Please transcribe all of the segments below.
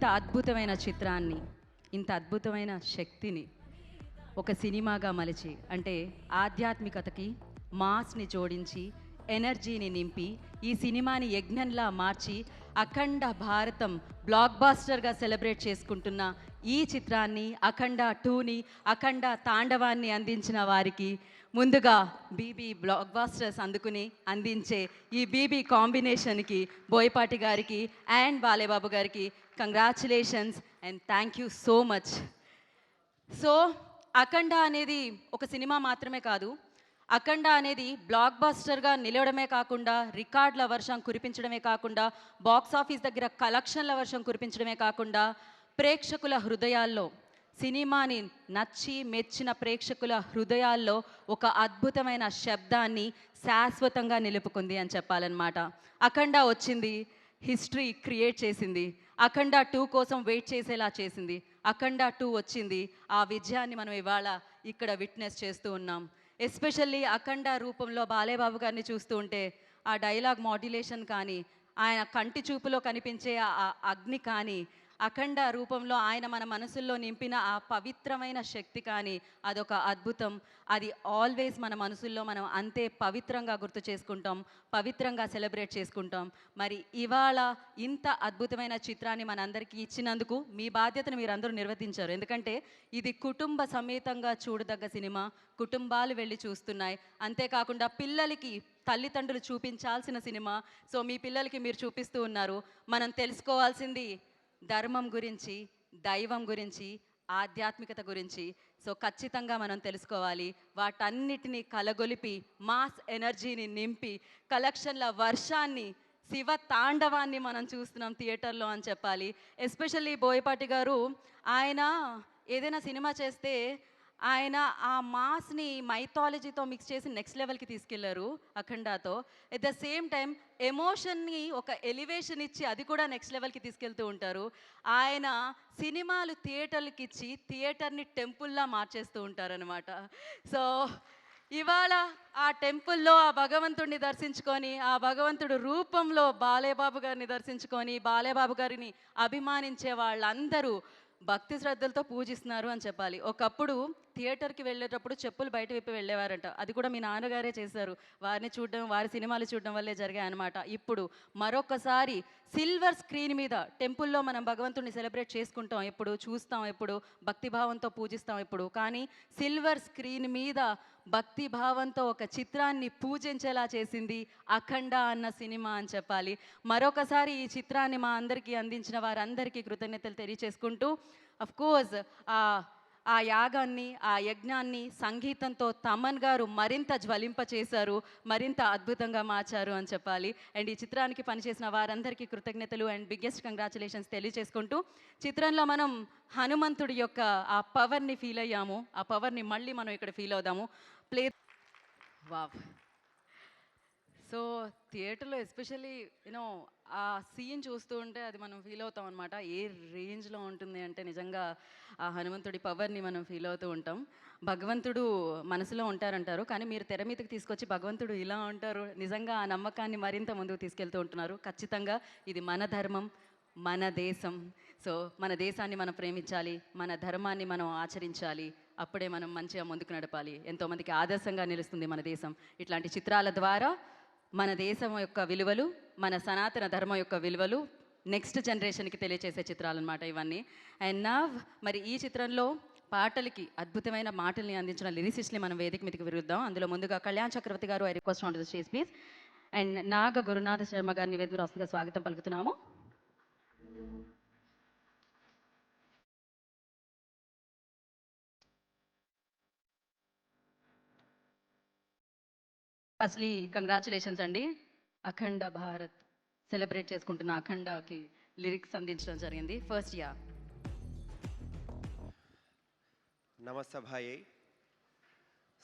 ఇంత అద్భుతమైన చిత్రాన్ని, ఇంత అద్భుతమైన శక్తిని ఒక సినిమాగా మలిచి, అంటే ఆధ్యాత్మికతకి మాస్ని జోడించి ఎనర్జీని నింపి ఈ సినిమాని యజ్ఞంలా మార్చి అఖండ భారతం బ్లాక్ బాస్టర్గా సెలబ్రేట్ చేసుకుంటున్న ఈ చిత్రాన్ని, అఖండ 2ని, అఖండ తాండవాన్ని అందించిన వారికి ముందుగా బీబీ బ్లాక్ బాస్టర్స్ అందుకుని అందించే ఈ బీబీ కాంబినేషన్కి బోయపాటి గారికి అండ్ బాలేబాబు గారికి congratulations and thank you so much. So Akhanda అనేది ఒక సినిమా మాత్రమే కాదు, అఖండ అనేది బ్లాక్ బస్టర్గా నిలవడమే కాకుండా, రికార్డుల వర్షం కురిపించడమే కాకుండా, బాక్స్ ఆఫీస్ దగ్గర కలెక్షన్ల వర్షం కురిపించడమే కాకుండా, ప్రేక్షకుల హృదయాల్లో, సినిమాని నచ్చి మెచ్చిన ప్రేక్షకుల హృదయాల్లో ఒక అద్భుతమైన శబ్దాన్ని శాశ్వతంగా నిలుపుకుంది అని చెప్పాలన్నమాట. అఖండ వచ్చింది, హిస్టరీ క్రియేట్ చేసింది, అఖండ 2 కోసం వెయిట్ చేసేలా చేసింది. అఖండ 2 వచ్చింది, ఆ విజయాన్ని మనం ఇవాళ ఇక్కడ విట్నెస్ చేస్తూ ఉన్నాం. ఎస్పెషల్లీ అఖండ రూపంలో బాలేబాబు గారిని చూస్తూ ఉంటే ఆ డైలాగ్ మాడ్యులేషన్ కానీ, ఆయన కంటి చూపులో కనిపించే ఆ అగ్ని కానీ, అఖండ రూపంలో ఆయన మన మనసుల్లో నింపిన ఆ పవిత్రమైన శక్తి కానీ అదొక అద్భుతం. అది ఆల్వేస్ మన మనసుల్లో మనం అంతే పవిత్రంగా గుర్తు చేసుకుంటాం, పవిత్రంగా సెలబ్రేట్ చేసుకుంటాం. మరి ఇవాళ ఇంత అద్భుతమైన చిత్రాన్ని మనందరికీ ఇచ్చినందుకు మీ బాధ్యతను మీరందరూ నిర్వర్తించారు. ఎందుకంటే ఇది కుటుంబ సమేతంగా చూడదగ్గ సినిమా, కుటుంబాలు వెళ్ళి చూస్తున్నాయి. అంతేకాకుండా పిల్లలకి తల్లిదండ్రులు చూపించాల్సిన సినిమా. సో మీ పిల్లలకి మీరు చూపిస్తూ ఉన్నారు. మనం తెలుసుకోవాల్సింది ధర్మం గురించి, దైవం గురించి, ఆధ్యాత్మికత గురించి. సో ఖచ్చితంగా మనం తెలుసుకోవాలి. వాటన్నిటినీ కలగొలిపి మాస్ ఎనర్జీని నింపి కలెక్షన్ల వర్షాన్ని, శివ తాండవాన్ని మనం చూస్తున్నాం థియేటర్లో అని చెప్పాలి. ఎస్పెషల్లీ బోయపాటి గారు, ఆయన ఏదైనా సినిమా చేస్తే ఆయన ఆ మాస్ని మైథాలజీతో మిక్స్ చేసి నెక్స్ట్ లెవెల్కి తీసుకెళ్లారు అఖండాతో. ఎట్ ద సేమ్ టైం ఎమోషన్ని ఒక ఎలివేషన్ ఇచ్చి అది కూడా నెక్స్ట్ లెవెల్కి తీసుకెళ్తూ ఉంటారు. ఆయన సినిమాలు థియేటర్లకి ఇచ్చి థియేటర్ని టెంపుల్లా మార్చేస్తూ ఉంటారనమాట. సో ఇవాళ ఆ టెంపుల్లో ఆ భగవంతుడిని దర్శించుకొని, ఆ భగవంతుడు రూపంలో బాలేబాబు గారిని దర్శించుకొని, బాలేబాబు గారిని అభిమానించే వాళ్ళందరూ భక్తి శ్రద్ధలతో పూజిస్తున్నారు అని చెప్పాలి. ఒకప్పుడు థియేటర్కి వెళ్ళేటప్పుడు చెప్పులు బయట విప్పి వెళ్ళేవారంట. అది కూడా మీ నాన్నగారే చేశారు. వారిని చూడడం, వారి సినిమాలు చూడడం వల్లే జరిగాయి అనమాట. ఇప్పుడు మరొకసారి సిల్వర్ స్క్రీన్ మీద టెంపుల్లో మనం భగవంతుడిని సెలబ్రేట్ చేసుకుంటాం, ఎప్పుడు చూస్తాం, ఎప్పుడు భక్తిభావంతో పూజిస్తాం ఎప్పుడు. కానీ సిల్వర్ స్క్రీన్ మీద భక్తిభావంతో ఒక చిత్రాన్ని పూజించేలా చేసింది అఖండ అన్న సినిమా అని చెప్పాలి. మరొకసారి ఈ చిత్రాన్ని మా అందరికీ అందించిన వారందరికీ కృతజ్ఞతలు తెలియచేసుకుంటూ, అఫ్కోర్స్ ఆ యాగాన్ని, ఆ యజ్ఞాన్ని సంగీతంతో తమన్ గారు మరింత జ్వలింపచేశారు, మరింత అద్భుతంగా మార్చారు అని చెప్పాలి. అండ్ ఈ చిత్రానికి పనిచేసిన వారందరికీ కృతజ్ఞతలు అండ్ బిగ్గెస్ట్ కంగ్రాచులేషన్స్ తెలియచేసుకుంటూ, చిత్రంలో మనం హనుమంతుడి యొక్క ఆ పవర్ని ఫీల్ అయ్యాము. ఆ పవర్ని మళ్ళీ మనం ఇక్కడ ఫీల్ అవుదాము. Play wow. సో థియేటర్లో ఎస్పెషల్లీ యూనో ఆ సీన్ చూస్తూ ఉంటే అది మనం ఫీల్ అవుతాం అనమాట. ఏ రేంజ్లో ఉంటుంది అంటే నిజంగా ఆ హనుమంతుడి పవర్ని మనం ఫీల్ అవుతూ ఉంటాం. భగవంతుడు మనసులో ఉంటారంటారు, కానీ మీరు తెర మీదకి తీసుకొచ్చి భగవంతుడు ఇలా ఉంటారు, నిజంగా ఆ నమ్మకాన్ని మరింత ముందుకు తీసుకెళ్తూ ఉంటున్నారు. ఖచ్చితంగా ఇది మన ధర్మం, మన దేశం. సో మన దేశాన్ని మనం ప్రేమించాలి, మన ధర్మాన్ని మనం ఆచరించాలి. అప్పుడే మనం మంచిగా ముందుకు నడపాలి. ఎంతోమందికి ఆదర్శంగా నిలుస్తుంది మన దేశం. ఇట్లాంటి చిత్రాల ద్వారా మన దేశం యొక్క విలువలు, మన సనాతన ధర్మం యొక్క విలువలు నెక్స్ట్ జనరేషన్కి తెలియచేసే చిత్రాలు అనమాట ఇవన్నీ. అండ్ మరి ఈ చిత్రంలో పాటలకి అద్భుతమైన మాటల్ని అందించిన లిరిసిస్ట్ని మనం వేదిక మీదకి విరుద్దాం. అందులో ముందుగా కళ్యాణ్ చక్రవర్తి గారు, I request on to the stage please. And Naga Gurunatha Sharma గారిని వేదిక రాష్ట్రంగా స్వాగతం పలుకుతున్నాము. ఫస్ట్లీ కంగ్రాచులేషన్స్ అండి. అఖండ భారత్ సెలబ్రేట్ చేసుకుంటున్న అఖండకి లిరిక్స్ అందించడం జరిగింది. First yeah నమస్తభాయై.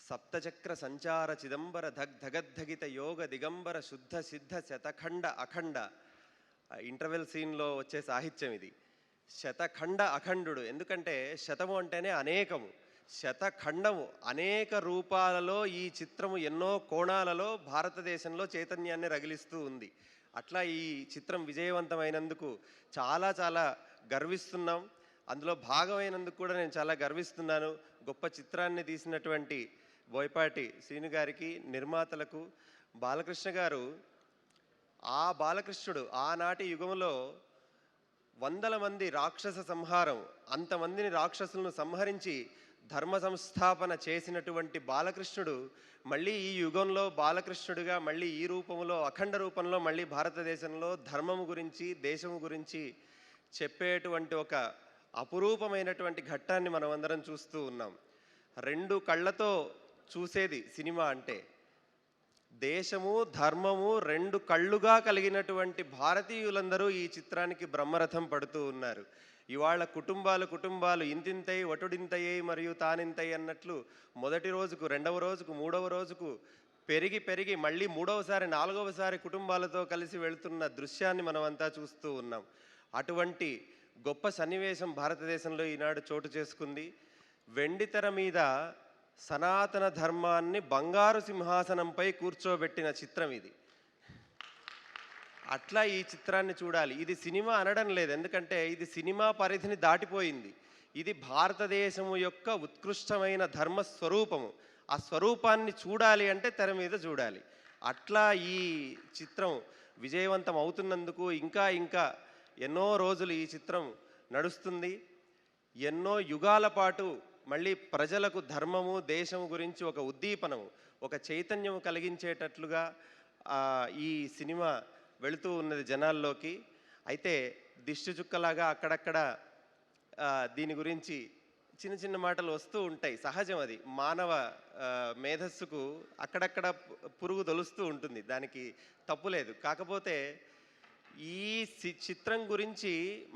సప్తచక్ర సంచార చిదంబర ధగద్ధగిత యోగ దిగంబర శుద్ధ సిద్ధ శతఖండ అఖండ. ఇంటర్వెల్ సీన్లో వచ్చే సాహిత్యం ఇది. శతఖండ అఖండుడు. ఎందుకంటే శతము అంటేనే అనేకము, శతఖండము అనేక రూపాలలో ఈ చిత్రము ఎన్నో కోణాలలో భారతదేశంలో చైతన్యాన్ని రగిలిస్తూ ఉంది. అట్లా ఈ చిత్రం విజయవంతమైనందుకు చాలా చాలా గర్విస్తున్నాం. అందులో భాగమైనందుకు కూడా నేను చాలా గర్విస్తున్నాను. గొప్ప చిత్రాన్ని తీసినటువంటి బోయపాటి శ్రీను గారికి, నిర్మాతలకు. బాలకృష్ణ గారు, ఆ బాలకృష్ణుడు ఆనాటి యుగంలో వందల మంది రాక్షస సంహారం, అంతమందిని రాక్షసులను సంహరించి ధర్మ సంస్థాపన చేసినటువంటి బాలకృష్ణుడు మళ్ళీ ఈ యుగంలో బాలకృష్ణుడిగా మళ్ళీ ఈ రూపంలో, అఖండ రూపంలో మళ్ళీ భారతదేశంలో ధర్మము గురించి, దేశము గురించి చెప్పేటువంటి ఒక అపురూపమైనటువంటి ఘట్టాన్ని మనం అందరం చూస్తూ ఉన్నాం. రెండు కళ్ళతో చూసేది సినిమా అంటే. దేశము, ధర్మము రెండు కళ్ళుగా కలిగినటువంటి భారతీయులందరూ ఈ చిత్రానికి బ్రహ్మరథం పడుతూ ఉన్నారు. ఇవాళ కుటుంబాలు ఇంతింతై వటుడింతయ్యై మరియు తానింతై అన్నట్లు మొదటి రోజుకు, రెండవ రోజుకు, మూడవ రోజుకు పెరిగి మళ్ళీ మూడవసారి, నాలుగవసారి కుటుంబాలతో కలిసి వెళుతున్న దృశ్యాన్ని మనమంతా చూస్తూ ఉన్నాం. అటువంటి గొప్ప సన్నివేశం భారతదేశంలో ఈనాడు చోటు చేసుకుంది. వెండితెర మీద సనాతన ధర్మాన్ని బంగారు సింహాసనంపై కూర్చోబెట్టిన చిత్రం ఇది. అట్లా ఈ చిత్రాన్ని చూడాలి. ఇది సినిమా అనడం లేదు, ఎందుకంటే ఇది సినిమా పరిధిని దాటిపోయింది. ఇది భారతదేశము యొక్క ఉత్కృష్టమైన ధర్మ స్వరూపము. ఆ స్వరూపాన్ని చూడాలి అంటే తెర మీద చూడాలి. అట్లా ఈ చిత్రం విజయవంతం అవుతున్నందుకు ఇంకా ఎన్నో రోజులు ఈ చిత్రం నడుస్తుంది. ఎన్నో యుగాల పాటు మళ్ళీ ప్రజలకు ధర్మము, దేశము గురించి ఒక ఉద్దీపనము, ఒక చైతన్యము కలిగించేటట్లుగా ఈ సినిమా వెళుతూ ఉన్నది జనాల్లోకి. అయితే దిష్టి చుక్కలాగా అక్కడక్కడ దీని గురించి చిన్న మాటలు వస్తూ ఉంటాయి. సహజం, అది మానవ మేధస్సుకు అక్కడక్కడ పురుగు తొలుస్తూ ఉంటుంది, దానికి తప్పులేదు. కాకపోతే ఈ చిత్రం గురించి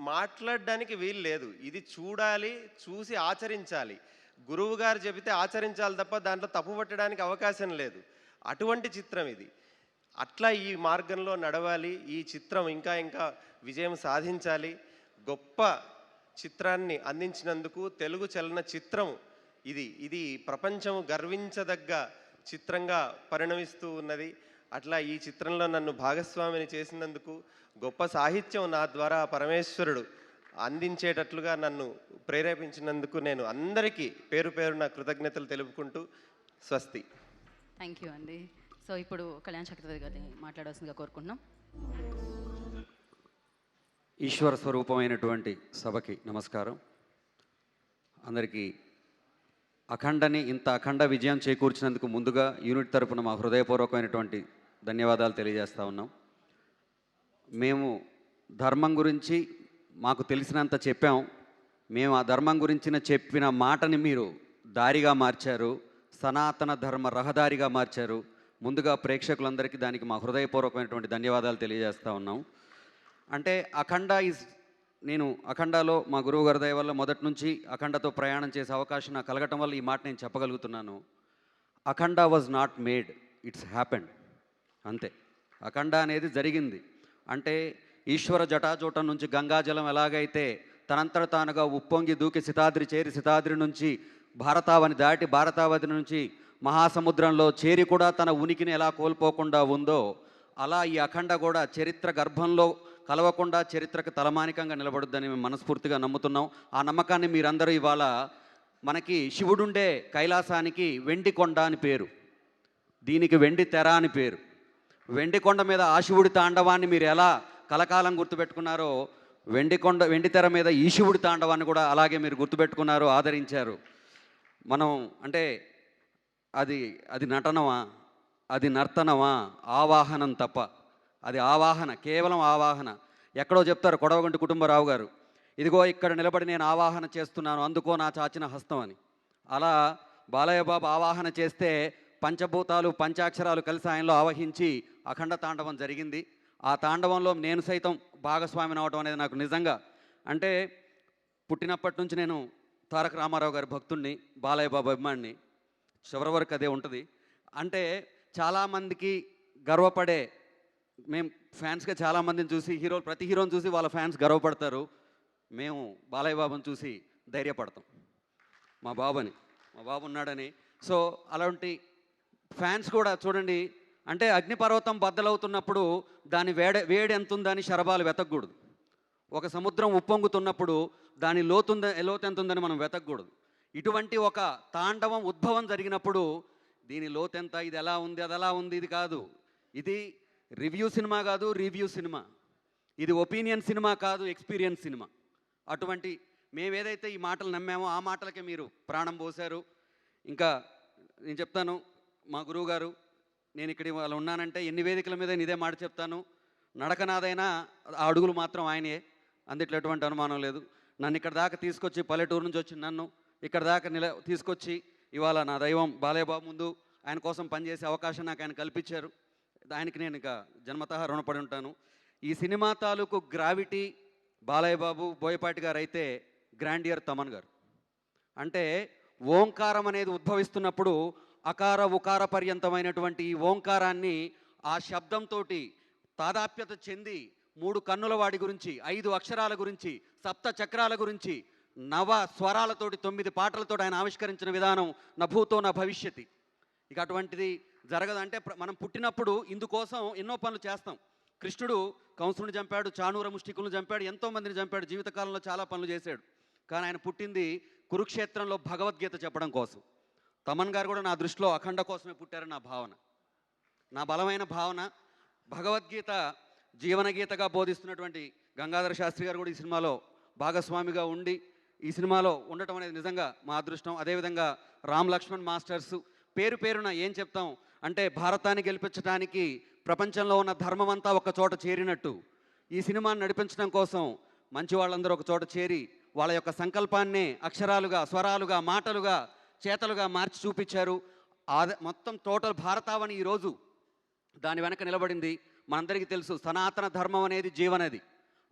మాట్లాడడానికి వీలు లేదు. ఇది చూడాలి, చూసి ఆచరించాలి. గురువు గారు చెబితే ఆచరించాలి తప్ప దాంట్లో తప్పు పట్టడానికి అవకాశం లేదు. అటువంటి చిత్రం ఇది. అట్లా ఈ మార్గంలో నడవాలి. ఈ చిత్రం ఇంకా విజయం సాధించాలి. గొప్ప చిత్రాన్ని అందించినందుకు తెలుగు చలన చిత్రం ఇది ప్రపంచం గర్వించదగ్గ చిత్రంగా పరిణమిస్తూ ఉన్నది. అట్లా ఈ చిత్రంలో నన్ను భాగస్వామిని చేసినందుకు, గొప్ప సాహిత్యం నా ద్వారా పరమేశ్వరుడు అందించేటట్లుగా నన్ను ప్రేరేపించినందుకు నేను అందరికీ పేరున కృతజ్ఞతలు తెలుపుకుంటూ స్వస్తి. థ్యాంక్ యూ అండి. సో ఇప్పుడు కళ్యాణ్ చక్రవర్తి గారిని మాట్లాడాల్సిందిగా కోరుకుంటున్నాం. ఈశ్వర స్వరూపమైనటువంటి సభకి నమస్కారం. అందరికీ ఇంత అఖండ విజయం చేకూర్చినందుకు ముందుగా యూనిట్ తరపున మా హృదయపూర్వకమైనటువంటి ధన్యవాదాలు తెలియజేస్తూ ఉన్నాం. మేము ధర్మం గురించి మాకు తెలిసినంత చెప్పాం. మేము ఆ ధర్మం గురించిన చెప్పిన మాటని మీరు దారిగా మార్చారు, సనాతన ధర్మ రహదారిగా మార్చారు. ముందుగా ప్రేక్షకులందరికీ దానికి మా హృదయపూర్వకమైనటువంటి ధన్యవాదాలు తెలియజేస్తూ ఉన్నాం. అంటే నేను అఖండాలో మా గురువు గారి దయ వల్ల మొదటి నుంచి అఖండతో ప్రయాణం చేసే అవకాశం నాకు కలగటం వల్ల ఈ మాట నేను చెప్పగలుగుతున్నాను. Akhanda was not made, it's happened. అంతే, అఖండ అనేది జరిగింది. అంటే ఈశ్వర జటాజూటం నుంచి గంగాజలం ఎలాగైతే తనంతట తానుగా ఉప్పొంగి దూకి సితాద్రి చేరి, సితాద్రి నుంచి భారతావని దాటి, భారతావతి నుంచి మహాసముద్రంలో చేరి కూడా తన ఉనికిని ఎలా కోల్పోకుండా ఉందో, అలా ఈ అఖండ కూడా చరిత్ర గర్భంలో కలవకుండా చరిత్రకు తలమానికంగా నిలబడుద్దని మేము మనస్ఫూర్తిగా నమ్ముతున్నాం. ఆ నమ్మకాన్ని మీరందరూ ఇవాళ, మనకి శివుడుండే కైలాసానికి వెండి కొండ అని పేరు, దీనికి వెండి తెర అని పేరు. వెండి కొండ మీద ఆ శివుడి తాండవాన్ని మీరు ఎలా కలకాలం గుర్తుపెట్టుకున్నారో, వెండి తెర మీద ఈ శివుడి తాండవాన్ని కూడా అలాగే మీరు గుర్తుపెట్టుకున్నారు, ఆదరించారు. మనం అంటే అది నటనమా, అది నర్తనమా? ఆవాహనం తప్ప. అది ఆవాహన, కేవలం ఆవాహన. ఎక్కడో చెప్తారు కొడవగంటి కుటుంబరావు గారు, ఇదిగో ఇక్కడ నిలబడి నేను ఆవాహన చేస్తున్నాను, అందుకో నా చాచిన హస్తం అని. అలా బాలయ్య బాబు ఆవాహన చేస్తే పంచభూతాలు, పంచాక్షరాలు కలిసి ఆయనలో ఆవహించి అఖండ తాండవం జరిగింది. ఆ తాండవంలో నేను సైతం భాగస్వామిని అవడం అనేది నాకు నిజంగా, అంటే పుట్టినప్పటి నుంచి నేను తారక రామారావు గారి భక్తుడిని, బాలయ్య బాబు అభిమానిని, చివరి వరకు అదే ఉంటుంది. అంటే చాలామందికి గర్వపడే, మేము ఫ్యాన్స్గా చాలామందిని చూసి, ప్రతి హీరోని చూసి వాళ్ళ ఫ్యాన్స్ గర్వపడతారు. మేము బాలయ్య బాబుని చూసి ధైర్యపడతాం, మా బాబు ఉన్నాడని. సో అలాంటి ఫ్యాన్స్ కూడా చూడండి, అంటే అగ్నిపర్వతం బద్దలవుతున్నప్పుడు దాని వేడి ఎంత ఉందని శరభాలు వెతకూడదు. ఒక సముద్రం ఉప్పొంగుతున్నప్పుడు దాని లోతు ఎంత ఉందని మనం వెతకూడదు. ఇటువంటి ఒక తాండవం ఉద్భవం జరిగినప్పుడు దీని లోతెంత, ఇది ఎలా ఉంది, అది ఎలా ఉంది, ఇది కాదు. ఇది రివ్యూ సినిమా కాదు, రివ్యూ సినిమా. ఇది ఒపీనియన్ సినిమా కాదు, ఎక్స్పీరియన్స్ సినిమా. అటువంటి మేము ఏదైతే ఈ మాటలు నమ్మామో ఆ మాటలకే మీరు ప్రాణం పోశారు. ఇంకా నేను చెప్తాను, మా గురువు గారు, నేను ఇక్కడ ఇవాళ ఉన్నానంటే ఎన్ని వేదికల మీద ఇదే మాట చెప్తాను, నడకనాదైనా ఆ అడుగులు మాత్రం ఆయనే, అందుట్లో ఎటువంటి అనుమానం లేదు. నన్ను ఇక్కడ దాకా తీసుకొచ్చి, పల్లెటూరు నుంచి వచ్చి నన్ను ఇక్కడ దాకా తీసుకొచ్చి ఇవాళ నా దైవం బాలయ్య బాబు ముందు ఆయన కోసం పనిచేసే అవకాశం నాకు ఆయన కల్పించారు. ఆయనకి నేను ఇక జన్మతః రుణపడి ఉంటాను. ఈ సినిమా తాలూకు గ్రావిటీ బాలయ్య బాబు, బోయపాటి గారు అయితే గ్రాండియర్ తమన్ గారు. అంటే ఓంకారం అనేది ఉద్భవిస్తున్నప్పుడు అకార ఉకార పర్యంతమైనటువంటి ఈ ఓంకారాన్ని ఆ శబ్దంతో తాదాప్యత చెంది 3 కన్నుల వాడి గురించి, 5 అక్షరాల గురించి, 7 చక్రాల గురించి, 9 స్వరాలతోటి 9 పాటలతో ఆయన ఆవిష్కరించిన విధానం నా భూతో నా భవిష్యత్తి. ఇక అటువంటిది జరగదు. అంటే మనం పుట్టినప్పుడు ఇందుకోసం ఎన్నో పనులు చేస్తాం. కృష్ణుడు కంసుని చంపాడు, చాణూర ముష్టికులను చంపాడు, ఎంతోమందిని చంపాడు, జీవితకాలంలో చాలా పనులు చేశాడు. కానీ ఆయన పుట్టింది కురుక్షేత్రంలో భగవద్గీత చెప్పడం కోసం. తమన్ గారు కూడా నా దృష్టిలో అఖండ కోసమే పుట్టారని నా భావన, నా బలమైన భావన. భగవద్గీత జీవనగీతగా బోధిస్తున్నటువంటి గంగాధర శాస్త్రి గారు కూడా ఈ సినిమాలో భాగస్వామిగా ఉండి ఈ సినిమాలో ఉండటం అనేది నిజంగా మా అదృష్టం. అదేవిధంగా రామ్ లక్ష్మణ్ మాస్టర్స్ పేరు పేరున ఏం చెప్తాం అంటే, భారతాన్ని గెలిపించడానికి ప్రపంచంలో ఉన్న ధర్మం అంతా ఒక చోట చేరినట్టు ఈ సినిమాని నడిపించడం కోసం మంచి వాళ్ళందరూ ఒక చోట చేరి వాళ్ళ యొక్క సంకల్పాన్నే అక్షరాలుగా, స్వరాలుగా, మాటలుగా, చేతలుగా మార్చి చూపించారు. మొత్తం టోటల్ భారతావని ఈరోజు దాని వెనక నిలబడింది. మనందరికీ తెలుసు, సనాతన ధర్మం అనేది జీవనది.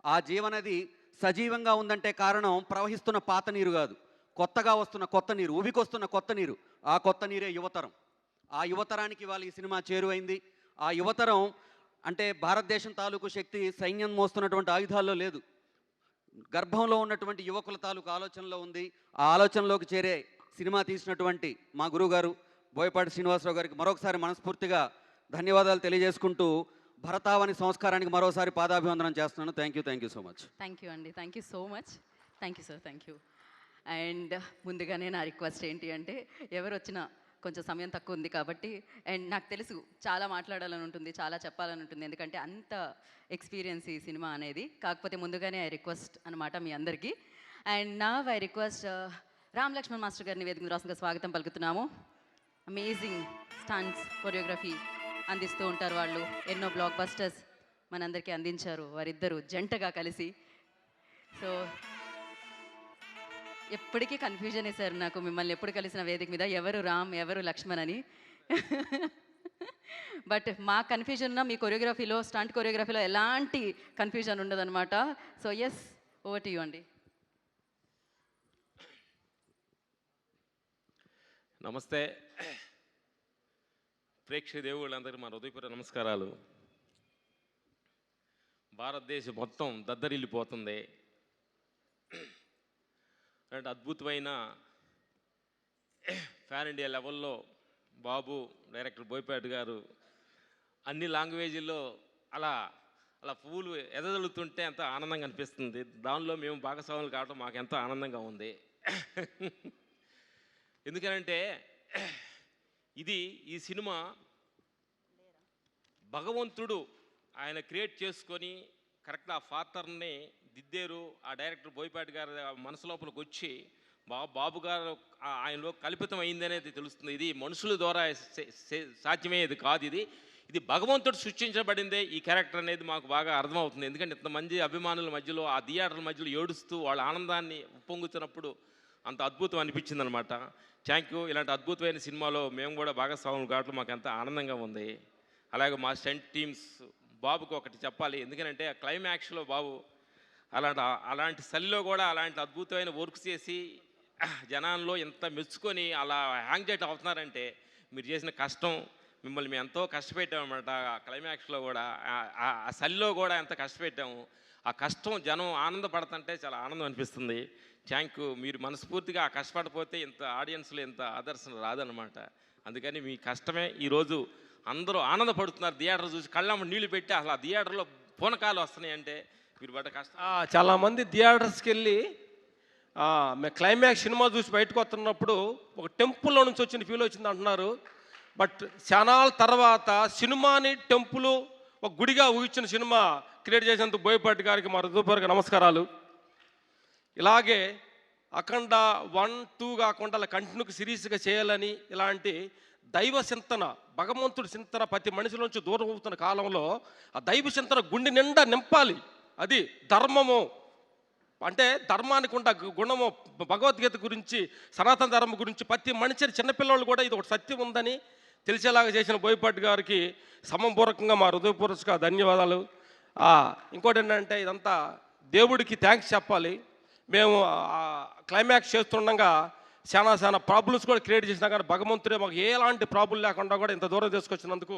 ఆ జీవనది సజీవంగా ఉందంటే కారణం ప్రవహిస్తున్న పాత నీరు కాదు, కొత్తగా వస్తున్న కొత్త నీరు, ఉబికొస్తున్న కొత్త నీరు. ఆ కొత్త నీరే యువతరం. ఆ యువతరానికి ఇవాళ ఈ సినిమా చేరువైంది. ఆ యువతరం అంటే భారతదేశం తాలూకు శక్తి సైన్యం మోస్తున్నటువంటి ఆయుధాల్లో లేదు, గర్భంలో ఉన్నటువంటి యువకుల తాలూకు ఆలోచనలో ఉంది. ఆ ఆలోచనలోకి చేరే సినిమా తీసినటువంటి మా గురువుగారు బోయపాటి శ్రీనివాసరావు గారికి మరొకసారి మనస్ఫూర్తిగా ధన్యవాదాలు తెలియజేసుకుంటూ భరతావని సంస్కారానికి మరోసారి పాదాభివందనం చేస్తున్నాను. Thank you so much. Thank you అండి, thank you so much. Thank you sir, thank you. And ముందుగానే నా రిక్వెస్ట్ ఏంటి అంటే, ఎవరు వచ్చినా కొంచెం సమయం తక్కువ ఉంది కాబట్టి, అండ్ నాకు తెలుసు చాలా మాట్లాడాలని ఉంటుంది, చాలా చెప్పాలని ఉంటుంది, ఎందుకంటే అంత ఎక్స్పీరియన్స్ ఈ సినిమా అనేది. కాకపోతే ముందుగానే ఐ రిక్వెస్ట్ అనమాట మీ అందరికీ. అండ్ నా I request Ram Laxman master గారిని వేదిక మీద రాష్ట్రంగా స్వాగతం పలుకుతున్నాము. అమేజింగ్ స్టంట్స్, కొరియోగ్రఫీ అందిస్తూ ఉంటారు వాళ్ళు. ఎన్నో బ్లాక్ బస్టర్స్ మనందరికీ అందించారు వారిద్దరూ జంటగా కలిసి. సో ఎప్పటికీ కన్ఫ్యూజనే సార్ నాకు, మిమ్మల్ని ఎప్పుడు కలిసిన వేదిక మీద ఎవరు రామ్ ఎవరు లక్ష్మణ్ అని. బట్ మా కన్ఫ్యూజన్ మీ కొరియోగ్రఫీలో, స్టంట్ కొరియోగ్రఫీలో ఎలాంటి కన్ఫ్యూజన్ ఉండదన్నమాట. So yes, over to you అండి. నమస్తే ప్రేక్షక దేవుళ్ళందరికీ మా హృదయపూర్వక నమస్కారాలు. భారతదేశం మొత్తం దద్దరిల్లిపోతుంది. అంటే అద్భుతమైన ఫ్యాన్ ఇండియా లెవెల్లో బాబు, డైరెక్టర్ బోయపాటి గారు అన్ని లాంగ్వేజీల్లో అలా అలా పువ్వులు ఎదజల్లుతుంటే ఎంతో ఆనందంగా అనిపిస్తుంది. దానిలో మేము భాగస్వాములు కావడం మాకు ఎంతో ఆనందంగా ఉంది. ఎందుకనంటే ఈ సినిమా భగవంతుడు ఆయన క్రియేట్ చేసుకొని కరెక్ట్గా ఆ పాత్రని దిద్దేరు. ఆ డైరెక్టర్ బోయపాటి గారు మనసు లోపలికి వచ్చి బాబు గారు ఆయనలో కల్పితం అయిందనేది తెలుస్తుంది. ఇది మనుషుల ద్వారా సాధ్యమయ్యేది కాదు, ఇది భగవంతుడు సృష్టించబడిందే ఈ క్యారెక్టర్ అనేది మాకు బాగా అర్థమవుతుంది. ఎందుకంటే ఇంతమంది అభిమానుల మధ్యలో, ఆ థియేటర్ల మధ్యలో ఏడుస్తూ వాళ్ళ ఆనందాన్ని ఉప్పొంగుతున్నప్పుడు అంత అద్భుతం అనిపించింది అనమాట. Thank you. ఇలాంటి అద్భుతమైన సినిమాలో మేము కూడా భాగస్వాములు కావడం మాకు ఎంత ఆనందంగా ఉంది. అలాగే మా స్టంట్ టీమ్స్ బాబుకి ఒకటి చెప్పాలి. ఎందుకంటే క్లైమాక్స్లో బాబు అలాంటి చలిలో కూడా అలాంటి అద్భుతమైన వర్క్ చేసి జనాల్లో ఎంత మెచ్చుకొని అలా యాంగ్జైటీ అవుతున్నారంటే మీరు చేసిన కష్టం, మిమ్మల్ని మేము ఎంతో కష్టపెట్టామన్నమాట. ఆ క్లైమాక్స్లో కూడా ఆ చలిలో కూడా ఎంత కష్టపెట్టాము. ఆ కష్టం జనం ఆనందపడుతుంటే చాలా ఆనందం అనిపిస్తుంది. Thank you. మీరు మనస్ఫూర్తిగా ఆ కష్టపడిపోతే ఇంత ఆడియన్స్లో ఇంత ఆదర్శన రాదనమాట. అందుకని మీ కష్టమే ఈరోజు అందరూ ఆనందపడుతున్నారు. థియేటర్ చూసి కళ్ళమ్మ నీళ్లు పెట్టి అసలు ఆ థియేటర్లో పూనకాలు వస్తున్నాయి అంటే మీరు పడ్డ కష్టం. చాలామంది థియేటర్స్కి వెళ్ళి మేము క్లైమాక్స్ సినిమా చూసి బయటకు వస్తున్నప్పుడు ఒక టెంపుల్లో నుంచి వచ్చిన ఫీల్ వచ్చింది అంటున్నారు. బట్ చానాల తర్వాత సినిమాని టెంపుల్ ఒక గుడిగా ఊహించిన సినిమా క్రియేట్ చేసినందుకు బోయపాటి గారికి మా హృదయపూర్వక నమస్కారాలు. ఇలాగే అఖండ 1, 2 కాకుండా అలా కంటిన్యూగా సిరీస్గా చేయాలని, ఇలాంటి దైవ చింతన, భగవంతుడి చింతన ప్రతి మనిషిలోంచి దూరం అవుతున్న కాలంలో ఆ దైవ చింతన గుండె నిండా నింపాలి. అది ధర్మము అంటే ధర్మానికి ఉన్న గుణము, భగవద్గీత గురించి, సనాతన ధర్మం గురించి ప్రతి మనిషిని చిన్నపిల్లలు కూడా ఇది ఒక సత్యం ఉందని తెలిసేలాగా చేసిన బోయపాటి గారికి సమపూర్వకంగా మా హృదయపూర్వక ధన్యవాదాలు. ఇంకోటి ఏంటంటే ఇదంతా దేవుడికి థ్యాంక్స్ చెప్పాలి. మేము క్లైమాక్స్ చేస్తుండగా చాలా ప్రాబ్లమ్స్ కూడా క్రియేట్ చేసినా కానీ భగవంతుడే మాకు ఎలాంటి ప్రాబ్లం లేకుండా కూడా ఇంత దూరం తీసుకొచ్చినందుకు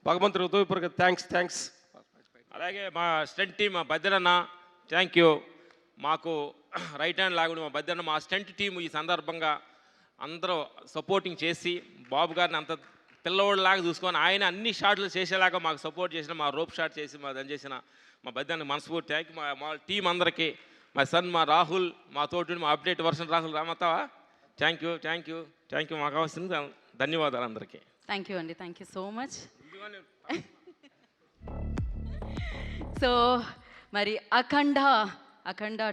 భగవంతుడి హృదయపూర్వక థ్యాంక్స్. అలాగే మా స్టంట్ టీం, మా బద్దెరన్న, థ్యాంక్ యూ. మాకు రైట్ హ్యాండ్ లాగుండి మా బద్దెరన్న, మా స్టంట్ టీం ఈ సందర్భంగా అందరూ సపోర్టింగ్ చేసి బాబు గారిని అంత పిల్లవాడిలాగా చూసుకొని ఆయన అన్ని షాట్లు చేసేలాగా మాకు సపోర్ట్ చేసిన, మా రోప్ షాట్ చేసి మా దాన్ని చేసిన మా బద్దెరన్న మనస్ఫూర్తి థ్యాంక్ యూ. మా టీం అందరికీ, మా సన్, మా రాహుల్, మా తోటి మా అప్డేట్ వర్షన్ రాహుల్ రామతావా, థ్యాంక్ యూ. మాకు కావాల్సింది ధన్యవాదాలు అందరికీ. థ్యాంక్ యూ అండి, thank you so much. So మరి అఖండ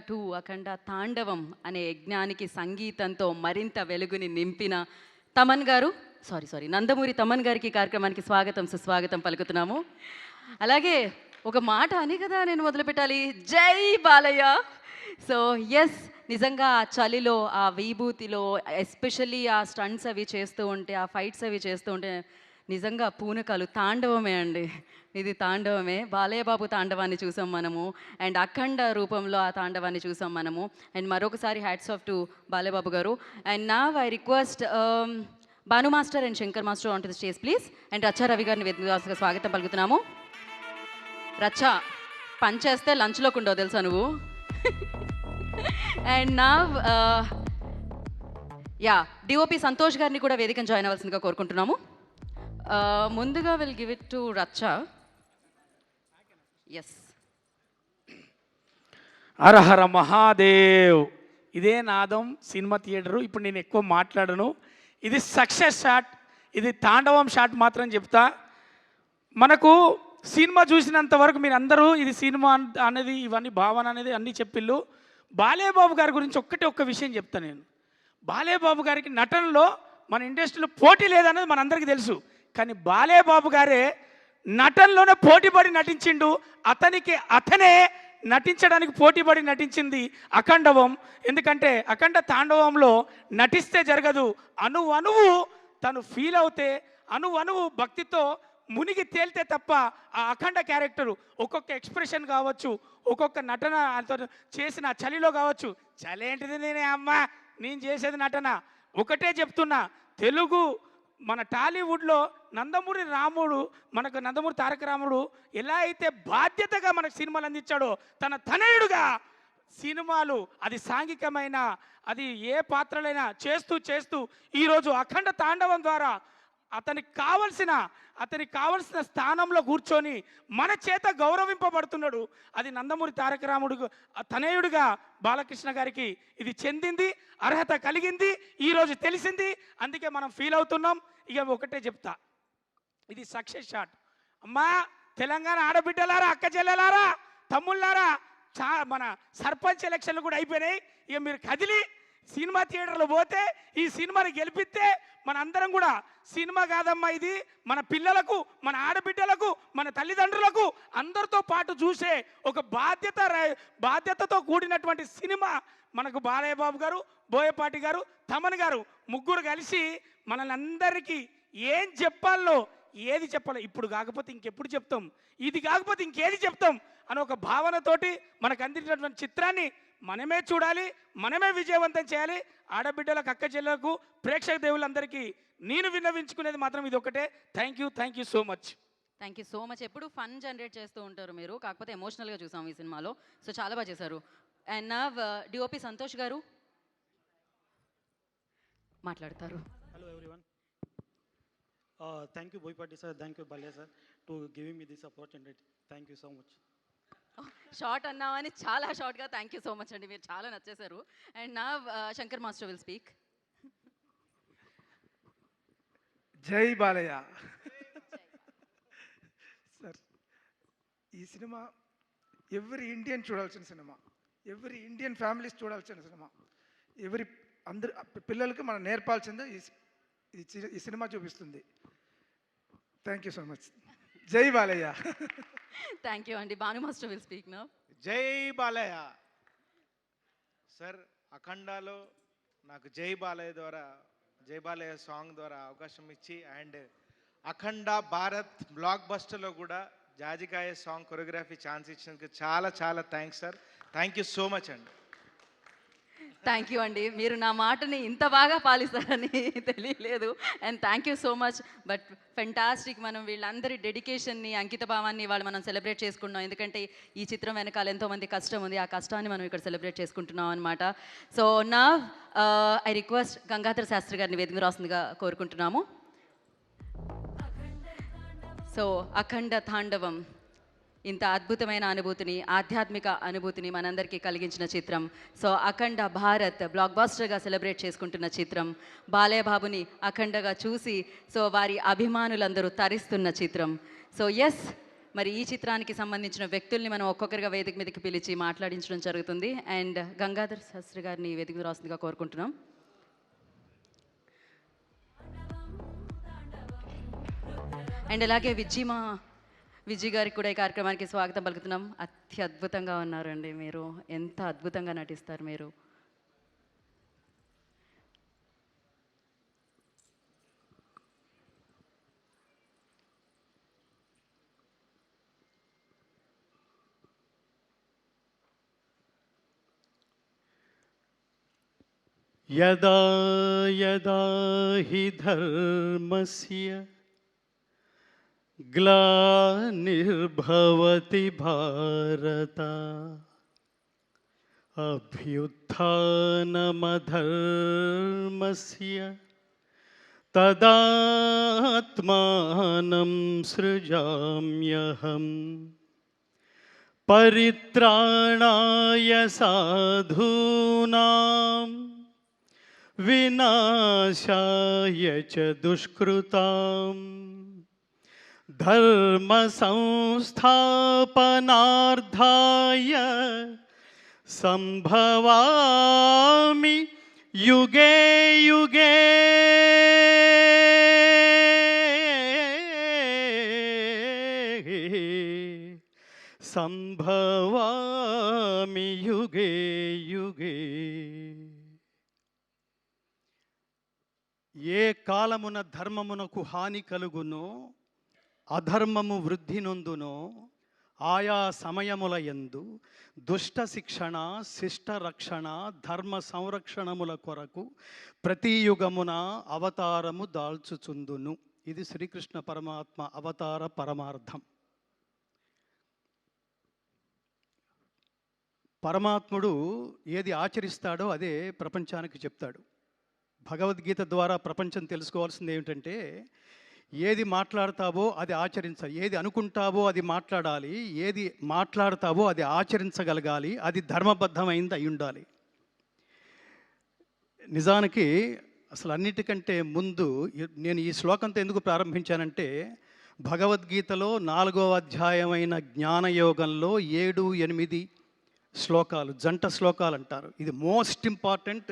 2, అఖండ తాండవం అనే యజ్ఞానికి సంగీతంతో మరింత వెలుగుని నింపిన తమన్ గారు, సారీ నందమూరి తమన్ గారికి కార్యక్రమానికి స్వాగతం సుస్వాగతం పలుకుతున్నాము. అలాగే ఒక మాట అని కదా నేను మొదలుపెట్టాలి, జై బాలయ్య. సో ఎస్, నిజంగా ఆ చలిలో, ఆ విభూతిలో, ఎస్పెషల్లీ ఆ స్టంట్స్ అవి చేస్తూ ఉంటే, ఆ ఫైట్స్ అవి చేస్తూ ఉంటే నిజంగా పూనకాలు. తాండవమే అండి, ఇది తాండవమే. బాలయ్య బాబు తాండవాన్ని చూసాం మనము, అండ్ అఖండ రూపంలో ఆ తాండవాన్ని చూసాం మనము. అండ్ మరొకసారి hats off to Balayya Babu garu. And నా I request Bhanu master and Shankar master on to the stage please. And Racha Ravi గారిని వేదికగా స్వాగతం పలుకుతున్నాము. రచ్చా పనిచేస్తే లంచ్లోకి ఉండవు తెలుసా నువ్వు. అండ్ నా డిఓపి సంతోష్ గారిని కూడా వేదికను జాయిన్ అవ్వాల్సిందిగా కోరుకుంటున్నాము. ముందుగా will give it to Racha. Yes. Harahara Mahadev. ఇదే నాదం సినిమా థియేటరు. ఇప్పుడు నేను ఎక్కువ మాట్లాడను. ఇది సక్సెస్ షాట్, ఇది తాండవం షాట్ మాత్రం చెప్తా. మనకు సినిమా చూసినంత వరకు మీరు అందరూ ఇది సినిమా అనేది, ఇవన్నీ భావన అనేది అన్నీ చెప్పిళ్ళు. బాలయ్య బాబు గారి గురించి ఒక్క విషయం చెప్తాను నేను. బాలయ్య బాబు గారికి నటనలో మన ఇండస్ట్రీలో పోటీ లేదనేది మనందరికీ తెలుసు. కానీ బాలయ్య బాబు గారే నటనలోనే పోటీపడి నటించిండు. అతనే నటించడానికి పోటీపడి నటించింది అఖండవం. ఎందుకంటే అఖండ తాండవంలో నటిస్తే జరగదు, అణువు తను ఫీల్ అవుతే, అణువు భక్తితో మునిగి తేలితే తప్ప ఆ అఖండ క్యారెక్టరు ఒక్కొక్క ఎక్స్ప్రెషన్ కావచ్చు, ఒక్కొక్క నటన చేసిన చలిలో కావచ్చు. చలి ఏంటిది, నేను చేసేది నటన. ఒకటే చెప్తున్నా, తెలుగు మన టాలీవుడ్లో నందమూరి రాముడు, మనకు నందమూరి తారక రాముడు ఎలా అయితే బాధ్యతగా మనకు సినిమాలు అందించాడో, తన తనయుడుగా సినిమాలు, అది సాంఘికమైన, అది ఏ పాత్రలైనా చేస్తూ ఈరోజు అఖండ తాండవం ద్వారా అతనికి కావలసిన స్థానంలో కూర్చొని మన చేత గౌరవింపబడుతున్నాడు. అది నందమూరి తారక రాముడు తనయుడిగా బాలకృష్ణ గారికి ఇది చెందింది, అర్హత కలిగింది, ఈరోజు తెలిసింది. అందుకే మనం ఫీల్ అవుతున్నాం. ఇక ఒకటే చెప్తా, ఇది సక్సెస్ షాట్. అమ్మా తెలంగాణ ఆడబిడ్డలారా, అక్క చెల్లెలారా, తమ్ముళ్ళారా, మన సర్పంచ్ ఎలక్షన్లు కూడా అయిపోయినాయి. ఇక మీరు కదిలి సినిమా థియేటర్లో పోతే, ఈ సినిమాని గెలిపిస్తే మన అందరం కూడా, సినిమా కాదమ్మా ఇది, మన పిల్లలకు, మన ఆడబిడ్డలకు, మన తల్లిదండ్రులకు అందరితో పాటు చూసే ఒక బాధ్యతతో కూడినటువంటి సినిమా మనకు బాలయ్య బాబు గారు, బోయపాటి గారు, తమన్ గారు ముగ్గురు కలిసి మనల్ని అందరికీ ఏం చెప్పాలో, ఏది చెప్పాలో, ఇప్పుడు కాకపోతే ఇంకెప్పుడు చెప్తాం, ఇది కాకపోతే ఇంకేది చెప్తాం అని ఒక భావనతోటి మనకు అందించినటువంటి చిత్రాన్ని మనమే చూడాలి, మనమే విజయవంతం చేయాలి. ఆడబిడ్డలకు, అక్క చెల్లెలకు, ప్రేక్షక దేవులందరికీ నేను విన్నవించుకునేది మాత్రం ఇది ఒకటే. Thank you so much. Thank you so much. ఎప్పుడు ఫన్ జనరేట్ చేస్తూ ఉంటారు మీరు, కాకపోతే ఎమోషనల్గా చూసాం ఈ సినిమాలో. సో చాలా బాగా చేశారు. అండ్ నా డిఓపి సంతోష్ గారు మాట్లాడతారు. Hello everyone. Thank you Boypati sir, thank you Balya sir to giving me this opportunity. Thank you so much. Short అన్నామని చాలా షార్ట్గా థ్యాంక్ యూ సో మచ్ అండి, మీరు చాలా నచ్చేశారు. అండ్ నా శంకర్ మాస్టర్ విల్ స్పీక్. జై బాలయ్య. సార్, ఈ సినిమా ఎవ్రీ ఇండియన్ చూడాల్సిన సినిమా, ఎవ్రీ ఇండియన్ ఫ్యామిలీస్ చూడాల్సిన సినిమా, అందరి పిల్లలకి మనం నేర్పాల్సిందే ఈ సినిమా చూపిస్తుంది. Thank you so much. జై బాలయ్య. థ్యాంక్ యూ అండి. Bhanu master will speak now. జై బాలయ్య. సార్, అఖండాలో నాకు జై బాలయ్య సాంగ్ ద్వారా అవకాశం ఇచ్చి, అండ్ అఖండ భారత్ బ్లాక్ బస్టర్లో కూడా జాజికాయ సాంగ్ కొరియోగ్రఫీ ఛాన్స్ ఇచ్చినందుకు చాలా చాలా thanks sir. Thank you so much అండి. థ్యాంక్ యూ అండి, మీరు నా మాటని ఇంత బాగా పాలిస్తారని తెలియలేదు. And thank you so much. But fantastic. మనం వీళ్ళందరి డెడికేషన్ని, అంకిత భావాన్ని వాళ్ళు మనం సెలబ్రేట్ చేసుకుంటున్నాం. ఎందుకంటే ఈ చిత్రం వెనకాల ఎంతోమంది కష్టం ఉంది, ఆ కష్టాన్ని మనం ఇక్కడ సెలబ్రేట్ చేసుకుంటున్నాం అనమాట. సో నా ఐ రిక్వెస్ట్ గంగాధర శాస్త్రి గారిని వేదిక రాస్తుందిగా కోరుకుంటున్నాము. సో అఖండ తాండవం ఇంత అద్భుతమైన అనుభూతిని, ఆధ్యాత్మిక అనుభూతిని మనందరికీ కలిగించిన చిత్రం. సో అఖండ భారత్ బ్లాక్ బాస్టర్గా సెలబ్రేట్ చేసుకుంటున్న చిత్రం. బాలయ్య బాబుని అఖండగా చూసి సో వారి అభిమానులందరూ తరిస్తున్న చిత్రం. సో ఎస్, మరి ఈ చిత్రానికి సంబంధించిన వ్యక్తుల్ని మనం ఒక్కొక్కరిగా వేదిక మీదకి పిలిచి మాట్లాడించడం జరుగుతుంది. అండ్ గంగాధర్ శాస్త్రి గారిని వేదిక మీద రాస్తుందిగా కోరుకుంటున్నాం. అండ్ అలాగే విజయ్ గారికి కూడా ఈ కార్యక్రమానికి స్వాగతం పలుకుతున్నాం. అత్యద్భుతంగా ఉన్నారండి మీరు, ఎంత అద్భుతంగా నటిస్తారు మీరు. యదా యదా హి ధర్మస్య గ్లానిర్భవతి భారత అభ్యుత్థానమధర్మస్య తదాత్మానం సృజామ్యహం పరిత్రాణాయ సాధూనాం వినాశాయ చ దుష్కృతాం ధర్మ సంస్థాపనార్థాయ సంభవామి యుగే యుగే. సంభవామి యుగే యుగే. ఏ కాలమున ధర్మమునకు హాని కలుగునో, అధర్మము వృద్ధి నొందునో, ఆయా సమయముల యందు దుష్ట శిక్షణ, శిష్ట రక్షణ, ధర్మ సంరక్షణముల కొరకు ప్రతి యుగమున అవతారము దాల్చుచుందును. ఇది శ్రీకృష్ణ పరమాత్మ అవతార పరమార్థం. పరమాత్ముడు ఏది ఆచరిస్తాడో అదే ప్రపంచానికి చెప్తాడు. భగవద్గీత ద్వారా ప్రపంచం తెలుసుకోవాల్సింది ఏమిటంటే, ఏది మాట్లాడతావో అది ఆచరించాలి, ఏది అనుకుంటావో అది మాట్లాడాలి, ఏది మాట్లాడతావో అది ఆచరించగలగాలి, అది ధర్మబద్ధమైంది అయి ఉండాలి. నిజానికి అసలు అన్నిటికంటే ముందు నేను ఈ శ్లోకంతో ఎందుకు ప్రారంభించానంటే, భగవద్గీతలో 4వ అధ్యాయమైన జ్ఞానయోగంలో 7, 8 శ్లోకాలు, జంట శ్లోకాలు అంటారు. ఇది most important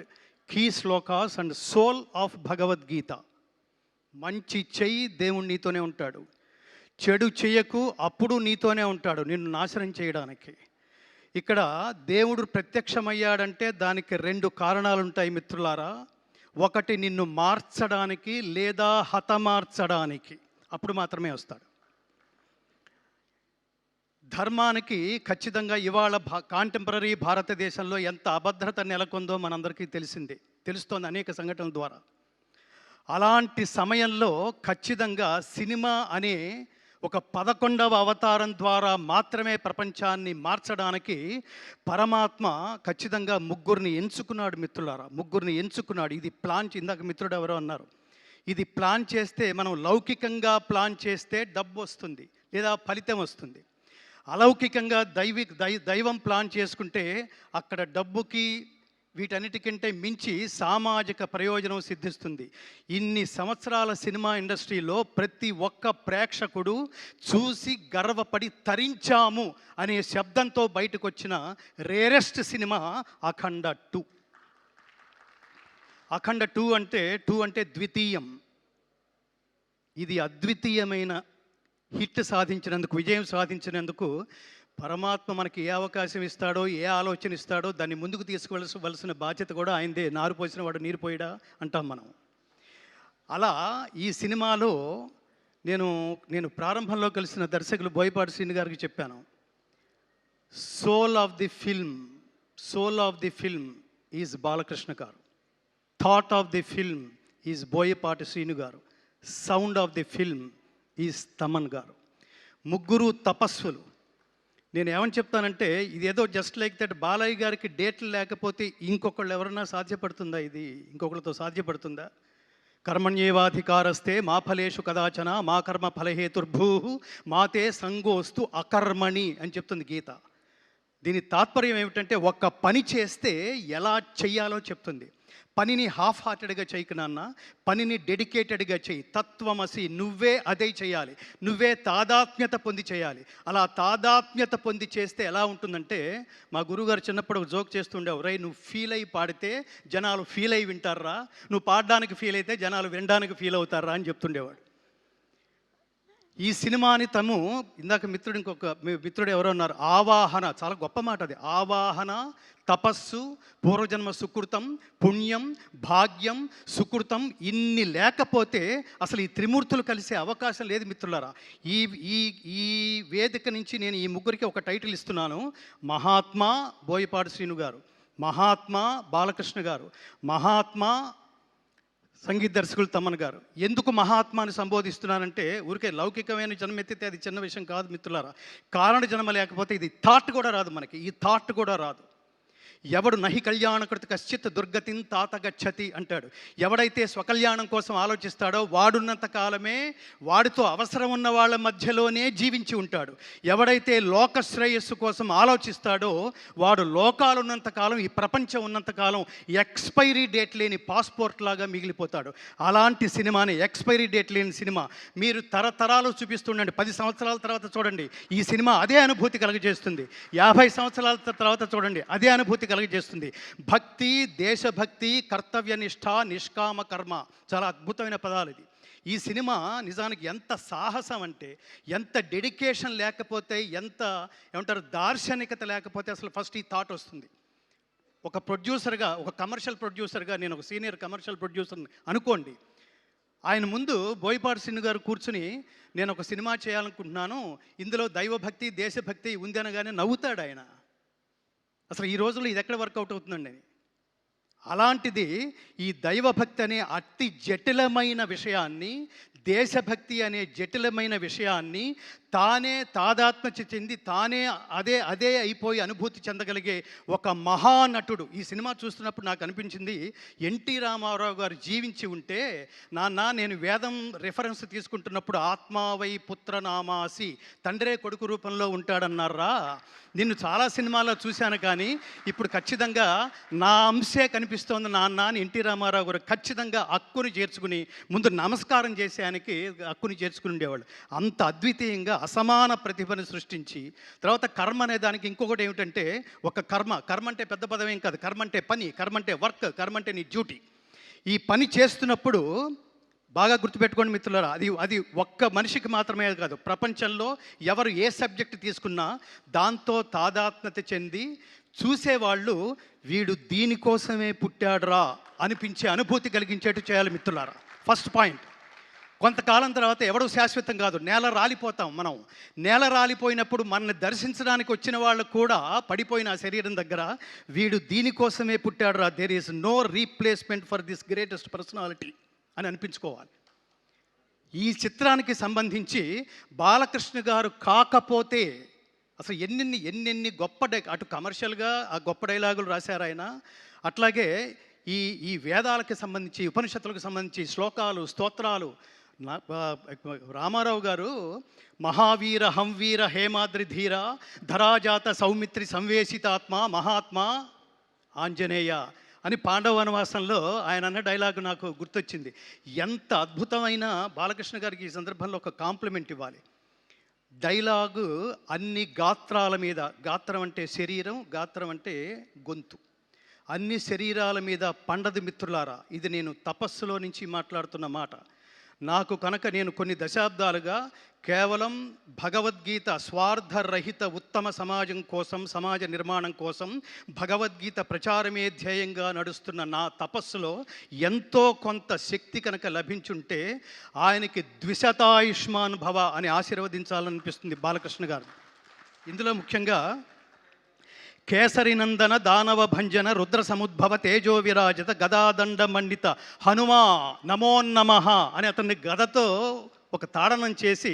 key shlokas and soul of Bhagavad Gita. మంచి చెయ్యి, దేవుడు నీతోనే ఉంటాడు. చెడు చెయ్యకు, అప్పుడు నీతోనే ఉంటాడు నిన్ను నాశనం చేయడానికి. ఇక్కడ దేవుడు ప్రత్యక్షమయ్యాడంటే దానికి 2 కారణాలు ఉంటాయి మిత్రులారా. ఒకటి నిన్ను మార్చడానికి లేదా హతమార్చడానికి, అప్పుడు మాత్రమే వస్తాడు. ధర్మానికి ఖచ్చితంగా ఇవాళ కాంటెంపరీ భారతదేశంలో ఎంత అభద్రత నెలకొందో మనందరికీ తెలుస్తోంది అనేక సంఘటనల ద్వారా. అలాంటి సమయంలో ఖచ్చితంగా సినిమా అనే ఒక 11వ అవతారం ద్వారా మాత్రమే ప్రపంచాన్ని మార్చడానికి పరమాత్మ ఖచ్చితంగా 3 ఎంచుకున్నాడు మిత్రులారా. 3 ఎంచుకున్నాడు. ఇది ప్లాన్, ఇందాక మిత్రుడు ఎవరో అన్నారు, ఇది ప్లాన్ చేస్తే, మనం లౌకికంగా ప్లాన్ చేస్తే డబ్బు వస్తుంది లేదా ఫలితం వస్తుంది. అలౌకికంగా దైవం ప్లాన్ చేసుకుంటే అక్కడ డబ్బుకి వీటన్నిటికంటే మించి సామాజిక ప్రయోజనం సిద్ధిస్తుంది. ఇన్ని సంవత్సరాల సినిమా ఇండస్ట్రీలో ప్రతి ఒక్క ప్రేక్షకుడు చూసి గర్వపడి తరించాము అనే శబ్దంతో బయటకు వచ్చిన రేరెస్ట్ సినిమా అఖండ 2. అఖండ 2 అంటే ద్వితీయం. ఇది అద్వితీయమైన హిట్ సాధించినందుకు, విజయం సాధించినందుకు పరమాత్మ మనకి ఏ అవకాశం ఇస్తాడో, ఏ ఆలోచన ఇస్తాడో దాన్ని ముందుకు తీసుకువలసిన బాధ్యత కూడా ఆయనదే. నారు పోసిన వాడు నీరు పోయడా అంటాం మనం. అలా ఈ సినిమాలో నేను ప్రారంభంలో కలిసిన దర్శకులు బోయపాటి శ్రీను గారికి చెప్పాను, soul of the film is Balakrishna garu, thought of the film is Boyapati Srinu garu, sound of the film is Thaman garu. ముగ్గురు తపస్సులు. నేను ఏమని చెప్తానంటే, ఇదేదో జస్ట్ లైక్ దట్ బాలయ్య గారికి డేట్లు లేకపోతే ఇంకొకళ్ళు ఎవరన్నా సాధ్యపడుతుందా? ఇది ఇంకొకరితో సాధ్యపడుతుందా? కర్మణ్యేవాధికారస్తే మా ఫలేషు కదాచన మా కర్మ ఫలహేతుర్భూ మాతే సంగోస్తు అకర్మణి అని చెప్తుంది గీత. దీని తాత్పర్యం ఏమిటంటే, ఒక్క పని చేస్తే ఎలా చెయ్యాలో చెప్తుంది. పనిని హాఫ్ హార్టెడ్గా చేయకు నాన్న, పనిని డెడికేటెడ్గా చేయి. తత్వమసి, నువ్వే అదే చేయాలి, నువ్వే తాదాత్మ్యత పొంది చేయాలి. అలా తాదాత్మ్యత పొంది చేస్తే ఎలా ఉంటుందంటే, మా గురువుగారు చిన్నప్పుడు ఒక జోక్ చేస్తుండేవారు, రై నువ్వు ఫీల్ అయ్యి పాడితే జనాలు ఫీల్ అయ్యి వింటారా, నువ్వు పాడడానికి ఫీల్ అయితే జనాలు వినడానికి ఫీల్ అవుతారా అని చెప్తుండేవాడు. ఈ సినిమాని ఇందాక ఇంకొక మిత్రుడు ఎవరో ఉన్నారు, ఆవాహన, చాలా గొప్ప మాట అది. ఆవాహన, తపస్సు, పూర్వజన్మ సుకృతం, పుణ్యం, భాగ్యం, సుకృతం, ఇన్ని లేకపోతే అసలు ఈ త్రిమూర్తులు కలిసే అవకాశం లేదు మిత్రులారా. ఈ వేదిక నుంచి నేను ఈ ముగ్గురికి ఒక టైటిల్ ఇస్తున్నాను. మహాత్మా బోయపాటి శ్రీను గారు, మహాత్మా బాలకృష్ణ గారు, మహాత్మా సంగీత దర్శకులు తమన్ గారు. ఎందుకు మహాత్మాని సంబోధిస్తున్నానంటే, ఊరికే లౌకికమైన జన్మ ఎత్తితే అది చిన్న విషయం కాదు మిత్రులారా. కారణ జన్మ లేకపోతే ఇది థాట్ కూడా రాదు, మనకి ఈ థాట్ కూడా రాదు. ఎవడు నహి కళ్యాణకృత కశ్చిత్ దుర్గతిని తాత గచ్చతి అంటాడు. ఎవడైతే స్వకల్యాణం కోసం ఆలోచిస్తాడో వాడున్నంత కాలమే వాడితో అవసరం ఉన్న వాళ్ళ మధ్యలోనే జీవించి ఉంటాడు. ఎవడైతే లోక శ్రేయస్సు కోసం ఆలోచిస్తాడో వాడు లోకాలున్నంత కాలం, ఈ ప్రపంచం ఉన్నంతకాలం ఎక్స్పైరీ డేట్ లేని పాస్పోర్ట్ లాగా మిగిలిపోతాడు. అలాంటి సినిమాని, ఎక్స్పైరీ డేట్ లేని సినిమా మీరు తరతరాలు చూపిస్తుండండి, 10 సంవత్సరాల తర్వాత చూడండి, ఈ సినిమా అదే అనుభూతి కలుగజేస్తుంది. 50 సంవత్సరాల తర్వాత చూడండి, అదే అనుభూతి కలుగజేస్తుంది. భక్తి, దేశభక్తి, కర్తవ్యనిష్ట, నిష్కామ కర్మ, చాలా అద్భుతమైన పదాలు ఇది. ఈ సినిమా నిజానికి ఎంత సాహసం అంటే, ఎంత డెడికేషన్ లేకపోతే, ఎంత ఏమంటారు దార్శనికత లేకపోతే అసలు ఫస్ట్ ఈ థాట్ వస్తుంది. ఒక ప్రొడ్యూసర్గా, ఒక కమర్షియల్ ప్రొడ్యూసర్గా, నేను ఒక సీనియర్ కమర్షియల్ ప్రొడ్యూసర్ని అనుకోండి, ఆయన ముందు బోయపాటి శ్రీను గారు కూర్చుని నేను ఒక సినిమా చేయాలనుకుంటున్నాను, ఇందులో దైవభక్తి, దేశభక్తి ఉంది అనగానే నవ్వుతాడు ఆయన. అసలు ఈ రోజుల్లో ఇది ఎక్కడ వర్కౌట్ అవుతుందండి? అలాంటిది ఈ దైవభక్తి అనే అతి జటిలమైన విషయాన్ని, దేశభక్తి అనే జటిలమైన విషయాన్ని తానే తాదాత్మ్యత చెంది తానే అదే అయిపోయి అనుభూతి చెందగలిగే ఒక మహానటుడు. ఈ సినిమా చూస్తున్నప్పుడు నాకు అనిపించింది, ఎన్టీ రామారావు గారు జీవించి ఉంటే, నాన్న నేను వేదం రెఫరెన్స్ తీసుకుంటున్నప్పుడు ఆత్మావై పుత్రనామాసి, తండ్రే కొడుకు రూపంలో ఉంటాడన్నారా, నిన్ను చాలా సినిమాల్లో చూశాను కానీ ఇప్పుడు ఖచ్చితంగా నా అంశే కనిపిస్తోంది నాన్న అని ఎన్టీ రామారావు గారు ఖచ్చితంగా హక్కుని చేర్చుకుని ముందు నమస్కారం చేసేయానికి హక్కుని చేర్చుకుని ఉండేవాళ్ళు. అంత అద్వితీయంగా అసమాన ప్రతిభను సృష్టించి, తర్వాత కర్మ అనే దానికి ఇంకొకటి ఏమిటంటే, ఒక కర్మ అంటే పెద్ద పదవేం కాదు, కర్మ అంటే పని, కర్మ అంటే వర్క్, కర్మ అంటే నీ డ్యూటీ. ఈ పని చేస్తున్నప్పుడు బాగా గుర్తుపెట్టుకోండి మిత్రులారా, అది ఒక్క మనిషికి మాత్రమే కాదు, ప్రపంచంలో ఎవరు ఏ సబ్జెక్ట్ తీసుకున్నా దాంతో తాదాత్మ్యత చెంది చూసేవాళ్ళు వీడు దీనికోసమే పుట్టాడురా అనిపించే అనుభూతి కలిగించేట్టు చేయాలి మిత్రులారా. First point. కొంతకాలం తర్వాత ఎవడో శాశ్వతం కాదు, నేల రాలిపోతాం మనం. నేల రాలిపోయినప్పుడు మనల్ని దర్శించడానికి వచ్చిన వాళ్ళు కూడా పడిపోయిన శరీరం దగ్గర వీడు దీనికోసమే పుట్టాడురా, there is no replacement for this greatest personality అని అనిపించుకోవాలి. ఈ చిత్రానికి సంబంధించి బాలకృష్ణ గారు కాకపోతే అసలు ఎన్నెన్ని గొప్ప అటు కమర్షియల్గా ఆ గొప్ప డైలాగులు రాశారు ఆయన. అట్లాగే ఈ వేదాలకు సంబంధించి, ఉపనిషత్తులకు సంబంధించి శ్లోకాలు, స్తోత్రాలు, రామారావు గారు మహావీర హంవీర హేమాద్రి ధీర ధరాజాత సౌమిత్రి సంవేశితాత్మ మహాత్మా ఆంజనేయ అని పాండవ వనవాసంలో ఆయన అన్న డైలాగ్ నాకు గుర్తొచ్చింది. ఎంత అద్భుతమైన బాలకృష్ణ గారికి ఈ సందర్భంలో ఒక కాంప్లిమెంట్ ఇవ్వాలి. డైలాగు అన్ని గాత్రాల మీద, గాత్రం అంటే శరీరం, గాత్రం అంటే గొంతు, అన్ని శరీరాల మీద పండది మిత్రులారా. ఇది నేను తపస్సులో నుంచి మాట్లాడుతున్న మాట. నాకు కనుక నేను కొన్ని దశాబ్దాలుగా కేవలం భగవద్గీత స్వార్థరహిత ఉత్తమ సమాజం కోసం, సమాజ నిర్మాణం కోసం భగవద్గీత ప్రచారమే ధ్యేయంగా నడుస్తున్న నా తపస్సులో ఎంతో కొంత శక్తి కనుక లభించుంటే ఆయనకి ద్విశతాయుష్మాన్ భవ అని ఆశీర్వదించాలనిపిస్తుంది బాలకృష్ణ గారు. ఇందులో ముఖ్యంగా కేసరినందన దానవ భంజన రుద్ర సముద్భవ తేజో విరాజిత గదాదండ మండిత హనుమా నమోన్నమః అని అతన్ని గదతో ఒక తాడనం చేసి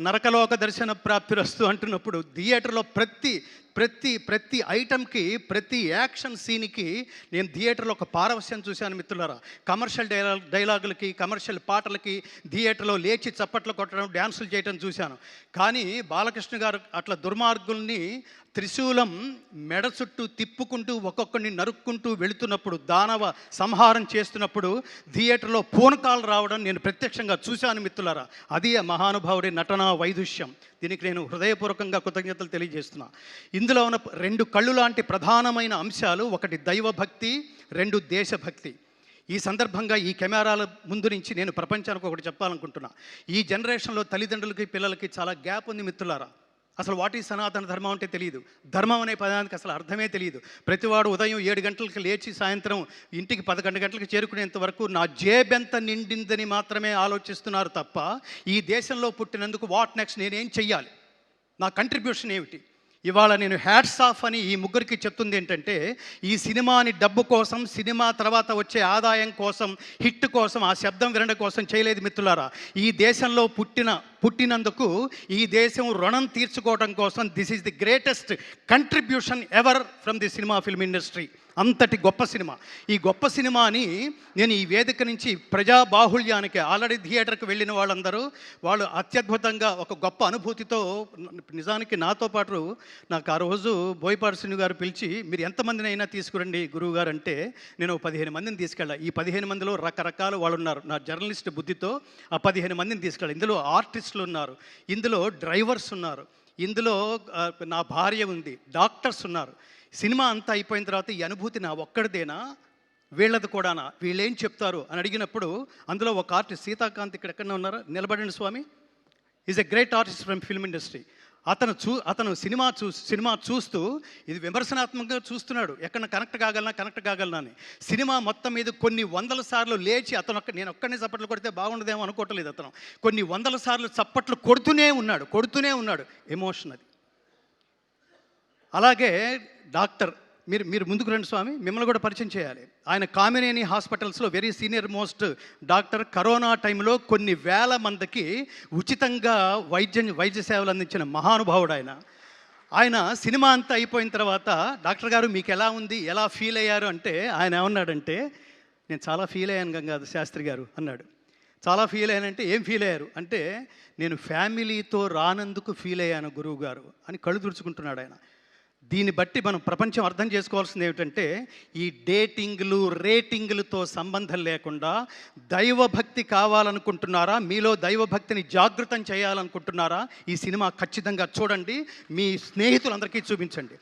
నరకలోక దర్శన ప్రాప్తిరస్తు అంటున్నప్పుడు థియేటర్లో ప్రతి ఐటమ్కి, ప్రతి యాక్షన్ సీన్కి నేను థియేటర్లో ఒక పారవస్యం చూశాను మిత్రులారా. కమర్షియల్ డైలాగులకి, కమర్షియల్ పాటలకి థియేటర్లో లేచి చప్పట్లు కొట్టడం, డ్యాన్సులు చేయడం చూశాను. కానీ బాలకృష్ణ గారు అట్లా దుర్మార్గుల్ని త్రిశూలం మెడ చుట్టూ తిప్పుకుంటూ ఒక్కొక్కరిని నరుక్కుంటూ వెళుతున్నప్పుడు, దానవ సంహారం చేస్తున్నప్పుడు థియేటర్లో పూనకాలు రావడం నేను ప్రత్యక్షంగా చూశాను మిత్రులారా. అది ఆ మహానుభావుడి నటనా వైదుష్యం. దీనికి నేను హృదయపూర్వకంగా కృతజ్ఞతలు తెలియజేస్తున్నా. ఇందులో ఉన్న 2 కళ్ళు లాంటి ప్రధానమైన అంశాలు, ఒకటి దైవభక్తి, 2 దేశభక్తి. ఈ సందర్భంగా ఈ కెమెరాల ముందు నుంచి నేను ప్రపంచానికి ఒకటి చెప్పాలనుకుంటున్నా. ఈ జనరేషన్లో తల్లిదండ్రులకి పిల్లలకి చాలా గ్యాప్ ఉంది మిత్రులారా. అసలు వాట్ ఈ సనాతన ధర్మం అంటే తెలియదు. ధర్మం అనే పదానికి అసలు అర్థమే తెలియదు. ప్రతివాడు ఉదయం 7 గంటలకు లేచి సాయంత్రం ఇంటికి 11 గంటలకు చేరుకునేంత వరకు నా జేబెంత నిండిందని మాత్రమే ఆలోచిస్తున్నారు తప్ప ఈ దేశంలో పుట్టినందుకు వాట్ నెక్స్ట్, నేనేం చెయ్యాలి, నా కంట్రిబ్యూషన్ ఏమిటి. ఇవాళ నేను హ్యాట్స్ ఆఫ్ అని ఈ ముగ్గురికి చెప్తుంది ఏంటంటే, ఈ సినిమాని డబ్బు కోసం, సినిమా తర్వాత వచ్చే ఆదాయం కోసం, హిట్ కోసం, ఆ శబ్దం వినడం కోసం చేయలేదు మిత్రులారా. ఈ దేశంలో పుట్టినందుకు ఈ దేశం రుణం తీర్చుకోవడం కోసం this is the greatest contribution ever from the cinema film industry. అంతటి గొప్ప సినిమా. ఈ గొప్ప సినిమాని నేను ఈ వేదిక నుంచి ప్రజాబాహుళ్యానికి, ఆల్రెడీ థియేటర్కి వెళ్ళిన వాళ్ళందరూ వాళ్ళు అత్యద్భుతంగా ఒక గొప్ప అనుభూతితో, నిజానికి నాతో పాటు నాకు ఆ రోజు బోయపాటి శ్రీను గారు పిలిచి మీరు ఎంతమందిని అయినా తీసుకురండి గురువు గారు అంటే నేను 15 మందిని తీసుకెళ్ళా. ఈ 15 మందిలో రకరకాల వాళ్ళు ఉన్నారు. నా జర్నలిస్ట్ బుద్ధితో ఆ 15 మందిని తీసుకెళ్ళా. ఇందులో ఆర్టిస్టులు ఉన్నారు, ఇందులో డ్రైవర్స్ ఉన్నారు, ఇందులో నా భార్య ఉంది, డాక్టర్స్ ఉన్నారు. సినిమా అంతా అయిపోయిన తర్వాత ఈ అనుభూతి నా ఒక్కడిదేనా, వీళ్ళది కూడానా, వీళ్ళేం చెప్తారు అని అడిగినప్పుడు అందులో ఒక ఆర్టిస్ట్ సీతాకాంత్ ఎక్కడన్నా ఉన్నారా, నిలబడండి స్వామి, is a great artist from film industry. అతను సినిమా చూస్తూ ఇది విమర్శనాత్మకంగా చూస్తున్నాడు, ఎక్కడ కనెక్ట్ కాగలనా అని. సినిమా మొత్తం మీద కొన్ని 100 సార్లు లేచి నేను ఒక్కడిని చప్పట్లు కొడితే బాగుండదేమో అనుకోవట్లేదు. అతను కొన్ని 100 సార్లు చప్పట్లు కొడుతూనే ఉన్నాడు. ఎమోషన్ అది. అలాగే డాక్టర్, మీరు ముందుకు రండి స్వామి, మిమ్మల్ని కూడా పరిచయం చేయాలి. ఆయన కామినేని హాస్పిటల్స్లో very senior most doctor. Corona టైంలో కొన్ని వేల మందికి ఉచితంగా వైద్య సేవలు అందించిన మహానుభావుడు ఆయన సినిమా అంతా అయిపోయిన తర్వాత డాక్టర్ గారు మీకు ఎలా ఉంది, ఎలా ఫీల్ అయ్యారు అంటే ఆయన ఏమన్నాడంటే, నేను చాలా ఫీల్ అయ్యాను గంగాధర్ శాస్త్రి గారు అన్నాడు. చాలా ఫీల్ అయ్యానంటే ఏం ఫీల్ అయ్యారు అంటే, నేను ఫ్యామిలీతో రానందుకు ఫీల్ అయ్యాను గురువు గారు అని కళ్ళు తుడుచుకుంటున్నాడు ఆయన. దీన్ని బట్టి మనం ప్రపంచం అర్థం చేసుకోవాల్సింది ఏమిటంటే, ఈ డేటింగ్లు రేటింగ్లతో సంబంధం లేకుండా దైవభక్తి కావాలనుకుంటున్నారా, మీలో దైవభక్తిని జాగృతం చేయాలనుకుంటున్నారా, ఈ సినిమా ఖచ్చితంగా చూడండి, మీ స్నేహితులందరికీ చూపించండి.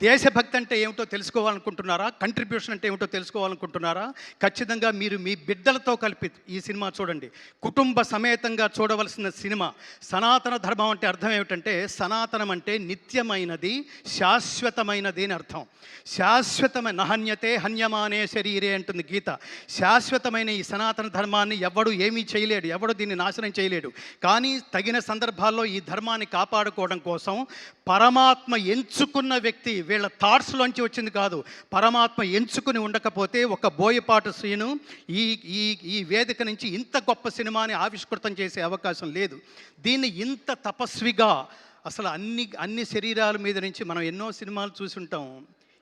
దేశభక్తి అంటే ఏమిటో తెలుసుకోవాలనుకుంటున్నారా, కంట్రిబ్యూషన్ అంటే ఏమిటో తెలుసుకోవాలనుకుంటున్నారా, ఖచ్చితంగా మీరు మీ బిడ్డలతో కలిపి ఈ సినిమా చూడండి. కుటుంబ సమేతంగా చూడవలసిన సినిమా. సనాతన ధర్మం అంటే అర్థం ఏమిటంటే, సనాతనం అంటే నిత్యమైనది, శాశ్వతమైనది అని అర్థం. శాశ్వతమైన నహన్యతే హన్యమానే శరీరే అంటుంది గీత. శాశ్వతమైన ఈ సనాతన ధర్మాన్ని ఎవడు ఏమీ చేయలేడు, ఎవడు దీన్ని నాశనం చేయలేడు. కానీ తగిన సందర్భాల్లో ఈ ధర్మాన్ని కాపాడుకోవడం కోసం పరమాత్మ ఎంచుకున్న వ్యక్తి, వీళ్ళ థాట్స్లోంచి వచ్చింది కాదు, పరమాత్మ ఎంచుకుని ఉండకపోతే ఒక బోయపాటి శ్రీను ఈ వేదిక నుంచి ఇంత గొప్ప సినిమాని ఆవిష్కృతం చేసే అవకాశం లేదు. దీన్ని ఇంత తపస్విగా, అసలు అన్ని శరీరాల మీద నుంచి మనం ఎన్నో సినిమాలు చూసి ఉంటాం.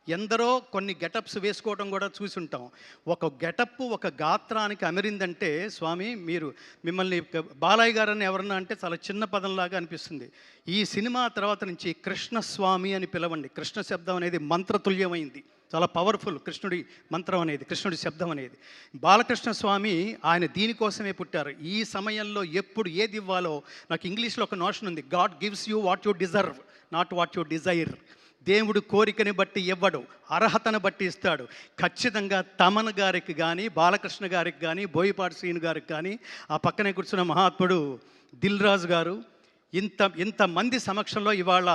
ఎందరో కొన్ని గెటప్స్ వేసుకోవడం కూడా చూసుంటాం. ఒక గెటప్ ఒక గాత్రానికి అమరిందంటే స్వామి మీరు మిమ్మల్ని బాలయ్య గారని ఎవరన్నా అంటే చాలా చిన్న పదంలాగా అనిపిస్తుంది. ఈ సినిమా తర్వాత నుంచి కృష్ణస్వామి అని పిలవండి. కృష్ణ శబ్దం అనేది మంత్రతుల్యమైంది, చాలా పవర్ఫుల్. కృష్ణుడి మంత్రం అనేది, కృష్ణుడి శబ్దం అనేది. బాలకృష్ణ స్వామి ఆయన దీనికోసమే పుట్టారు. ఈ సమయంలో ఎప్పుడు ఏది ఇవ్వాలో, నాకు ఇంగ్లీష్లో ఒక నోషన్ ఉంది, God gives you what you deserve, not what you Dzire. దేవుడు కోరికని బట్టి ఇవ్వడు, అర్హతను బట్టి ఇస్తాడు. ఖచ్చితంగా తమన్ గారికి కానీ, బాలకృష్ణ గారికి కానీ, బోయపాటి శ్రీను గారికి కానీ, ఆ పక్కనే కూర్చున్న మహాత్ముడు దిల్ రాజు గారు, ఇంతమంది సమక్షంలో ఇవాళ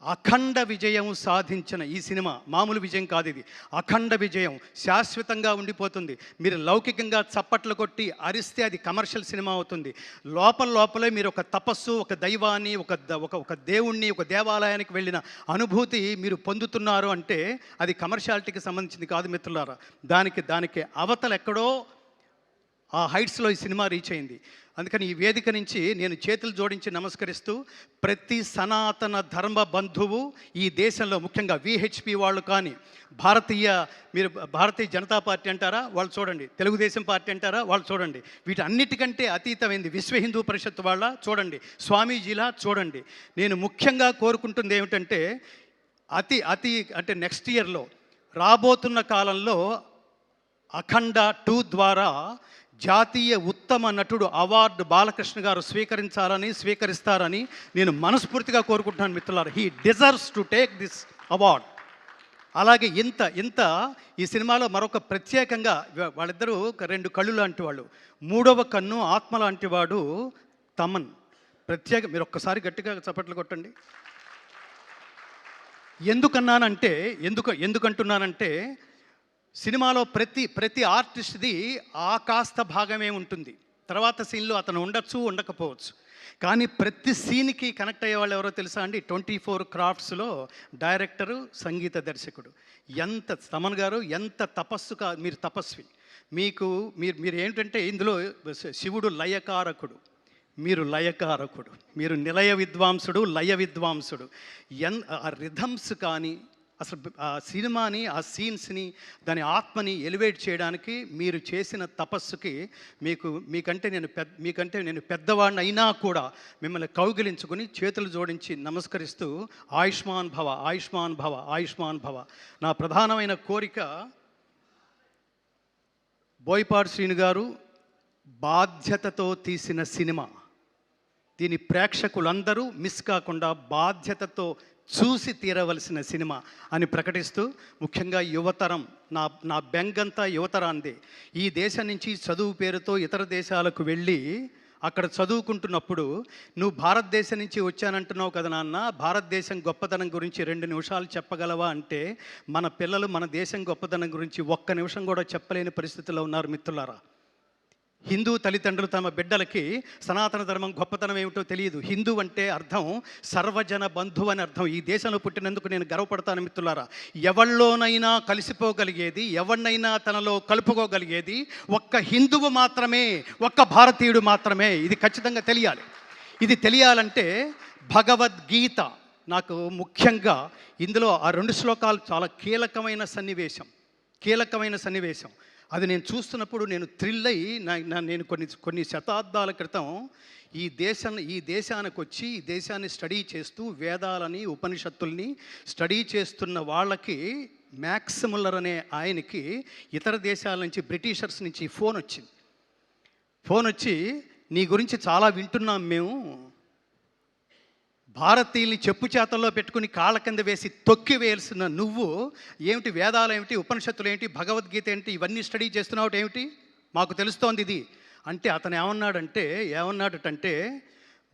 అఖండ విజయం సాధించిన ఈ సినిమా మామూలు విజయం కాదు, ఇది అఖండ విజయం, శాశ్వతంగా ఉండిపోతుంది. మీరు లౌకికంగా చప్పట్లు కొట్టి అరిస్తే అది కమర్షియల్ సినిమా అవుతుంది. లోపలే మీరు ఒక తపస్సు, ఒక దైవాన్ని, ఒక దేవుణ్ణి, ఒక దేవాలయానికి వెళ్ళిన అనుభూతి మీరు పొందుతున్నారు అంటే అది కమర్షియాలిటీకి సంబంధించింది కాదు మిత్రులారా. దానికి అవతల ఎక్కడో ఆ హైట్స్లో ఈ సినిమా రీచ్ అయింది. అందుకని ఈ వేదిక నుంచి నేను చేతులు జోడించి నమస్కరిస్తూ, ప్రతి సనాతన ధర్మ బంధువు ఈ దేశంలో, ముఖ్యంగా విహెచ్పి వాళ్ళు కానీ, మీరు భారతీయ జనతా పార్టీ అంటారా వాళ్ళు చూడండి, తెలుగుదేశం పార్టీ అంటారా వాళ్ళు చూడండి, వీటన్నిటికంటే అతీతమైంది విశ్వ హిందూ పరిషత్ వాళ్ళ చూడండి, స్వామీజీలా చూడండి. నేను ముఖ్యంగా కోరుకుంటుంది ఏమిటంటే అంటే నెక్స్ట్ ఇయర్లో రాబోతున్న కాలంలో అఖండ 2 ద్వారా జాతీయ ఉత్తమ నటుడు అవార్డు బాలకృష్ణ గారు స్వీకరిస్తారని నేను మనస్ఫూర్తిగా కోరుకుంటున్నాను మిత్రులారా. He deserves to take this award. అలాగే ఇంత ఈ సినిమాలో మరొక ప్రత్యేకంగా వాళ్ళిద్దరూ 2 కళ్ళు లాంటి వాళ్ళు, 3వ కన్ను ఆత్మ లాంటి వాడు తమన్. మీరు ఒక్కసారి గట్టిగా చప్పట్లు కొట్టండి. ఎందుకంటున్నానంటే సినిమాలో ప్రతి ఆర్టిస్ట్ది ఆ కాస్త భాగమే ఉంటుంది. తర్వాత సీన్లో అతను ఉండొచ్చు, ఉండకపోవచ్చు, కానీ ప్రతి సీన్కి కనెక్ట్ అయ్యే వాళ్ళు ఎవరో తెలుసా అండి? 24 క్రాఫ్ట్స్లో డైరెక్టరు, సంగీత దర్శకుడు. తమన్ గారు ఎంత మీరు తపస్వి. మీరు ఏంటంటే ఇందులో శివుడు లయకారకుడు, మీరు లయకారకుడు, మీరు నిలయ విద్వాంసుడు, లయ విద్వాంసుడు. ఆ రిథమ్స్ కానీ అసలు ఆ సినిమాని, ఆ సీన్స్ని, దాని ఆత్మని ఎలివేట్ చేయడానికి మీరు చేసిన తపస్సుకి మీకంటే నేను పెద్దవాడిని అయినా కూడా మిమ్మల్ని కౌగిలించుకుని చేతులు జోడించి నమస్కరిస్తూ ఆయుష్మాన్ భవ, ఆయుష్మాన్ భవ, ఆయుష్మాన్ భవ. నా ప్రధానమైన కోరిక, బోయపాటి శ్రీను గారు బాధ్యతతో తీసిన సినిమా, దీని ప్రేక్షకులందరూ మిస్ కాకుండా బాధ్యతతో చూసి తీరవలసిన సినిమా అని ప్రకటిస్తూ, ముఖ్యంగా యువతరం, నా బెంగంతా యువతరాందే. ఈ దేశం నుంచి చదువు పేరుతో ఇతర దేశాలకు వెళ్ళి అక్కడ చదువుకుంటున్నప్పుడు, నువ్వు భారతదేశం నుంచి వచ్చానంటున్నావు కదా నాన్న, భారతదేశం గొప్పతనం గురించి 2 నిమిషాలు చెప్పగలవా అంటే మన పిల్లలు మన దేశం గొప్పతనం గురించి 1 నిమిషం కూడా చెప్పలేని పరిస్థితుల్లో ఉన్నారు మిత్రులారా. హిందూ తల్లిదండ్రులు తమ బిడ్డలకి సనాతన ధర్మం గొప్పతనం ఏమిటో తెలియదు. హిందూ అంటే అర్థం సర్వజన బంధువు అని అర్థం. ఈ దేశంలో పుట్టినందుకు నేను గర్వపడతాను మిత్రులారా. ఎవరిలోనైనా కలిసిపోగలిగేది, ఎవరినైనా తనలో కలుపుకోగలిగేది ఒక్క హిందువు మాత్రమే, ఒక్క భారతీయుడు మాత్రమే. ఇది ఖచ్చితంగా తెలియాలి. ఇది తెలియాలంటే భగవద్గీత నాకు ముఖ్యంగా ఇందులో ఆ 2 శ్లోకాలు చాలా కీలకమైన సన్నివేశం. అది నేను చూస్తున్నప్పుడు నేను థ్రిల్ అయ్యి, నేను కొన్ని శతాబ్దాల క్రితం ఈ దేశానికి వచ్చి ఈ దేశాన్ని స్టడీ చేస్తూ వేదాలని, ఉపనిషత్తుల్ని స్టడీ చేస్తున్న వాళ్ళకి, మ్యాక్స్ ముల్లర్ అనే ఆయనకి ఇతర దేశాల నుంచి, బ్రిటిషర్స్ నుంచి ఫోన్ వచ్చి నీ గురించి చాలా వింటున్నాం మేము, భారతీయుల్ని చెప్పు చేతల్లో పెట్టుకుని కాళ్ళ కింద వేసి తొక్కి వేయాల్సిన నువ్వు ఏమిటి, వేదాలు ఏమిటి, ఉపనిషత్తులు ఏంటి, భగవద్గీత ఏంటి, ఇవన్నీ స్టడీ చేస్తున్నావు ఏమిటి, మాకు తెలుస్తోంది ఇది అంటే, అతను ఏమన్నాడటంటే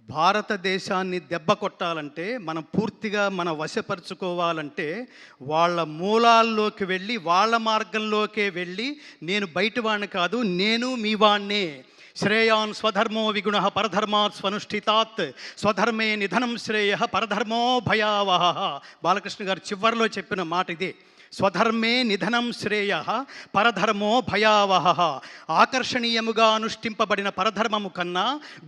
భారతదేశాన్ని దెబ్బ కొట్టాలంటే, మనం పూర్తిగా వశపరుచుకోవాలంటే వాళ్ళ మూలాల్లోకి వెళ్ళి, వాళ్ళ మార్గంలోకే వెళ్ళి, నేను బయట వాడిని కాదు, నేను మీ వాణ్ణే, శ్రేయాన్ స్వధర్మో విగుణ పరధర్మాత్ స్వనుష్ఠితాత్ స్వధర్మే నిధనం శ్రేయ పరధర్మో భయావహ. బాలకృష్ణ గారు చివరిలో చెప్పిన మాట ఇదే. స్వధర్మే నిధనం శ్రేయ పరధర్మో భయావహ. ఆకర్షణీయముగా అనుష్ఠింపబడిన పరధర్మము కన్నా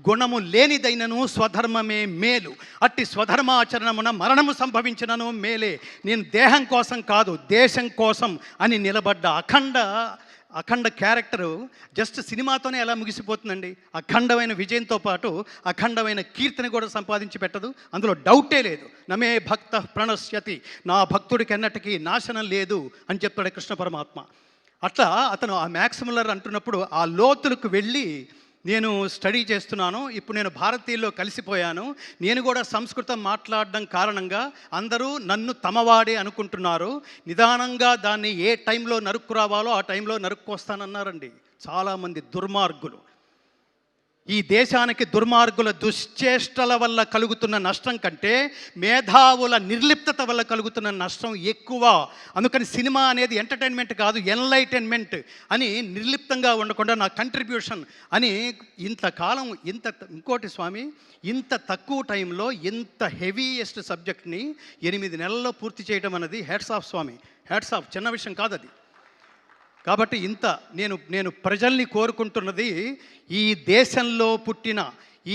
గుణము లేనిదైనను స్వధర్మమే మేలు. అట్టి స్వధర్మాచరణమున మరణము సంభవించినను మేలే. నేను దేహం కోసం కాదు, దేశం కోసం అని నిలబడ్డ అఖండ క్యారెక్టరు జస్ట్ సినిమాతోనే ఎలా ముగిసిపోతుందండి. అఖండమైన విజయంతో పాటు అఖండమైన కీర్తిని కూడా సంపాదించి పెట్టదు, అందులో డౌటే లేదు. నమే భక్త ప్రణశ్యతి, నా భక్తుడికి ఎన్నటికీ నాశనం లేదు అని చెప్తాడు కృష్ణ పరమాత్మ. అట్లా అతను ఆ మ్యాక్స్ ముల్లర్ అంటున్నప్పుడు ఆ లోతులకు వెళ్ళి నేను స్టడీ చేస్తున్నాను. ఇప్పుడు నేను భారతీయుల్లో కలిసిపోయాను. నేను కూడా సంస్కృతం మాట్లాడడం కారణంగా అందరూ నన్ను తమవాడే అనుకుంటున్నారు. నిదానంగా దాన్ని ఏ టైంలో నరుక్కు రావాలో ఆ టైంలో నరుక్కొస్తానన్నారండి చాలామంది దుర్మార్గులు. ఈ దేశానికి దుర్మార్గుల దుశ్చేష్టల వల్ల కలుగుతున్న నష్టం కంటే మేధావుల నిర్లిప్తత వల్ల కలుగుతున్న నష్టం ఎక్కువ. అందుకని సినిమా అనేది ఎంటర్టైన్మెంట్ కాదు, ఎన్లైటైన్మెంట్ అని నిర్లిప్తంగా ఉండకుండా నా కంట్రిబ్యూషన్ అని ఇంతకాలం ఇంకోటి స్వామి, ఇంత తక్కువ టైంలో ఇంత హెవీయెస్ట్ సబ్జెక్ట్ని 8 నెలల్లో పూర్తి చేయడం అనేది హ్యాట్స్ ఆఫ్ స్వామి, హ్యాట్స్ ఆఫ్. చిన్న విషయం కాదు అది. కాబట్టి నేను ప్రజల్ని కోరుకుంటున్నది, ఈ దేశంలో పుట్టిన,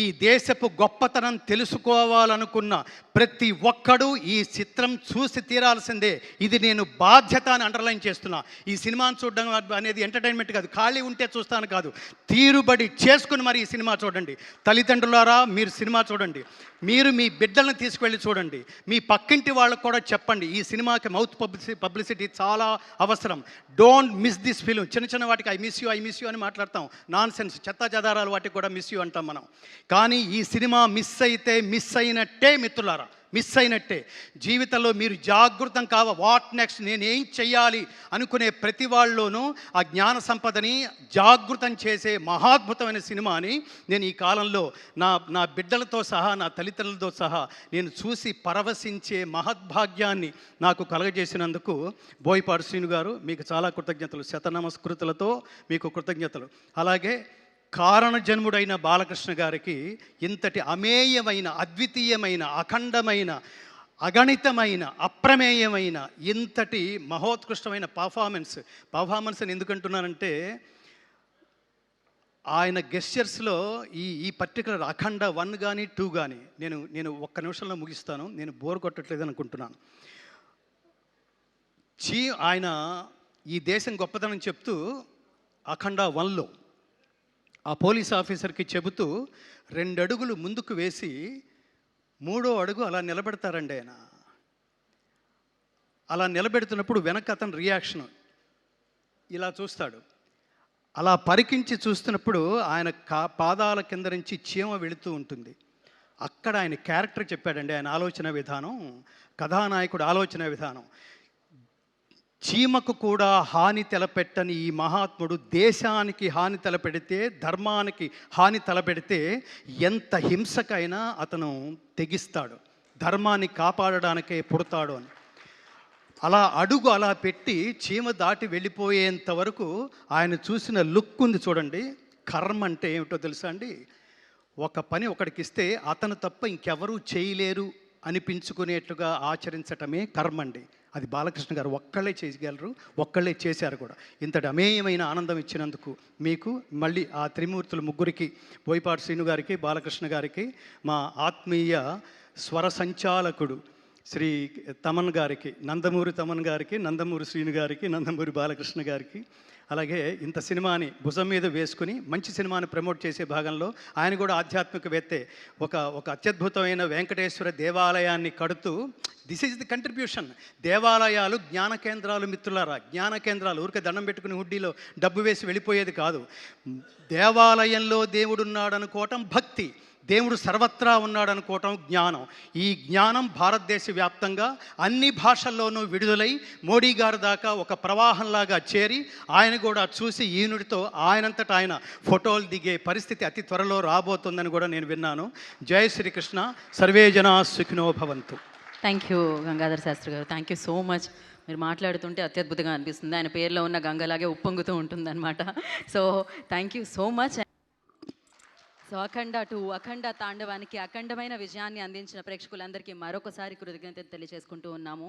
ఈ దేశపు గొప్పతనం తెలుసుకోవాలనుకున్న ప్రతి ఒక్కడూ ఈ చిత్రం చూసి తీరాల్సిందే. ఇది నేను బాధ్యత అని అండర్లైన్ చేస్తున్నా. ఈ సినిమాను చూడడం అనేది ఎంటర్టైన్మెంట్ కాదు, ఖాళీ ఉంటే చూస్తాను కాదు, తీరుబడి చేసుకుని మరి ఈ సినిమా చూడండి. తల్లిదండ్రులారా మీరు సినిమా చూడండి, మీరు మీ బిడ్డలను తీసుకువెళ్ళి చూడండి, మీ పక్కింటి వాళ్ళకు కూడా చెప్పండి. ఈ సినిమాకి మౌత్ పబ్లిసిటీ చాలా అవసరం. Don't miss this film. చిన్న వాటికి ఐ మిస్ యూ అని మాట్లాడతాం, నాన్ సెన్స్ చెత్త చెదారాలు వాటికి కూడా మిస్ యూ అంటాం మనం. కానీ ఈ సినిమా మిస్ అయినట్టే మిత్రులారా, మిస్ అయినట్టే. జీవితంలో మీరు జాగృతం వాట్ నెక్స్ట్, నేనేం చెయ్యాలి అనుకునే ప్రతి వాళ్ళలోనూ ఆ జ్ఞాన సంపదని జాగృతం చేసే మహాద్భుతమైన సినిమాని నేను ఈ కాలంలో నా బిడ్డలతో సహా, నా తల్లిదండ్రులతో సహా నేను చూసి పరవశించే మహద్భాగ్యాన్ని నాకు కలగజేసినందుకు బోయపాటి శ్రీను గారు మీకు చాలా కృతజ్ఞతలు, శతనమస్కృతులతో మీకు కృతజ్ఞతలు. అలాగే కారణజన్ముడైన బాలకృష్ణ గారికి ఇంతటి అమేయమైన, అద్వితీయమైన, అఖండమైన, అగణితమైన, అప్రమేయమైన ఇంతటి మహోత్కృష్టమైన పర్ఫార్మెన్స్ అని ఎందుకంటున్నానంటే, ఆయన గెస్చర్స్లో ఈ పర్టికులర్ అఖండ 1 కానీ 2 కానీ నేను ఒక్క నిమిషంలో ముగిస్తాను, నేను బోర్ కొట్టట్లేదు అనుకుంటున్నాను. ఆయన ఈ దేశం గొప్పతనం చెప్తూ అఖండ 1లో ఆ పోలీస్ ఆఫీసర్కి చెబుతూ 2 అడుగులు ముందుకు వేసి 3వ అడుగు అలా నిలబెడతారండి ఆయన. అలా నిలబెడుతున్నప్పుడు వెనక అతను రియాక్షన్ ఇలా చూస్తాడు. అలా పరికించి చూస్తున్నప్పుడు ఆయన పాదాల కింద నుంచి చీమ వెళుతూ ఉంటుంది. అక్కడ ఆయన క్యారెక్టర్ చెప్పాడండి, ఆయన ఆలోచన విధానం, కథానాయకుడు ఆలోచన విధానం. చీమకు కూడా హాని తలపెట్టని ఈ మహాత్ముడు దేశానికి హాని తలపెడితే, ధర్మానికి హాని తలపెడితే ఎంత హింసకైనా అతను తెగిస్తాడు, ధర్మాన్ని కాపాడడానికే పుడతాడు అని. అలా పెట్టి చీమ దాటి వెళ్ళిపోయేంత వరకు ఆయన చూసిన లుక్ ఉంది చూడండి. కర్మ అంటే ఏమిటో తెలుసా అండి? ఒక పని ఒకడికి ఇస్తే అతను తప్ప ఇంకెవరూ చేయలేరు అనిపించుకునేట్లుగా ఆచరించటమే కర్మ అండి. అది బాలకృష్ణ గారు ఒక్కళ్ళే చేయగలరు, ఒక్కళ్ళే చేశారు కూడా. ఇంతటి అమేయమైన ఆనందం ఇచ్చినందుకు మీకు మళ్ళీ ఆ త్రిమూర్తులు ముగ్గురికి, బోయపాటి శ్రీను గారికి, బాలకృష్ణ గారికి, మా ఆత్మీయ స్వర సంచాలకుడు శ్రీ తమన్ గారికి, నందమూరి తమన్ గారికి, నందమూరి శ్రీను గారికి, నందమూరి బాలకృష్ణ గారికి, అలాగే ఇంత సినిమాని భుజం మీద వేసుకుని మంచి సినిమాని ప్రమోట్ చేసే భాగంలో ఆయన కూడా ఆధ్యాత్మికవేత్తే. ఒక అత్యద్భుతమైన వెంకటేశ్వర దేవాలయాన్ని కడుతూ, దిస్ ఈజ్ ది కంట్రిబ్యూషన్. దేవాలయాలు జ్ఞాన కేంద్రాలు మిత్రులారా, జ్ఞాన కేంద్రాలు. ఊరికే దండం పెట్టుకుని హుడ్డీలో డబ్బు వేసి వెళ్ళిపోయేది కాదు. దేవాలయంలో దేవుడున్నాడు అనుకోవటం భక్తి, దేవుడు సర్వత్రా ఉన్నాడు అనుకోవటం జ్ఞానం. ఈ జ్ఞానం భారతదేశ వ్యాప్తంగా అన్ని భాషల్లోనూ విడుదలై మోడీ గారి దాకా ఒక ప్రవాహంలాగా చేరి ఆయన కూడా చూసి ఈనుడితో ఆయనంతట ఆయన ఫోటోలు దిగే పరిస్థితి అతి త్వరలో రాబోతుందని కూడా నేను విన్నాను. జై శ్రీకృష్ణ, సర్వే జనా సుఖినో భవంతు. థ్యాంక్ యూ గంగాధర్ శాస్త్రి గారు, థ్యాంక్ యూ సో మచ్. మీరు మాట్లాడుతుంటే అత్యద్భుతంగా అనిపిస్తుంది. ఆయన పేరులో ఉన్న గంగలాగే ఉప్పొంగుతూ ఉంటుందన్నమాట. So thank you so much. So Akhanda తాండవానికి అఖండమైన విజయాన్ని అందించిన ప్రేక్షకులందరికీ మరొకసారి కృతజ్ఞతలు తెలియజేసుకుంటూ ఉన్నాము.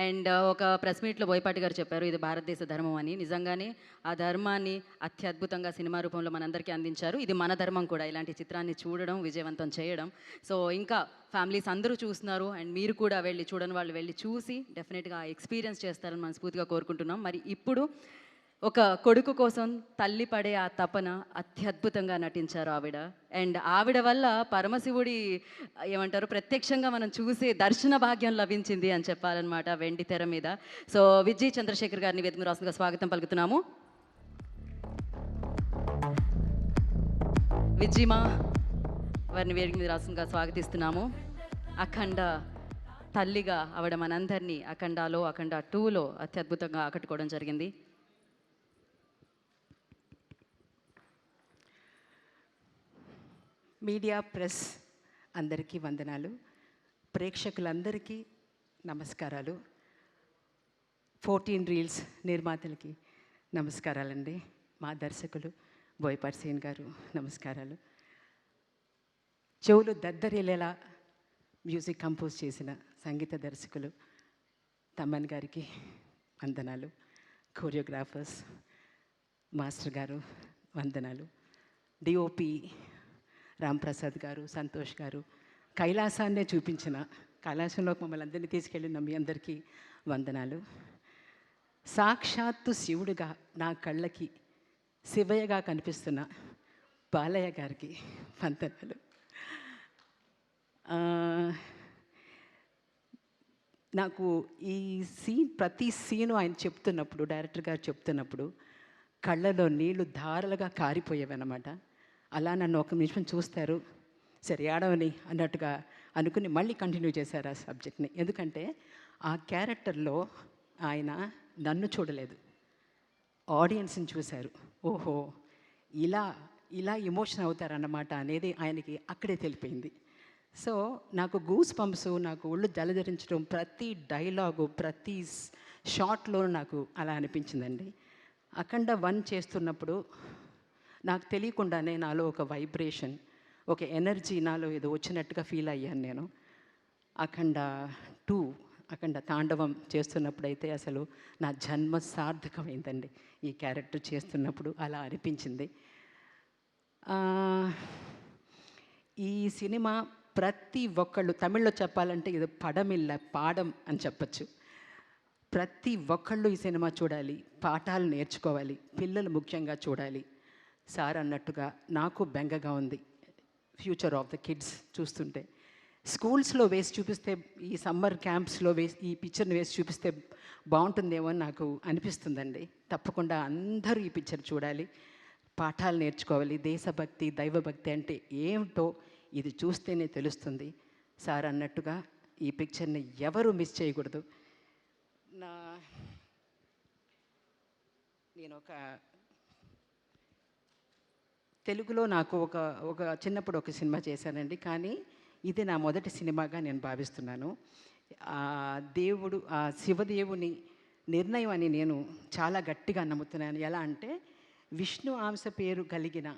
అండ్ ఒక ప్రెస్ మీట్లో బోయపాటి గారు చెప్పారు ఇది భారతదేశ ధర్మం అని. నిజంగానే ఆ ధర్మాన్ని అత్యద్భుతంగా సినిమా రూపంలో మనందరికీ అందించారు. ఇది మన ధర్మం కూడా, ఇలాంటి చిత్రాన్ని చూడడం, విజయవంతం చేయడం. సో ఇంకా ఫ్యామిలీస్ అందరూ చూస్తున్నారు అండ్ మీరు కూడా వెళ్ళి చూడని వాళ్ళు వెళ్ళి చూసి డెఫినెట్గా ఎక్స్పీరియన్స్ చేస్తారని మనస్ఫూర్తిగా కోరుకుంటున్నాం. మరి ఇప్పుడు ఒక కొడుకు కోసం తల్లి పడే ఆ తపన అత్యద్భుతంగా నటించారు ఆవిడ. అండ్ ఆవిడ వల్ల పరమశివుడి ఏమంటారు ప్రత్యక్షంగా మనం చూసే దర్శన భాగ్యం లభించింది అని చెప్పాలన్నమాట వెండి తెర మీద. సో విజయ్ చంద్రశేఖర్ గారిని వేదిక రాష్ట్రంగా స్వాగతం పలుకుతున్నాము. విజయమా వారిని వేదిక మీద రాష్ట్రంగా స్వాగతిస్తున్నాము. అఖండ తల్లిగా ఆవిడ మనందరినీ అఖండాలో అఖండ 2లో అత్యద్భుతంగా ఆకట్టుకోవడం జరిగింది. మీడియా ప్రెస్ అందరికీ వందనాలు, ప్రేక్షకులందరికీ నమస్కారాలు, 14 రీల్స్ నిర్మాతలకి నమస్కారాలండి, మా దర్శకులు బోయపాటి సీన్ గారు నమస్కారాలు, చెవులు దద్దరిల్లేలా మ్యూజిక్ కంపోజ్ చేసిన సంగీత దర్శకులు తమ్మన్ గారికి వందనాలు, కోరియోగ్రాఫర్స్ మాస్టర్ గారు వందనాలు, డిఓపి రాంప్రసాద్ గారు, సంతోష్ గారు, కైలాసాన్నే చూపించిన కైలాసంలోకి మమ్మల్ని అందరినీ తీసుకెళ్ళిన మీ అందరికీ వందనాలు, సాక్షాత్తు శివుడుగా నా కళ్ళకి శివయ్యగా కనిపిస్తున్న బాలయ్య గారికి వందనాలు. నాకు ఈ ప్రతి సీను ఆయన చెప్తున్నప్పుడు, డైరెక్టర్ గారు చెప్తున్నప్పుడు కళ్ళలో నీళ్లు ధారలుగా కారిపోయేవన్నమాట. అలా నన్ను ఒక నిమిషం చూస్తారు, సరే ఆడవని అన్నట్టుగా అనుకుని మళ్ళీ కంటిన్యూ చేశారు ఆ సబ్జెక్ట్ని. ఎందుకంటే ఆ క్యారెక్టర్లో ఆయన నన్ను చూడలేదు, ఆడియన్స్ని చూశారు. ఓహో ఇలా ఇలా ఎమోషన్ అవుతారన్నమాట అనేది ఆయనకి అక్కడే తెలిపోయింది. సో నాకు గూస్ పంప్స్, నాకు ఒళ్ళు జలధరించడం, ప్రతి డైలాగు ప్రతి షాట్లో నాకు అలా అనిపించిందండి. అఖండ 1 చేస్తున్నప్పుడు నాకు తెలియకుండానే నాలో ఒక వైబ్రేషన్, ఒక ఎనర్జీ నాలో ఏదో వచ్చినట్టుగా ఫీల్ అయ్యాను నేను. అఖండ 2 అఖండ తాండవం చేస్తున్నప్పుడైతే అసలు నా జన్మ సార్థకమైందండి. ఈ క్యారెక్టర్ చేస్తున్నప్పుడు అలా అనిపించింది. ఈ సినిమా ప్రతి ఒక్కళ్ళు, తమిళ్లో చెప్పాలంటే ఇది పడమిల్ల పాడం అని చెప్పచ్చు. ప్రతి ఒక్కళ్ళు ఈ సినిమా చూడాలి, పాఠాలు నేర్చుకోవాలి, పిల్లలు ముఖ్యంగా చూడాలి. సార్ అన్నట్టుగా నాకు బెంగగా ఉంది ఫ్యూచర్ ఆఫ్ ద కిడ్స్ చూస్తుంటే. స్కూల్స్లో వేసి చూపిస్తే, ఈ సమ్మర్ క్యాంప్స్లో వేసి ఈ పిక్చర్ని వేసి చూపిస్తే బాగుంటుందేమో అని నాకు అనిపిస్తుందండి. తప్పకుండా అందరూ ఈ పిక్చర్ చూడాలి, పాఠాలు నేర్చుకోవాలి. దేశభక్తి, దైవభక్తి అంటే ఏమిటో ఇది చూస్తేనే తెలుస్తుంది. సార్ అన్నట్టుగా ఈ పిక్చర్ని ఎవరు మిస్ చేయకూడదు. నేను తెలుగులో నాకు ఒక చిన్నప్పుడు ఒక సినిమా చేశానండి, కానీ ఇది నా మొదటి సినిమాగా నేను భావిస్తున్నాను. దేవుడు, శివదేవుని నిర్ణయం అని నేను చాలా గట్టిగా నమ్ముతున్నాను. ఎలా అంటే విష్ణు అంశ పేరు కలిగిన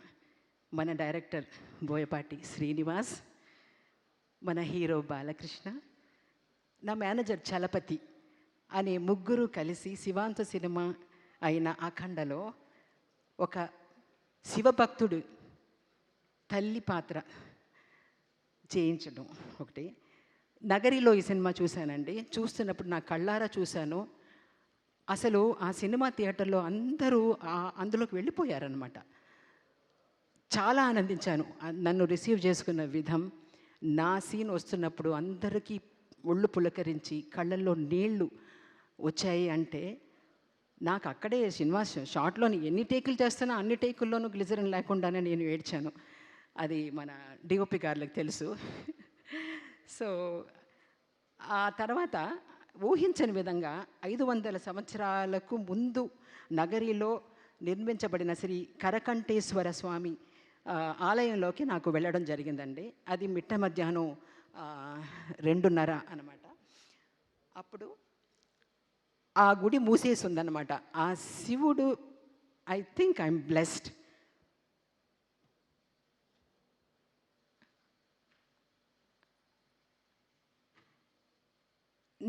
మన డైరెక్టర్ బోయపాటి శ్రీనివాస్, మన హీరో బాలకృష్ణ, నా మేనేజర్ చలపతి అనే ముగ్గురు కలిసి శివాంశ సినిమా అయిన అఖండలో ఒక శివభక్తుడు తల్లి పాత్ర చేయించడం ఒకటి. నగరిలో ఈ సినిమా చూశానండి. చూస్తున్నప్పుడు నా కళ్ళారా చూశాను. అసలు ఆ సినిమా థియేటర్లో అందరూ అందులోకి వెళ్ళిపోయారనమాట. చాలా ఆనందించాను. నన్ను రిసీవ్ చేసుకున్న విధం, నా సీన్ వస్తున్నప్పుడు అందరికీ ఒళ్ళు పులకరించి కళ్ళల్లో నీళ్లు వచ్చాయి. అంటే నాకు అక్కడే సినిమా షార్ట్లోని ఎన్ని టేకులు చేస్తున్నా అన్ని టేకుల్లోనూ గ్లిజరిన్ లేకుండానే నేను ఏడ్చాను. అది మన డిఓపి గారికి తెలుసు. సో ఆ తర్వాత ఊహించని విధంగా 500 సంవత్సరాలకు ముందు నగరిలో నిర్మించబడిన శ్రీ కరకంఠేశ్వర స్వామి ఆలయంలోకి నాకు వెళ్ళడం జరిగిందండి. అది మిట్ట మధ్యాహ్నం 2:30 అన్నమాట. అప్పుడు ఆ గుడి మూసేసి ఉందన్నమాట. ఆ శివుడు, ఐ థింక్ ఐఎమ్ బ్లెస్డ్.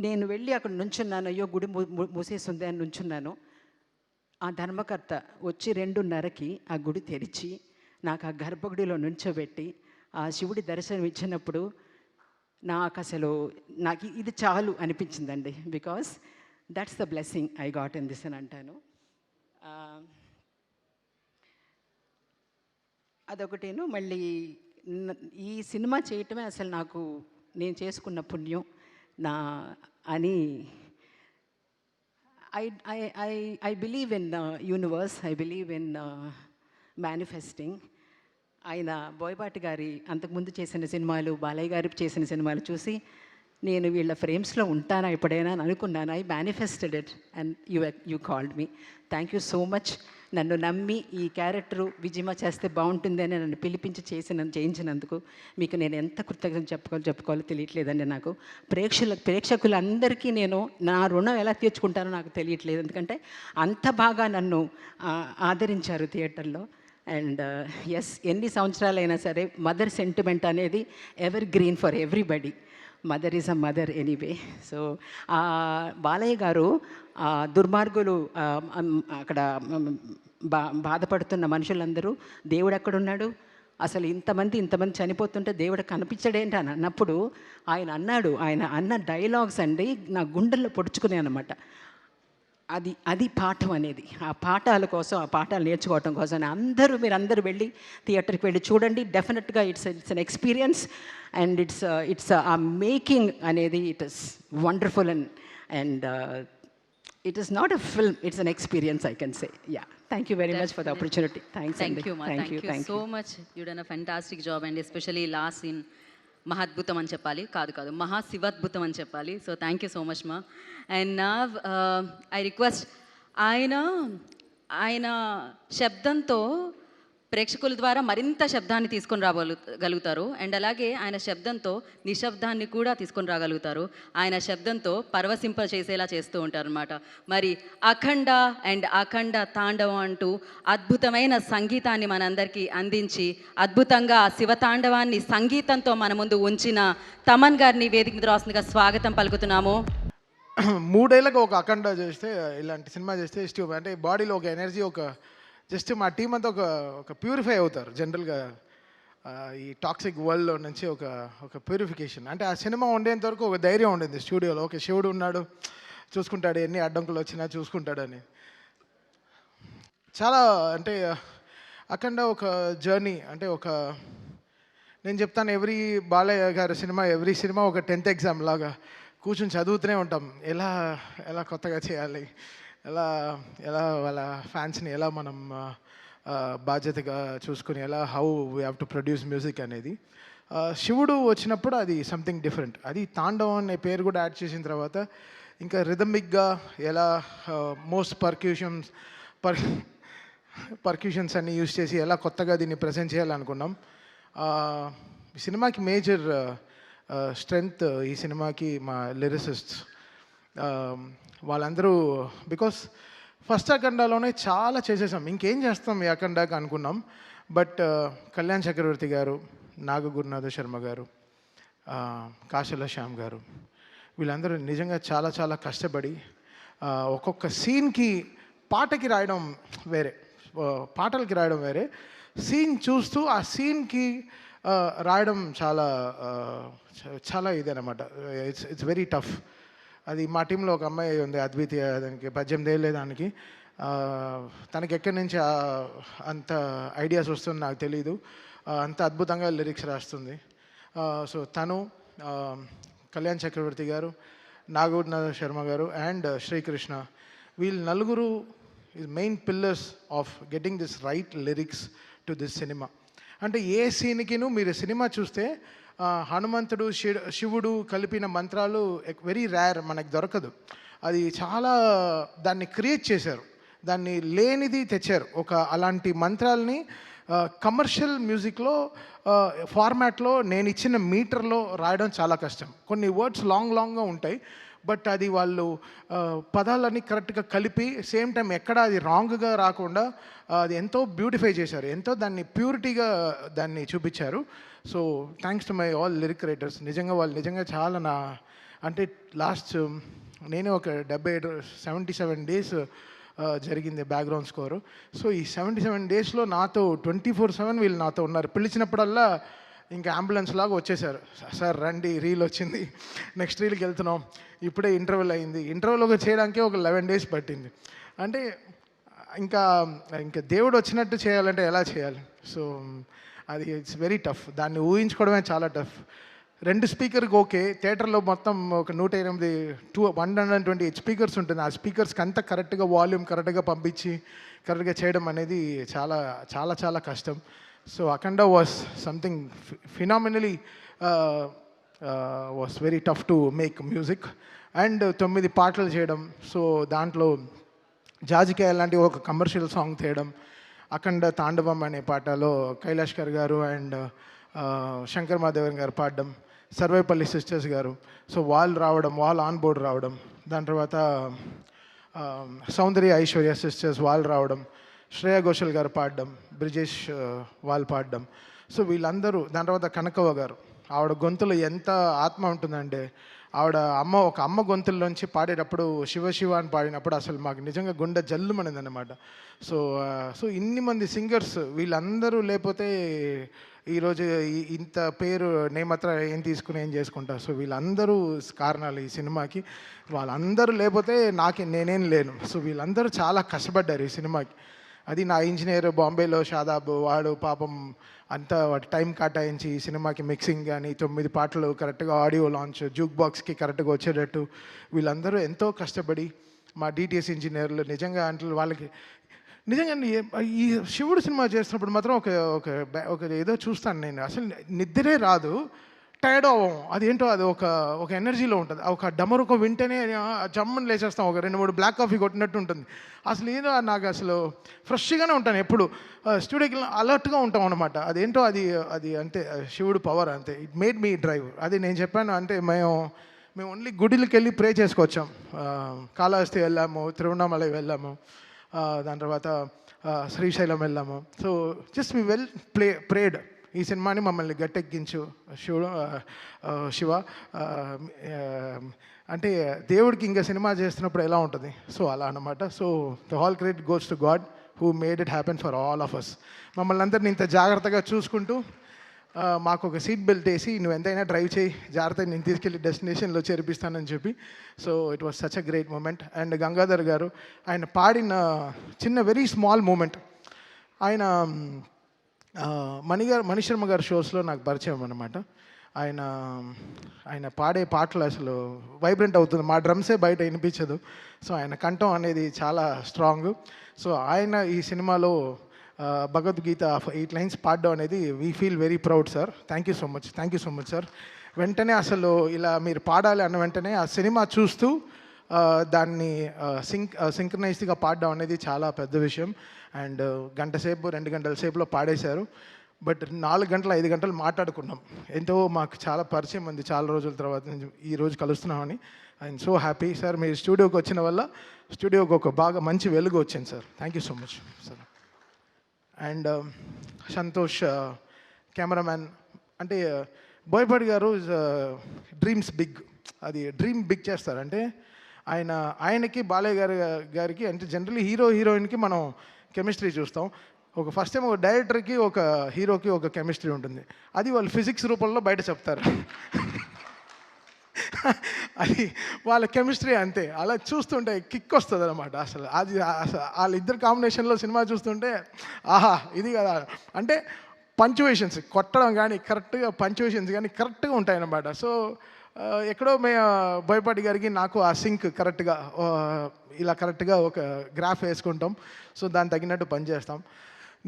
నేను వెళ్ళి అక్కడ నుంచున్నాను, అయ్యో గుడి మూసేస్తుంది అని నుంచున్నాను. ఆ ధర్మకర్త వచ్చి 2:30కి ఆ గుడి తెరిచి నాకు ఆ గర్భగుడిలో నుంచోబెట్టి ఆ శివుడి దర్శనం ఇచ్చినప్పుడు నాకు ఇది చాలు అనిపించిందండి. Because that's the blessing I got in this అని అంటాను. అదొకటేను. మళ్ళీ ఈ సినిమా చేయటమే అసలు నేను చేసుకున్న పుణ్యం అని I believe in universe. I believe in manifesting. ఆయన బోయపాటి గారి అంతకుముందు చేసిన సినిమాలు, బాలయ్య గారి చేసిన సినిమాలు చూసి నేను వీళ్ళ ఫ్రేమ్స్లో ఉంటానా ఎప్పుడైనా అని అనుకున్నాను. I manifested it and you called me. Thank you so much. నన్ను నమ్మి ఈ క్యారెక్టరు విజయమా చేస్తే బాగుంటుంది అని నన్ను పిలిపించి చేయించినందుకు మీకు నేను ఎంత కృతజ్ఞత చెప్పుకోవాలో తెలియట్లేదండి. నాకు ప్రేక్షకులందరికీ నేను నా రుణం ఎలా తీర్చుకుంటానో నాకు తెలియట్లేదు. ఎందుకంటే అంత బాగా నన్ను ఆదరించారు థియేటర్లో. అండ్ ఎస్, ఎన్ని సంవత్సరాలైనా సరే మదర్ సెంటిమెంట్ అనేది ever green for everybody. Mother is a mother anyway. So Balayya గారు దుర్మార్గులు అక్కడ బాధపడుతున్న మనుషులందరూ దేవుడు ఎక్కడున్నాడు, అసలు ఇంతమంది చనిపోతుంటే దేవుడు కనిపించడేంటి అని అన్నప్పుడు ఆయన అన్న డైలాగ్స్ అండి నా గుండెల్లో పొడుచుకునే అనమాట. అది పాఠం అనేది. ఆ పాఠాలు నేర్చుకోవటం కోసం మీరందరూ వెళ్ళి థియేటర్కి వెళ్ళి చూడండి. డెఫినెట్గా it's an experience and it's a making అనేది it is wonderful and it is not a film, it's an experience I can say. Yeah, thank you very much for the opportunity. Thank you so much. You done a fantastic job and especially last scene మహాద్భుతం అని చెప్పాలి, కాదు మహాశివాద్భుతం అని చెప్పాలి. So thank you so much మా. And నా I request ఆయన శబ్దంతో ప్రేక్షకుల ద్వారా మరింత శబ్దాన్ని తీసుకొని రాగలుగుతారు. అండ్ అలాగే ఆయన శబ్దంతో నిశ్శబ్దాన్ని కూడా తీసుకొని రాగలుగుతారు. ఆయన శబ్దంతో పరవశింప చేసేలా చేస్తూ ఉంటారు అనమాట. మరి అఖండ తాండవం అంటూ అద్భుతమైన సంగీతాన్ని మనందరికీ అందించి అద్భుతంగా శివతాండవాన్ని సంగీతంతో మన ముందు ఉంచిన తమన్ గారిని వేదిక మీద రాస్తుందిగా స్వాగతం పలుకుతున్నాము. 3 ఏళ్ళకి ఒక అఖండ చేస్తే, ఇలాంటి సినిమా చేస్తే ఇష్టం అంటే బాడీలో ఒక ఎనర్జీ, జస్ట్ మా టీం అంతా ఒక ప్యూరిఫై అవుతారు. జనరల్గా ఈ టాక్సిక్ వరల్డ్లో నుంచి ఒక ప్యూరిఫికేషన్. అంటే ఆ సినిమా ఉండేంత వరకు ఒక ధైర్యం ఉండింది స్టూడియోలో. ఓకే, శివుడు ఉన్నాడు, చూసుకుంటాడు, ఎన్ని అడ్డంకులు వచ్చినా చూసుకుంటాడని. చాలా అంటే అఖండ ఒక జర్నీ. అంటే నేను చెప్తాను, బాలయ్య గారి ఎవ్రీ సినిమా ఒక 10th ఎగ్జామ్ లాగా కూర్చొని చదువుతూనే ఉంటాం. ఎలా కొత్తగా చేయాలి, ఎలా వాళ్ళ ఫ్యాన్స్ని ఎలా మనం బాధ్యతగా చూసుకుని how we have to produce music అనేది. శివుడు వచ్చినప్పుడు అది సంథింగ్ డిఫరెంట్. అది తాండవం అనే పేరు కూడా యాడ్ చేసిన తర్వాత ఇంకా రిథమిక్గా మోస్ట్ పర్క్యూషన్స్ అన్ని యూజ్ చేసి ఎలా కొత్తగా దీన్ని ప్రజెంట్ చేయాలనుకున్నాం. ఈ సినిమాకి మేజర్ స్ట్రెంగ్త్ ఈ సినిమాకి మా లిరిసిస్ట్స్ వాళ్ళందరూ. బికాస్ ఫస్ట్ అఖండాలోనే చాలా చేసేసాం, ఇంకేం చేస్తాం ఈ అఖండాకి అనుకున్నాం. బట్ కళ్యాణ్ చక్రవర్తి గారు, నాగ గురునాథ శర్మ గారు, కాశల శ్యామ్ గారు, వీళ్ళందరూ నిజంగా చాలా చాలా కష్టపడి ఒక్కొక్క సీన్కి పాటలకి రాయడం వేరే, సీన్ చూస్తూ ఆ సీన్కి రాయడం చాలా ఇదనమాట. It's very tough. అది మా టీంలో ఒక అమ్మాయి ఉంది, అద్వితీయ. దానికి 18 ఏళ్ళే. దానికి తనకి ఎక్కడి నుంచి అంత ఐడియాస్ వస్తుంది నాకు తెలీదు. అంత అద్భుతంగా లిరిక్స్ రాస్తుంది. సో తను, కళ్యాణ్ చక్రవర్తి గారు, నాగూర్నాథ శర్మ గారు అండ్ శ్రీకృష్ణ, వీళ్ళు నలుగురు is main pillars of getting this right lyrics to this cinema. అంటే ఏ సీన్కిను మీరు సినిమా చూస్తే హనుమంతుడు శివుడు కలిపిన మంత్రాలు వెరీ రేర్, మనకు దొరకదు. అది చాలా దాన్ని క్రియేట్ చేశారు, దాన్ని లేనిది తెచ్చారు. అలాంటి మంత్రాలని కమర్షియల్ మ్యూజిక్లో ఫార్మాట్లో నేను ఇచ్చిన మీటర్లో రాయడం చాలా కష్టం. కొన్ని వర్డ్స్ లాంగ్గా ఉంటాయి, బట్ అది వాళ్ళు పదాలని కరెక్ట్గా కలిపి సేమ్ టైం ఎక్కడ అది రాంగ్గా రాకుండా అది ఎంతో బ్యూటిఫై చేశారు, ఎంతో దాన్ని ప్యూరిటీగా దాన్ని చూపించారు. So thanks to my all lyric writers. వాళ్ళు నిజంగా చాలా అంటే లాస్ట్ నేనే ఒక 77 డేస్ జరిగింది బ్యాక్గ్రౌండ్ స్కోరు. సో ఈ 77 డేస్లో నాతో 24/7 వీళ్ళు నాతో ఉన్నారు. పిలిచినప్పుడల్లా ఇంకా అంబులెన్స్ లాగా వచ్చేసారు. సార్ రండి, రీల్ వచ్చింది, నెక్స్ట్ రీల్కి వెళ్తున్నాం, ఇప్పుడే ఇంటర్వెల్ అయింది. ఇంటర్వెల్ చేయడానికే ఒక 11 డేస్ పట్టింది. అంటే ఇంకా ఇంకా దేవుడు వచ్చినట్టు చేయాలంటే ఎలా చేయాలి? సో అది ఇట్స్ వెరీ టఫ్. దాన్ని ఊహించుకోవడమే చాలా టఫ్. 2 స్పీకర్కి ఓకే, థియేటర్లో మొత్తం ఒక 120 స్పీకర్స్ ఉంటుంది. ఆ స్పీకర్స్కి అంతా కరెక్ట్గా వాల్యూమ్ కరెక్ట్గా పంపించి కరెక్ట్గా చేయడం అనేది చాలా చాలా చాలా కష్టం. So Akhanda was something phenomenally was very tough to make music. And 9 పాటలు చేయడం, సో దాంట్లో జాజికాయ లాంటి ఒక కమర్షియల్ సాంగ్ చేయడం, అఖండ తాండవం అనే పాటలో కైలాష్ కర్ గారు అండ్ శంకర్ మాధవన్ గారు పాడడం, సర్వేపల్లి సిస్టర్స్ గారు, సో వాళ్ళు రావడం, వాళ్ళు ఆన్ బోర్డ్ రావడం, దాని తర్వాత సౌందర్య ఐశ్వర్య సిస్టర్స్ వాళ్ళు రావడం, శ్రేయా ఘోషల్ గారు పాడడం, బ్రిజేష్ వాళ్ళు పాడడం. సో వీళ్ళందరూ, దాని తర్వాత కనకవ్వ గారు, ఆవిడ గొంతులో ఎంత ఆత్మ ఉంటుందంటే, ఆవిడ ఒక అమ్మ గొంతుల్లోంచి పాడేటప్పుడు శివ శివ అని పాడినప్పుడు అసలు మాకు నిజంగా గుండె జల్లుమనింది అనమాట. సో ఇన్ని మంది సింగర్స్ వీళ్ళందరూ లేకపోతే ఈరోజు ఇంత పేరు నేమత్ర ఏం తీసుకుని ఏం చేసుకుంటా. సో వీళ్ళందరూ కారణాలు ఈ సినిమాకి. వాళ్ళందరూ లేకపోతే నేనేం లేను. సో వీళ్ళందరూ చాలా కష్టపడ్డారు ఈ సినిమాకి. అది నా ఇంజనీర్ బాంబేలో షాదాబ్, వాడు పాపం అంతా వాటి టైం కేటాయించి ఈ సినిమాకి మిక్సింగ్ కానీ 9 పాటలు కరెక్ట్గా ఆడియో లాంచ్, జూక్ బాక్స్కి కరెక్ట్గా వచ్చేటట్టు వీళ్ళందరూ ఎంతో కష్టపడి, మా డిటిఎస్ ఇంజనీర్లు నిజంగా అంటే వాళ్ళకి నిజంగా ఈ శివుడు సినిమా చేస్తున్నప్పుడు మాత్రం ఒక ఏదో చూస్తాను నేను, అసలు నిద్రే రాదు, టైర్డ్ అవ్వం. అదేంటో అది ఒక ఎనర్జీలో ఉంటుంది. ఒక డమరుకో వింటేనే జమ్మని లేచేస్తాం, ఒక 2-3 బ్లాక్ కాఫీ కొట్టినట్టు ఉంటుంది. అసలు ఏదో నాకు అసలు ఫ్రెష్గానే ఉంటాను ఎప్పుడు. స్టూడియోకి అలర్ట్గా ఉంటాం అనమాట. అదేంటో అది అంతే శివుడు పవర్ అంతే. It made me drive. అది నేను చెప్పాను అంటే మేము ఓన్లీ గుడికి వెళ్ళి ప్రే చేసుకొచ్చాం. కాళహస్తి వెళ్ళాము, తిరువణామలై వెళ్ళాము, దాని తర్వాత శ్రీశైలం వెళ్ళాము. So just we well prayed, ఈ సినిమాని మమ్మల్ని గట్టెక్కించు శివ అంటే దేవుడికి ఇంకా సినిమా చేస్తున్నప్పుడు ఎలా ఉంటుంది, సో అలా అనమాట. So the all credit goes to God who made it happen for all of us. మమ్మల్ని అందరిని ఇంత జాగ్రత్తగా చూసుకుంటూ మాకు ఒక సీట్ బెల్ట్ వేసి నువ్వు ఎంతైనా డ్రైవ్ చేయి, జాగ్రత్తగా నేను తీసుకెళ్ళి డెస్టినేషన్లో చేర్పిస్తానని చెప్పి. So it was such a great moment. And Gangadhar గారు ఆయన పాడిన చిన్న వెరీ స్మాల్ మూమెంట్, ఆయన మణిశర్మ గారి షోస్లో నాకు పరిచయం అనమాట. ఆయన పాడే పాటలు అసలు వైబ్రెంట్ అవుతుంది, మా డ్రమ్సే బయట వినిపించదు. సో ఆయన కంఠం అనేది చాలా స్ట్రాంగ్. సో ఆయన ఈ సినిమాలో భగవద్గీత 8 లైన్స్ పాడడం అనేది we feel very proud sir. Thank you so much sir. వెంటనే అసలు ఇలా మీరు పాడాలి అన్న వెంటనే ఆ సినిమా చూస్తూ దాన్ని సింక్రనైజ్డ్గా పాడడం అనేది చాలా పెద్ద విషయం. అండ్ 1 గంట సేపు 2 గంటల సేపులో పాడేశారు. బట్ 4 గంటలు 5 గంటలు మాట్లాడుకున్నాం. ఎంతో మాకు చాలా పరిచయం ఉంది చాలా రోజుల తర్వాత ఈరోజు కలుస్తున్నామని. I'm so happy sir. మీరు స్టూడియోకి వచ్చిన వల్ల స్టూడియోకి ఒక బాగా మంచి వెలుగు వచ్చింది sir. Thank you so much sir. And Santosh cameraman, అంటే బోయపాటి గారు డ్రీమ్స్ బిగ్, అది డ్రీమ్ బిగ్ చేస్తారంటే ఆయనకి బాలయ్య గారికి అంటే జనరల్లీ హీరోయిన్కి మనం కెమిస్ట్రీ చూస్తాం. ఫస్ట్ టైం ఒక డైరెక్టర్కి ఒక హీరోకి ఒక కెమిస్ట్రీ ఉంటుంది, అది వాళ్ళు ఫిజిక్స్ రూపంలో బయట చెప్తారు. అది వాళ్ళ కెమిస్ట్రీ అంతే. అలా చూస్తుంటే కిక్ వస్తుంది అనమాట. అసలు వాళ్ళిద్దరు కాంబినేషన్లో సినిమా చూస్తుంటే ఆహా ఇది కదా అంటే పంచువేషన్స్ కొట్టడం కానీ కరెక్ట్గా పంచువేషన్స్ కానీ కరెక్ట్గా ఉంటాయన్నమాట. సో ఎక్కడో బోయపాటి గారికి నాకు ఆ సింక్ కరెక్ట్గా ఇలా కరెక్ట్గా ఒక గ్రాఫ్ వేసుకుంటాం. సో దానికి తగినట్టు పనిచేస్తాం.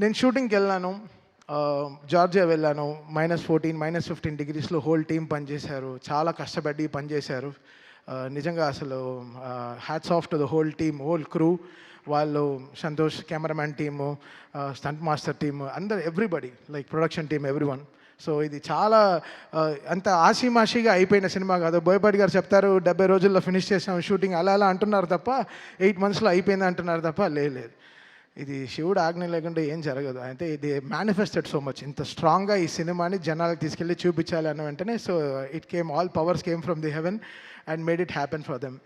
నేను షూటింగ్కి వెళ్ళాను, జార్జియా వెళ్ళాను. -14, -15 డిగ్రీస్లో హోల్ టీం పనిచేశారు, చాలా కష్టపడి పనిచేశారు. నిజంగా అసలు hats off to the whole team, whole crew. వాళ్ళు Santosh cameraman team, stunt master team, అందరు everybody like production team everyone. So ఇది చాలా అంత ఆషిమాషిగా అయిపోయిన సినిమా కాదు. బోయపాటి గారు చెప్తారు 70 రోజుల్లో ఫినిష్ చేసాం షూటింగ్, అలా అంటున్నారు తప్ప 8 monthsలో అయిపోయింది అంటున్నారు తప్ప లేదు. ఇది శివుడు ఆజ్ఞ లేకుండా ఏం జరగదు. అయితే ఇది మేనిఫెస్టెడ్ సో మచ్, ఇంత స్ట్రాంగ్గా ఈ సినిమాని జనాలకు తీసుకెళ్ళి చూపించాలి అన్న వెంటనే so it came, all powers came from the heaven and made it happen for them.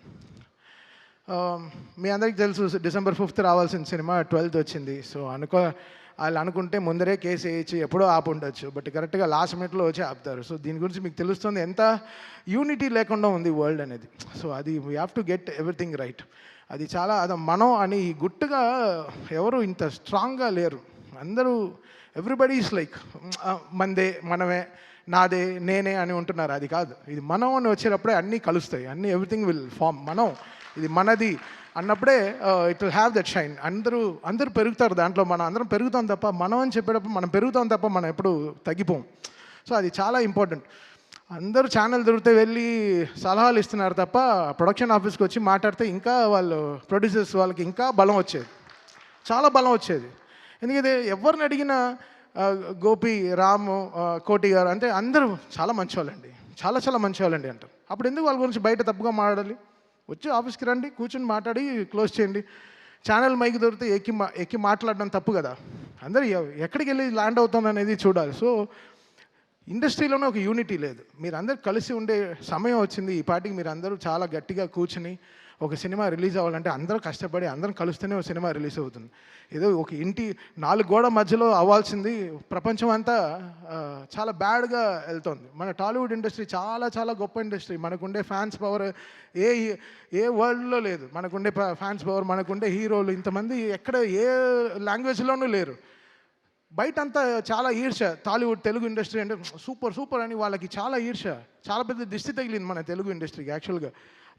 మీ అందరికీ తెలుసు December 5th రావాల్సిన సినిమా 12th వచ్చింది. సో వాళ్ళు అనుకుంటే ముందరే కేసు వేయచ్చు, ఎప్పుడో ఆపు ఉండొచ్చు, బట్ కరెక్ట్గా లాస్ట్ మినిట్లో వచ్చి ఆపుతారు. సో దీని గురించి మీకు తెలుస్తుంది ఎంత యూనిటీ లేకుండా ఉంది వరల్డ్ అనేది. సో అది we have to get everything right. అది చాలా అది మనం అని గుట్టుగా ఎవరు ఇంత స్ట్రాంగ్గా లేరు. అందరూ ఎవ్రీబడి ఈస్ లైక్ మనదే, మనమే, నాదే, నేనే అని ఉంటున్నారు. అది కాదు, ఇది మనం అని వచ్చేటప్పుడే అన్నీ కలుస్తాయి, అన్నీ ఎవ్రీథింగ్ విల్ ఫామ్. మనం ఇది మనది అన్నప్పుడే it will have that shine. అందరూ పెరుగుతారు దాంట్లో, మనం అందరం పెరుగుతాం తప్ప, మనం అని చెప్పేటప్పుడు మనం పెరుగుతాం తప్ప మనం ఎప్పుడు తగ్గిపోం. సో అది చాలా ఇంపార్టెంట్. అందరూ ఛానల్ దొరికితే వెళ్ళి సలహాలు ఇస్తున్నారు తప్ప ప్రొడక్షన్ ఆఫీస్కి వచ్చి మాట్లాడితే ఇంకా వాళ్ళు ప్రొడ్యూసర్స్ వాళ్ళకి ఇంకా బలం వచ్చేది, చాలా బలం వచ్చేది. ఎందుకంటే ఎవరిని అడిగినా గోపి, రాము, కోటి గారు అంటే అందరూ చాలా మంచివాళ్ళండి, చాలా చాలా మంచివాళ్ళండి అంటారు. అప్పుడు ఎందుకు వాళ్ళ గురించి బయట తప్పుగా మాట్లాడాలి? వచ్చి ఆఫీస్కి రండి, కూర్చొని మాట్లాడి క్లోజ్ చేయండి. ఛానల్ మైక్ దొరికితే ఎక్కి మాట్లాడడం తప్పు కదా. అందరూ ఎక్కడికి వెళ్ళి ల్యాండ్ అవుతుంది అనేది చూడాలి. సో ఇండస్ట్రీలోనే ఒక యూనిటీ లేదు. మీరు అందరూ కలిసి ఉండే సమయం వచ్చింది. ఈ పాటికి మీరు అందరూ చాలా గట్టిగా కూర్చుని ఒక సినిమా రిలీజ్ అవ్వాలంటే అందరూ కష్టపడి అందరం కలిస్తేనే ఒక సినిమా రిలీజ్ అవుతుంది. ఏదో ఒక ఇంటి 4 గోడ మధ్యలో అవ్వాల్సింది ప్రపంచం అంతా చాలా బ్యాడ్గా వెళ్తుంది. మన టాలీవుడ్ ఇండస్ట్రీ చాలా చాలా గొప్ప ఇండస్ట్రీ. మనకుండే ఫ్యాన్స్ పవర్ ఏ వరల్డ్లో లేదు. మనకుండే ఫ్యాన్స్ పవర్, మనకుండే హీరోలు ఇంతమంది ఎక్కడ ఏ లాంగ్వేజ్లోనూ లేరు. బయట అంతా చాలా ఈర్ష. టాలీవుడ్ తెలుగు ఇండస్ట్రీ అంటే సూపర్ సూపర్ అని వాళ్ళకి చాలా ఈర్ష, చాలా పెద్ద దిష్టి తగిలింది మన తెలుగు ఇండస్ట్రీకి. యాక్చువల్గా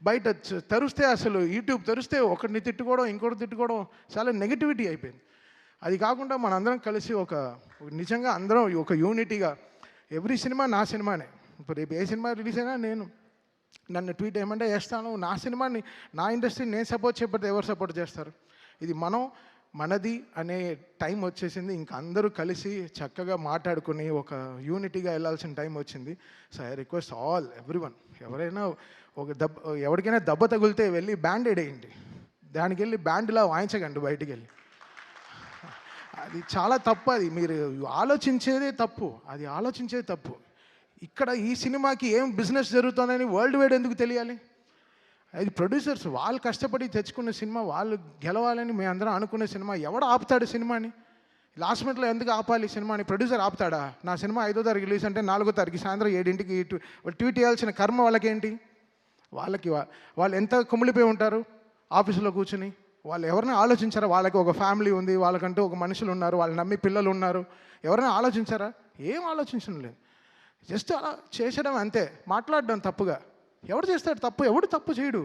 బయట తెరిస్తే అసలు యూట్యూబ్ తెరిస్తే ఒకరిని తిట్టుకోవడం, ఇంకోటి తిట్టుకోవడం, చాలా నెగిటివిటీ అయిపోయింది. అది కాకుండా మనందరం కలిసి ఒక నిజంగా అందరం ఒక యూనిటీగా ఎవ్రీ సినిమా నా సినిమానే. ఇప్పుడు రేపు ఏ సినిమా రిలీజ్ అయినా నేను నన్ను ట్వీట్ ఏమంటే చేస్తాను. నా సినిమాని, నా ఇండస్ట్రీని నేను సపోర్ట్ చేయకపోతే ఎవరు సపోర్ట్ చేస్తారు? ఇది మనది అనే టైం వచ్చేసింది. ఇంకా అందరూ కలిసి చక్కగా మాట్లాడుకుని ఒక యూనిటీగా వెళ్ళాల్సిన టైం వచ్చింది. So I request all everyone, ఎవరైనా ఎవరికైనా దెబ్బ తగిలితే వెళ్ళి బ్యాండేడ్ వేయండి, దానికి వెళ్ళి బ్యాండ్లా వాయించకండి బయటికి వెళ్ళి. అది చాలా తప్పు. అది మీరు ఆలోచించేదే తప్పు, అది ఆలోచించేది తప్పు. ఇక్కడ ఈ సినిమాకి ఏం బిజినెస్ జరుగుతుందని వరల్డ్ వైడ్ ఎందుకు తెలియాలి? అది ప్రొడ్యూసర్స్ వాళ్ళు కష్టపడి తెచ్చుకున్న సినిమా, వాళ్ళు గెలవాలని మేము అందరం అనుకునే సినిమా. ఎవడు ఆపుతాడు సినిమాని? లాస్ట్ మినిట్లో ఎందుకు ఆపాలి సినిమాని? ప్రొడ్యూసర్ ఆపుతాడా? నా సినిమా 5వ తారీఖు రిలీజ్ అంటే 4వ తారీఖు సాయంత్రం 7ంటికి ట్వీట్ చేయాల్సిన కర్మ వాళ్ళకేంటి? వాళ్ళు ఎంత కుమిలిపోయి ఉంటారు ఆఫీసులో కూర్చుని. వాళ్ళు ఎవరైనా ఆలోచించారా? వాళ్ళకి ఒక ఫ్యామిలీ ఉంది, వాళ్ళకంటూ ఒక మనుషులు ఉన్నారు, వాళ్ళు నమ్మి పిల్లలు ఉన్నారు. ఎవరైనా ఆలోచించారా? ఏం ఆలోచించడం లేదు. జస్ట్ అలా చేసడం అంతే, మాట్లాడడం తప్పుగా. ఎవడు చేస్తాడు తప్పు? ఎవడు తప్పు చేయడు.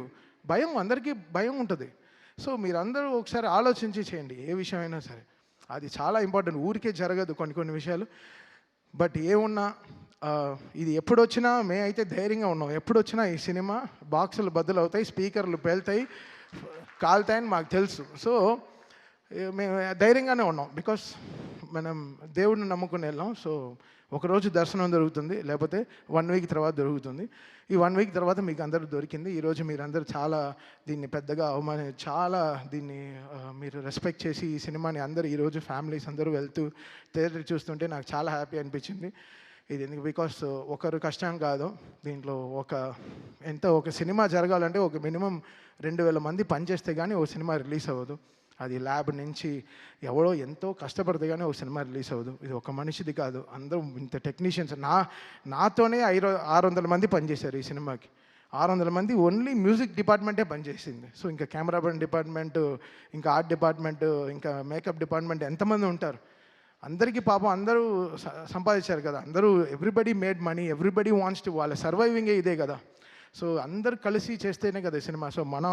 భయం, అందరికీ భయం ఉంటుంది. సో మీరందరూ ఒకసారి ఆలోచించి చేయండి ఏ విషయమైనా సరే. అది చాలా ఇంపార్టెంట్. ఊరికే జరగదు కొన్ని విషయాలు. బట్ ఏమున్నా ఇది ఎప్పుడొచ్చినా అయితే ధైర్యంగా ఉన్నాం. ఎప్పుడొచ్చినా ఈ సినిమా బాక్సులు బద్దలు అవుతాయి, స్పీకర్లు పేలుతాయి, కాలుతాయని మాకు తెలుసు. సో మేము ధైర్యంగానే ఉన్నాం. బికాస్ మనం దేవుడిని నమ్ముకుని వెళ్ళాం. సో ఒకరోజు దర్శనం దొరుకుతుంది, లేకపోతే 1 వీక్ తర్వాత దొరుకుతుంది. ఈ 1 వీక్ తర్వాత మీకు అందరూ దొరికింది. ఈరోజు మీరందరూ చాలా దీన్ని పెద్దగా చాలా దీన్ని మీరు రెస్పెక్ట్ చేసి ఈ సినిమాని అందరూ ఈరోజు ఫ్యామిలీస్ అందరూ వెళ్తూ థియేటర్ చూస్తుంటే నాకు చాలా హ్యాపీ అనిపించింది. ఇది ఎందుకు? బికాస్ ఒకరు కష్టం కాదు దీంట్లో. ఒక సినిమా జరగాలంటే ఒక మినిమం 2000 మంది పనిచేస్తే కానీ ఒక సినిమా రిలీజ్ అవ్వదు. అది ల్యాబ్ నుంచి ఎవడో ఎంతో కష్టపడితే కానీ ఒక సినిమా రిలీజ్ అవ్వదు. ఇది ఒక మనిషిది కాదు, అందరూ ఇంత టెక్నీషియన్స్. నాతోనే 600 మంది పనిచేశారు ఈ సినిమాకి. 600 మంది ఓన్లీ మ్యూజిక్ డిపార్ట్మెంటే పనిచేసింది. సో ఇంకా కెమెరామెన్ డిపార్ట్మెంటు, ఇంకా ఆర్ట్ డిపార్ట్మెంటు, ఇంకా మేకప్ డిపార్ట్మెంట్ ఎంతమంది ఉంటారు? అందరికీ పాపం అందరూ సంపాదించారు కదా. అందరూ everybody made money, everybody wants to, వాళ్ళ సర్వైవింగే ఇదే కదా. సో అందరు కలిసి చేస్తేనే కదా సినిమా. సో మనం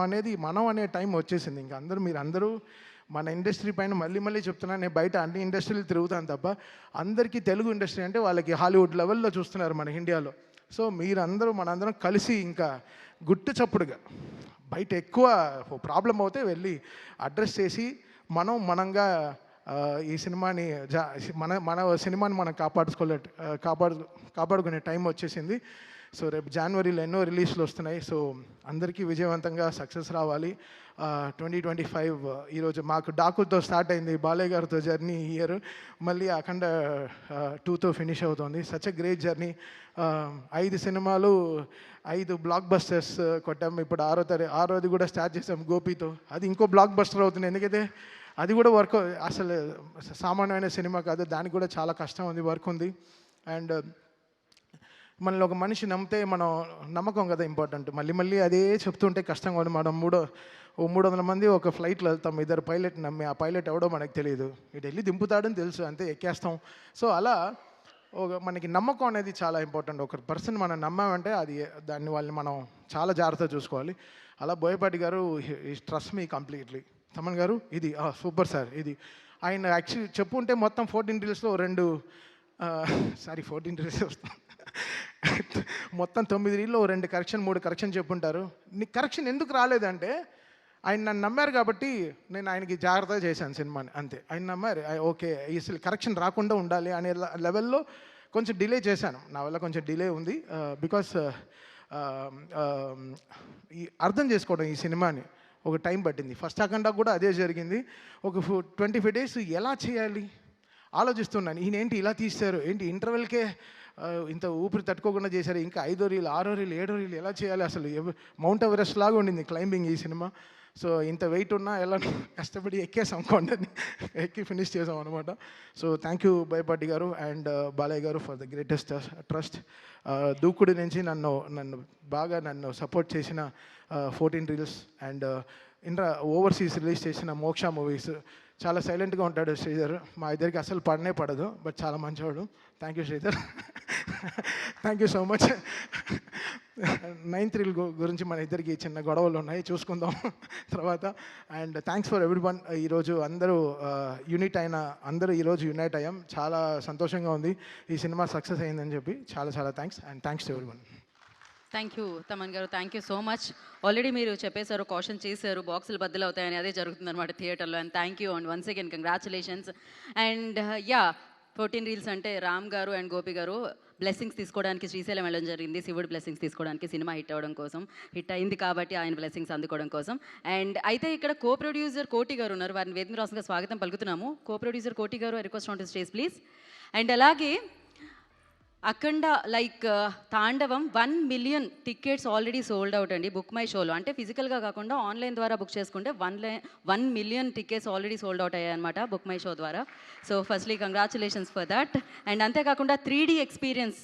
అనే టైం వచ్చేసింది. ఇంకా మీరందరూ మన ఇండస్ట్రీ పైన మళ్ళీ చెప్తున్నాను. నేను బయట అన్ని ఇండస్ట్రీలు తిరుగుతాను తప్ప అందరికీ తెలుగు ఇండస్ట్రీ అంటే వాళ్ళకి హాలీవుడ్ లెవెల్లో చూస్తున్నారు మన ఇండియాలో. సో మనందరం కలిసి ఇంకా గుట్టు చప్పుడుగా బయట ఎక్కువ ప్రాబ్లం అవుతే వెళ్ళి అడ్రస్ చేసి మనంగా ఈ సినిమాని మన సినిమాని మనం కాపాడుకునే టైం వచ్చేసింది. సో రేపు జనవరిలో ఎన్నో రిలీజ్లు వస్తున్నాయి. సో అందరికీ విజయవంతంగా సక్సెస్ రావాలి. 2025 ఈరోజు మాకు డాకుతో స్టార్ట్ అయింది, బాలయ్య గారితో జర్నీ ఇయర్, మళ్ళీ అఖండ 2తో ఫినిష్ అవుతుంది. Such a great journey. 5 సినిమాలు 5 బ్లాక్ బస్టర్స్ కొట్టాము. ఇప్పుడు 6ది కూడా స్టార్ట్ చేసాం గోపితో. అది ఇంకో బ్లాక్ బస్టర్ అవుతుంది, ఎందుకంటే అది కూడా వర్క్ అసలు సామాన్యమైన సినిమా కాదు, దానికి కూడా చాలా కష్టం ఉంది, వర్క్ ఉంది. అండ్ మనల్ని ఒక మనిషి నమ్మితే మనం నమ్మకం కదా ఇంపార్టెంట్. మళ్ళీ అదే చెప్తుంటే కష్టంగా ఉంది. మనం 300 మంది ఒక ఫ్లైట్లో వెళ్తాం, 2 పైలట్ నమ్మి, ఆ పైలట్ ఎవడో మనకు తెలియదు, ఇటు వెళ్ళి దింపుతాడని తెలుసు, అంతే ఎక్కేస్తాం. సో అలా మనకి నమ్మకం అనేది చాలా ఇంపార్టెంట్. ఒక పర్సన్ మనం నమ్మామంటే దాన్ని వాళ్ళని మనం చాలా జాగ్రత్తగా చూసుకోవాలి. అలా బోయపాటి గారు ట్రస్ట్ మీ కంప్లీట్లీ. తమన్ గారు ఇది సూపర్ సార్, ఇది ఆయన యాక్చువల్లీ చెప్పుంటే మొత్తం 14 రీల్స్లో 14 రీల్స్ వస్తాం, మొత్తం 9 రీల్లో 2 కరెక్షన్ 3 కరెక్షన్ చెప్పుంటారు. నీకు కరెక్షన్ ఎందుకు రాలేదంటే ఆయన నన్ను నమ్మారు కాబట్టి నేను ఆయనకి జాగ్రత్తగా చేశాను సినిమాని, అంతే. ఆయన నమ్మారు, ఓకే అసలు కరెక్షన్ రాకుండా ఉండాలి అనే లెవెల్లో కొంచెం డిలే చేశాను. నా వల్ల కొంచెం డిలే ఉంది, బికాస్ ఈ అర్థం చేసుకోవడం ఈ సినిమాని ఒక టైం పట్టింది. ఫస్ట్ అఖండ కూడా అదే జరిగింది. ఒక 25 డేస్ ఎలా చేయాలి ఆలోచిస్తున్నాను. ఈయనేంటి ఇలా తీస్తారు, ఏంటి ఇంటర్వెల్కే ఇంత ఊపిరి తట్టుకోకుండా చేశారు, ఇంకా 5వ రీల్ 6వ రీల్ 7వ రీల్ ఎలా చేయాలి, అసలు మౌంట్ ఎవరెస్ట్ లాగా ఉండింది క్లైంబింగ్ ఈ సినిమా. సో ఇంత వెయిట్ ఉన్నా ఎలా కష్టపడి ఎక్కేసాం, కొండని ఎక్కి ఫినిష్ చేసాం అనమాట. సో థ్యాంక్ యూ బోయపాటి గారు అండ్ బాలయ్య గారు ఫర్ ద గ్రేటెస్ట్ ట్రస్ట్. దూకుడు నుంచి నన్ను బాగా సపోర్ట్ చేసిన 14 రీల్స్ అండ్ ఓవర్సీస్ రిలీజ్ చేసిన మోక్ష మూవీస్. చాలా సైలెంట్గా ఉంటాడు శ్రీధర్, మా ఇద్దరికి అసలు పడదు, బట్ చాలా మంచివాడు. Thank you Sridhar, thank you so much. 9th reel గురించి మన ఇద్దరికి చిన్న గొడవలు ఉన్నాయి, చూసుకుందాం తర్వాత. And thanks for everyone. ఈరోజు అందరూ ఈరోజు యునైట్ అయ్యాం, చాలా సంతోషంగా ఉంది ఈ సినిమా సక్సెస్ అయిందని చెప్పి. చాలా thanks and thanks to everyone. Thank you Thaman garu, thank you so much. Already మీరు చెప్పేశారు, కాషన్ చేశారు, బాక్సులు బద్దలు అవుతాయని, అదే జరుగుతుందన్నమాట థియేటర్లో. And thank you and once again congratulations. And 14 reels అంటే రామ్ గారు అండ్ గోపి గారు బ్లెస్సింగ్స్ తీసుకోవడానికి శ్రీశైలం వెళ్ళడం జరిగింది, శివుడు బ్లెస్సింగ్స్ తీసుకోవడానికి, సినిమా హిట్ అవ్వడం కోసం, హిట్ అయింది కాబట్టి ఆయన బ్లెస్సింగ్స్ అందుకోవడం కోసం. అండ్ అయితే ఇక్కడ కో ప్రొడ్యూసర్ కోటి గారు ఉన్నారు, వారిని వేదిక రాష్ట్రంగా స్వాగతం పలుకుతున్నాము. కో ప్రొడ్యూసర్ కోటి గారు, I request on to stage please. And అలాగే అఖండ తాండవం 1 million tickets already sold out అండి బుక్ మై షోలో. అంటే ఫిజికల్గా కాకుండా ఆన్లైన్ ద్వారా బుక్ చేసుకుంటే 1 million tickets already sold out అయ్యాయి అనమాట బుక్ మై షో ద్వారా. So firstly congratulations for that. And అంతేకాకుండా 3D ఎక్స్పీరియన్స్,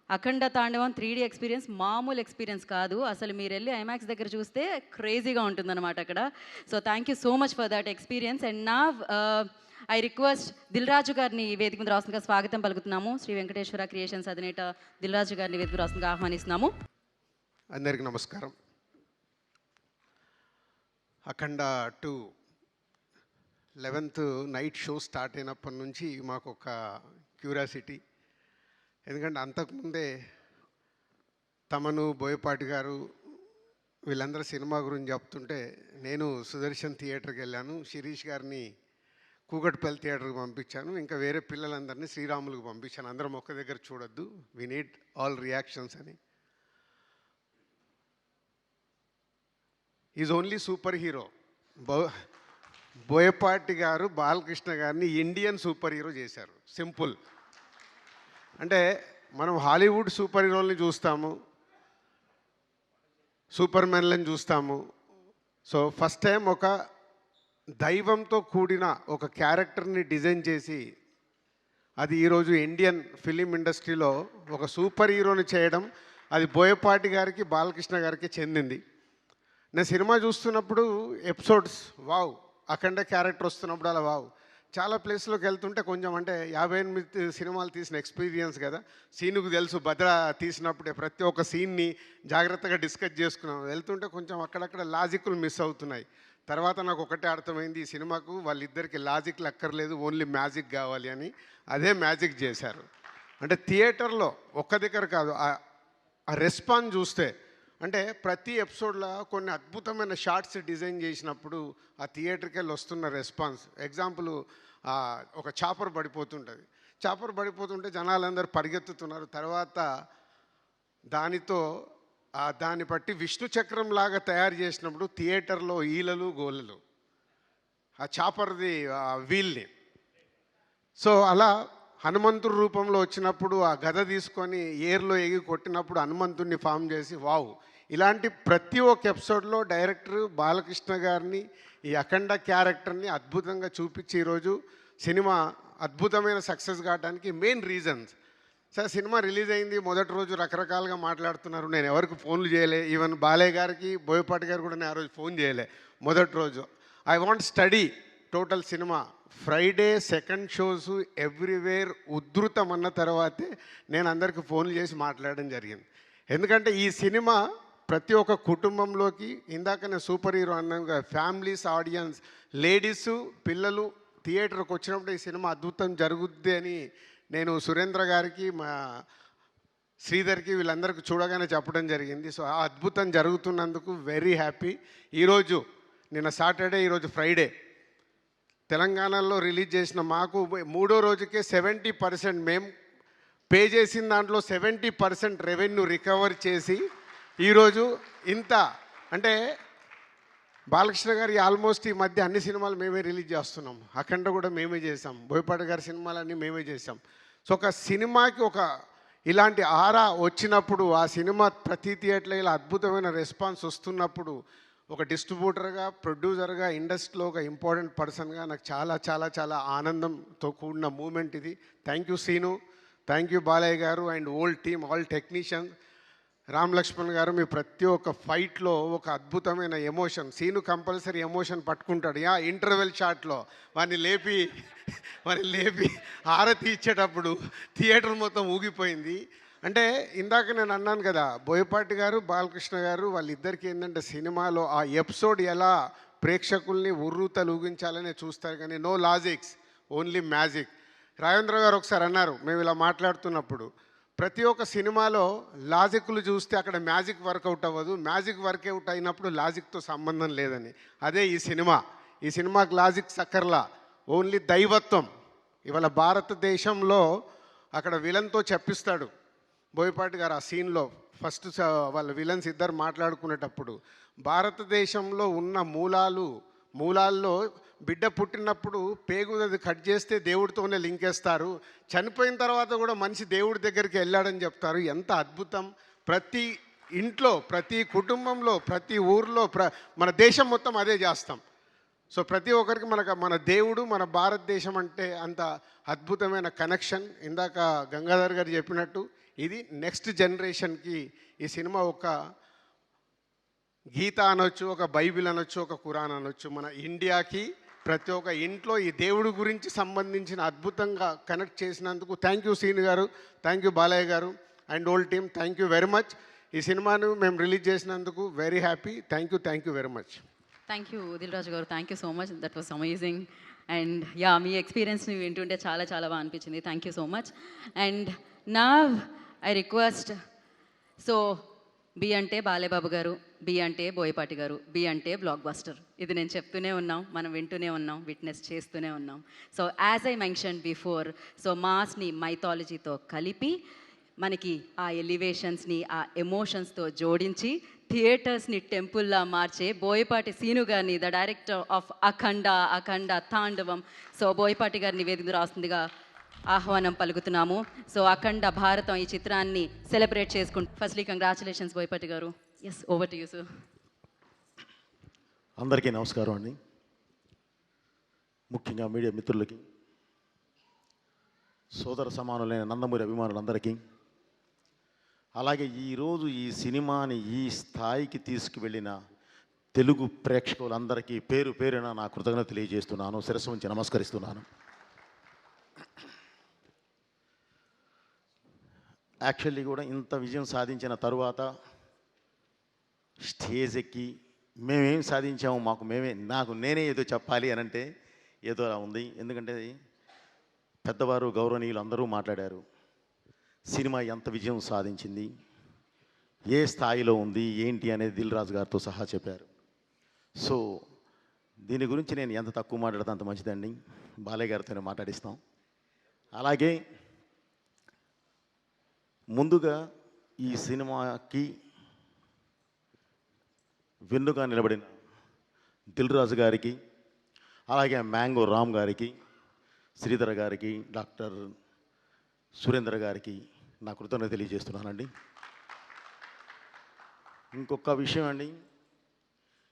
అఖండ తాండవం 3D ఎక్స్పీరియన్స్ మామూలు ఎక్స్పీరియన్స్ కాదు, అసలు మీరు వెళ్ళి ఐమాక్స్ దగ్గర చూస్తే క్రేజీగా ఉంటుందన్నమాట అక్కడ. So thank you so much for that experience. And నా ఐ రిక్వెస్ట్ దిల్రాజు గారిని వేదిక మీద రాష్ట్రంగా స్వాగతం పలుకుతున్నాము. శ్రీ వెంకటేశ్వర క్రియేషన్స్ అధినేత దిల్రాజు గారిని వేదిక రాష్ట్రంగా ఆహ్వానిస్తున్నాము. అందరికీ నమస్కారం. అఖండ 2 11th నైట్ షో స్టార్ట్ అయినప్పటి నుంచి మాకు ఒక క్యూరియాసిటీ, ఎందుకంటే అంతకుముందే తమను బోయపాటి గారు వీళ్ళందరూ సినిమా గురించి చెప్తుంటే నేను సుదర్శన్ థియేటర్కి వెళ్ళాను, శిరీష్ గారిని కూకట్పల్లి థియేటర్కి పంపించాను, ఇంకా వేరే పిల్లలందరినీ శ్రీరాములకు పంపించాను. అందరం ఒక్క దగ్గర చూడొద్దు, వి నీడ్ ఆల్ రియాక్షన్స్ అని. Is only super hero. Boyapati గారు బాలకృష్ణ గారిని ఇండియన్ సూపర్ హీరో చేశారు. సింపుల్. అంటే మనం హాలీవుడ్ సూపర్ హీరోల్ని చూస్తాము, సూపర్ మ్యాన్లను చూస్తాము. సో ఫస్ట్ టైం ఒక దైవంతో కూడిన ఒక క్యారెక్టర్ని డిజైన్ చేసి అది ఈరోజు ఇండియన్ ఫిలిం ఇండస్ట్రీలో ఒక సూపర్ హీరోని చేయడం, అది బోయపాటి గారికి బాలకృష్ణ గారికి చెందింది. నేను సినిమా చూస్తున్నప్పుడు ఎపిసోడ్స్ వావ్, అఖండ క్యారెక్టర్ వస్తున్నప్పుడు అలా వావ్. చాలా ప్లేస్లోకి వెళ్తుంటే కొంచెం అంటే 58 సినిమాలు తీసిన ఎక్స్పీరియన్స్ కదా, సీనుకు తెలుసు భద్ర తీసినప్పుడే ప్రతి ఒక్క సీన్ని జాగ్రత్తగా డిస్కస్ చేసుకున్నాం. వెళ్తుంటే కొంచెం అక్కడక్కడ లాజిక్లు మిస్ అవుతున్నాయి. తర్వాత నాకు ఒకటే అర్థమైంది, ఈ సినిమాకు వాళ్ళిద్దరికి లాజిక్లు అక్కర్లేదు, ఓన్లీ మ్యాజిక్ కావాలి అని. అదే మ్యాజిక్ చేశారు. అంటే థియేటర్లో ఒక్క దగ్గర కాదు, ఆ రెస్పాన్స్ చూస్తే అంటే ప్రతి ఎపిసోడ్లో కొన్ని అద్భుతమైన షార్ట్స్ డిజైన్ చేసినప్పుడు ఆ థియేటర్కి వెళ్ళి వస్తున్న రెస్పాన్స్. ఎగ్జాంపుల్, ఒక చాపర్ పడిపోతుంటుంది, చాపర్ పడిపోతుంటే జనాలందరూ పరిగెత్తుతున్నారు, తర్వాత దానితో దాన్ని బట్టి విష్ణు చక్రం లాగా తయారు చేసినప్పుడు థియేటర్లో ఈలలు గోలలు ఆ చాపర్ది వీల్ని. సో అలా హనుమంతుడి రూపంలో వచ్చినప్పుడు ఆ గద తీసుకొని ఏర్లో ఎగి కొట్టినప్పుడు హనుమంతుడిని ఫామ్ చేసి వావ్, ఇలాంటి ప్రతి ఒక్క ఎపిసోడ్లో డైరెక్టర్ బాలకృష్ణ గారిని ఈ అఖండ క్యారెక్టర్ని అద్భుతంగా చూపించి ఈరోజు సినిమా అద్భుతమైన సక్సెస్ కావడానికి main reasons. Sir cinema release అయింది మొదటి రోజు రకరకాలుగా మాట్లాడుతున్నారు, నేను ఎవరికి ఫోన్లు చేయలే, ఈవెన్ బాలయ్య గారికి బోయపాటి గారు కూడా నేను ఆ రోజు ఫోన్ చేయలే మొదటి రోజు. I want study total cinema. Friday second shows everywhere ఉధృతం అన్న తర్వాతే నేను అందరికి ఫోన్లు చేసి మాట్లాడడం జరిగింది. ఎందుకంటే ఈ సినిమా ప్రతి ఒక్క కుటుంబంలోకి, ఇందాకనే సూపర్ హీరో అన్నాక ఫ్యామిలీస్, ఆడియన్స్, లేడీసు, పిల్లలు థియేటర్కి వచ్చినప్పుడు ఈ సినిమా అద్భుతం జరుగుద్ది అని నేను సురేంద్ర గారికి, మా శ్రీధర్కి, వీళ్ళందరికీ చూడగానే చెప్పడం జరిగింది. సో ఆ అద్భుతం జరుగుతున్నందుకు వెరీ హ్యాపీ. ఈరోజు నిన్న సాటర్డే, ఈరోజు ఫ్రైడే తెలంగాణలో రిలీజ్ చేసిన మాకు మూడో రోజుకే 70% మేము పే చేసిన దాంట్లో 70% రెవెన్యూ రికవర్ చేసి ఈరోజు ఇంత అంటే బాలకృష్ణ గారి ఆల్మోస్ట్ ఈ మధ్య అన్ని సినిమాలు మేమే రిలీజ్ చేస్తున్నాం. అఖండ కూడా మేమే చేసాం, బోయపాటి గారి సినిమాలన్నీ మేమే చేసాం. సో ఒక సినిమాకి ఒక ఇలాంటి ఆరా వచ్చినప్పుడు, ఆ సినిమా ప్రతి థియేటర్లో ఇలా అద్భుతమైన రెస్పాన్స్ వస్తున్నప్పుడు, ఒక డిస్ట్రిబ్యూటర్గా, ప్రొడ్యూసర్గా, ఇండస్ట్రీలో ఒక ఇంపార్టెంట్ పర్సన్గా నాకు చాలా చాలా చాలా ఆనందంతో కూడిన మూమెంట్ ఇది. Thank you Seenu, thank you Balayya గారు and old team, all technicians. Ram Lakshman garu, మీ ప్రతి ఒక్క ఫైట్లో ఒక అద్భుతమైన ఎమోషన్. సీను కంపల్సరీ ఎమోషన్ పట్టుకుంటాడు. ఇంటర్వెల్ షాట్లో వాడిని లేపి హారతి ఇచ్చేటప్పుడు థియేటర్ మొత్తం ఊగిపోయింది. అంటే ఇందాక నేను అన్నాను కదా, బోయపాటి గారు, బాలకృష్ణ గారు వాళ్ళిద్దరికీ ఏంటంటే సినిమాలో ఆ ఎపిసోడ్ ఎలా ప్రేక్షకుల్ని ఉర్రూతలూగించాలనే చూస్తారు, కానీ no logics, only magic. Rajendra గారు ఒకసారి అన్నారు మేము ఇలా మాట్లాడుతున్నప్పుడు, ప్రతి ఒక్క సినిమాలో లాజిక్లు చూస్తే అక్కడ మ్యాజిక్ వర్కౌట్ అవ్వదు, మ్యాజిక్ వర్కౌట్ అయినప్పుడు లాజిక్తో సంబంధం లేదని. అదే ఈ సినిమాకి లాజిక్ సక్కర్లా, ఓన్లీ దైవత్వం. ఇవాళ భారతదేశంలో అక్కడ విలన్తో చెప్పిస్తాడు బోయపాటి గారు ఆ సీన్లో. ఫస్ట్ వాళ్ళ విలన్స్ ఇద్దరు మాట్లాడుకునేటప్పుడు భారతదేశంలో ఉన్న మూలాల్లో బిడ్డ పుట్టినప్పుడు పేగుది కట్ చేస్తే దేవుడితోనే లింకేస్తారు, చనిపోయిన తర్వాత కూడా మనిషి దేవుడి దగ్గరికి వెళ్ళాడని చెప్తారు. ఎంత అద్భుతం! ప్రతి ఇంట్లో, ప్రతి కుటుంబంలో, ప్రతి ఊర్లో, మన దేశం మొత్తం అదే చేస్తాం. సో ప్రతి ఒక్కరికి మన దేవుడు, మన భారతదేశం అంటే అంత అద్భుతమైన కనెక్షన్. ఇందాక గంగాధర్ గారు చెప్పినట్టు ఇది నెక్స్ట్ జనరేషన్కి ఈ సినిమా ఒక గీత అనొచ్చు, ఒక బైబిల్ అనొచ్చు, ఒక ఖురాన్ అనొచ్చు. మన ఇండియాకి ప్రతి ఒక్క ఇంట్లో ఈ దేవుడి గురించి సంబంధించిన అద్భుతంగా కనెక్ట్ చేసినందుకు థ్యాంక్ యూ సీను గారు, థ్యాంక్ యూ బాలయ్య గారు and old team, thank you very much. ఈ సినిమాను మేము రిలీజ్ చేసినందుకు very happy. Thank you very much. Thank you Dil Raju గారు, thank you so much, that was amazing. And మీ ఎక్స్పీరియన్స్ని వింటుంటే చాలా చాలా బాగా అనిపించింది. థ్యాంక్ యూ సో మచ్. అండ్ నా ఐ రిక్వెస్ట్, సో బి అంటే బాలేబాబు గారు, బి అంటే బోయపాటి గారు, బి అంటే బ్లాక్ బస్టర్. ఇది నేను చెప్తూనే ఉన్నాం, మనం వింటూనే ఉన్నాం, విట్నెస్ చేస్తూనే ఉన్నాం. So as I mention before, so మాస్ని మైథాలజీతో కలిపి మనకి ఆ ఎలివేషన్స్ని, ఆ ఎమోషన్స్తో జోడించి థియేటర్స్ని టెంపుల్లా మార్చే బోయపాటి సీను గారిని, ద డైరెక్టర్ ఆఫ్ అఖండ తాండవం, సో బోయపాటి గారిని వేదిక రాస్తుందిగా ఆహ్వానం పలుకుతున్నాము. సో అఖండ భారతం ఈ చిత్రాన్ని సెలబ్రేట్ చేసుకుంటూ, ఫస్ట్లీ కంగ్రాచులేషన్స్ బోయపాటి గారు. Yes, over to you sir. అందరికీ నమస్కారం అండి. ముఖ్యంగా మీడియా మిత్రులకి, సోదర సమానులైన నందమూరి అభిమానులందరికీ, అలాగే ఈరోజు ఈ సినిమాని ఈ స్థాయికి తీసుకువెళ్ళిన తెలుగు ప్రేక్షకులందరికీ పేరు పేరున నా కృతజ్ఞత తెలియజేస్తున్నాను, శిరస్సు ఉంచి నమస్కరిస్తున్నాను. యాక్చువల్లీ కూడా ఇంత విజయం సాధించిన తరువాత స్టేజ్ ఎక్కి మేమేం సాధించాము, నాకు నేనే ఏదో చెప్పాలి అని అంటే ఏదోలా ఉంది. ఎందుకంటే పెద్దవారు, గౌరవనీయులు అందరూ మాట్లాడారు. సినిమా ఎంత విజయం సాధించింది, ఏ స్థాయిలో ఉంది, ఏంటి అనేది దిల్ రాజు గారితో సహా చెప్పారు. సో దీని గురించి నేను ఎంత తక్కువ మాట్లాడితే అంత మంచిదండి. బాలయ్య గారితోనే మాట్లాడిస్తాం. అలాగే ముందుగా ఈ సినిమాకి వెన్నుగా నిలబడిన దిల్ రాజు గారికి, అలాగే మ్యాంగో రామ్ గారికి, శ్రీధర్ గారికి, డాక్టర్ సురేంద్ర గారికి నా కృతజ్ఞత తెలియజేస్తున్నానండి. ఇంకొక విషయం అండి,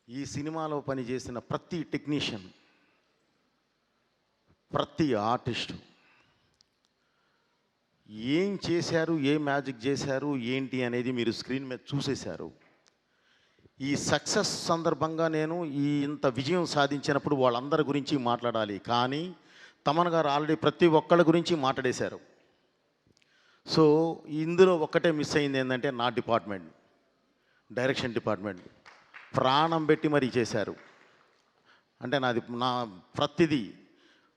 ఈ సినిమాలో పనిచేసిన ప్రతి టెక్నీషియన్, ప్రతి ఆర్టిస్టు ఏం చేశారు, ఏ మ్యాజిక్ చేశారు ఏంటి అనేది మీరు స్క్రీన్ మీద చూసేశారు. ఈ సక్సెస్ సందర్భంగా నేను ఇంత విజయం సాధించినప్పుడు వాళ్ళందరి గురించి మాట్లాడాలి, కానీ తమన్ గారు ఆల్రెడీ ప్రతి ఒక్కళ్ళ గురించి మాట్లాడేశారు. సో ఇందులో ఒక్కటే మిస్ అయింది ఏంటంటే నా డిపార్ట్మెంట్, డైరెక్షన్ డిపార్ట్మెంట్ ప్రాణం పెట్టి మరీ చేశారు. అంటే నా ప్రతిదీ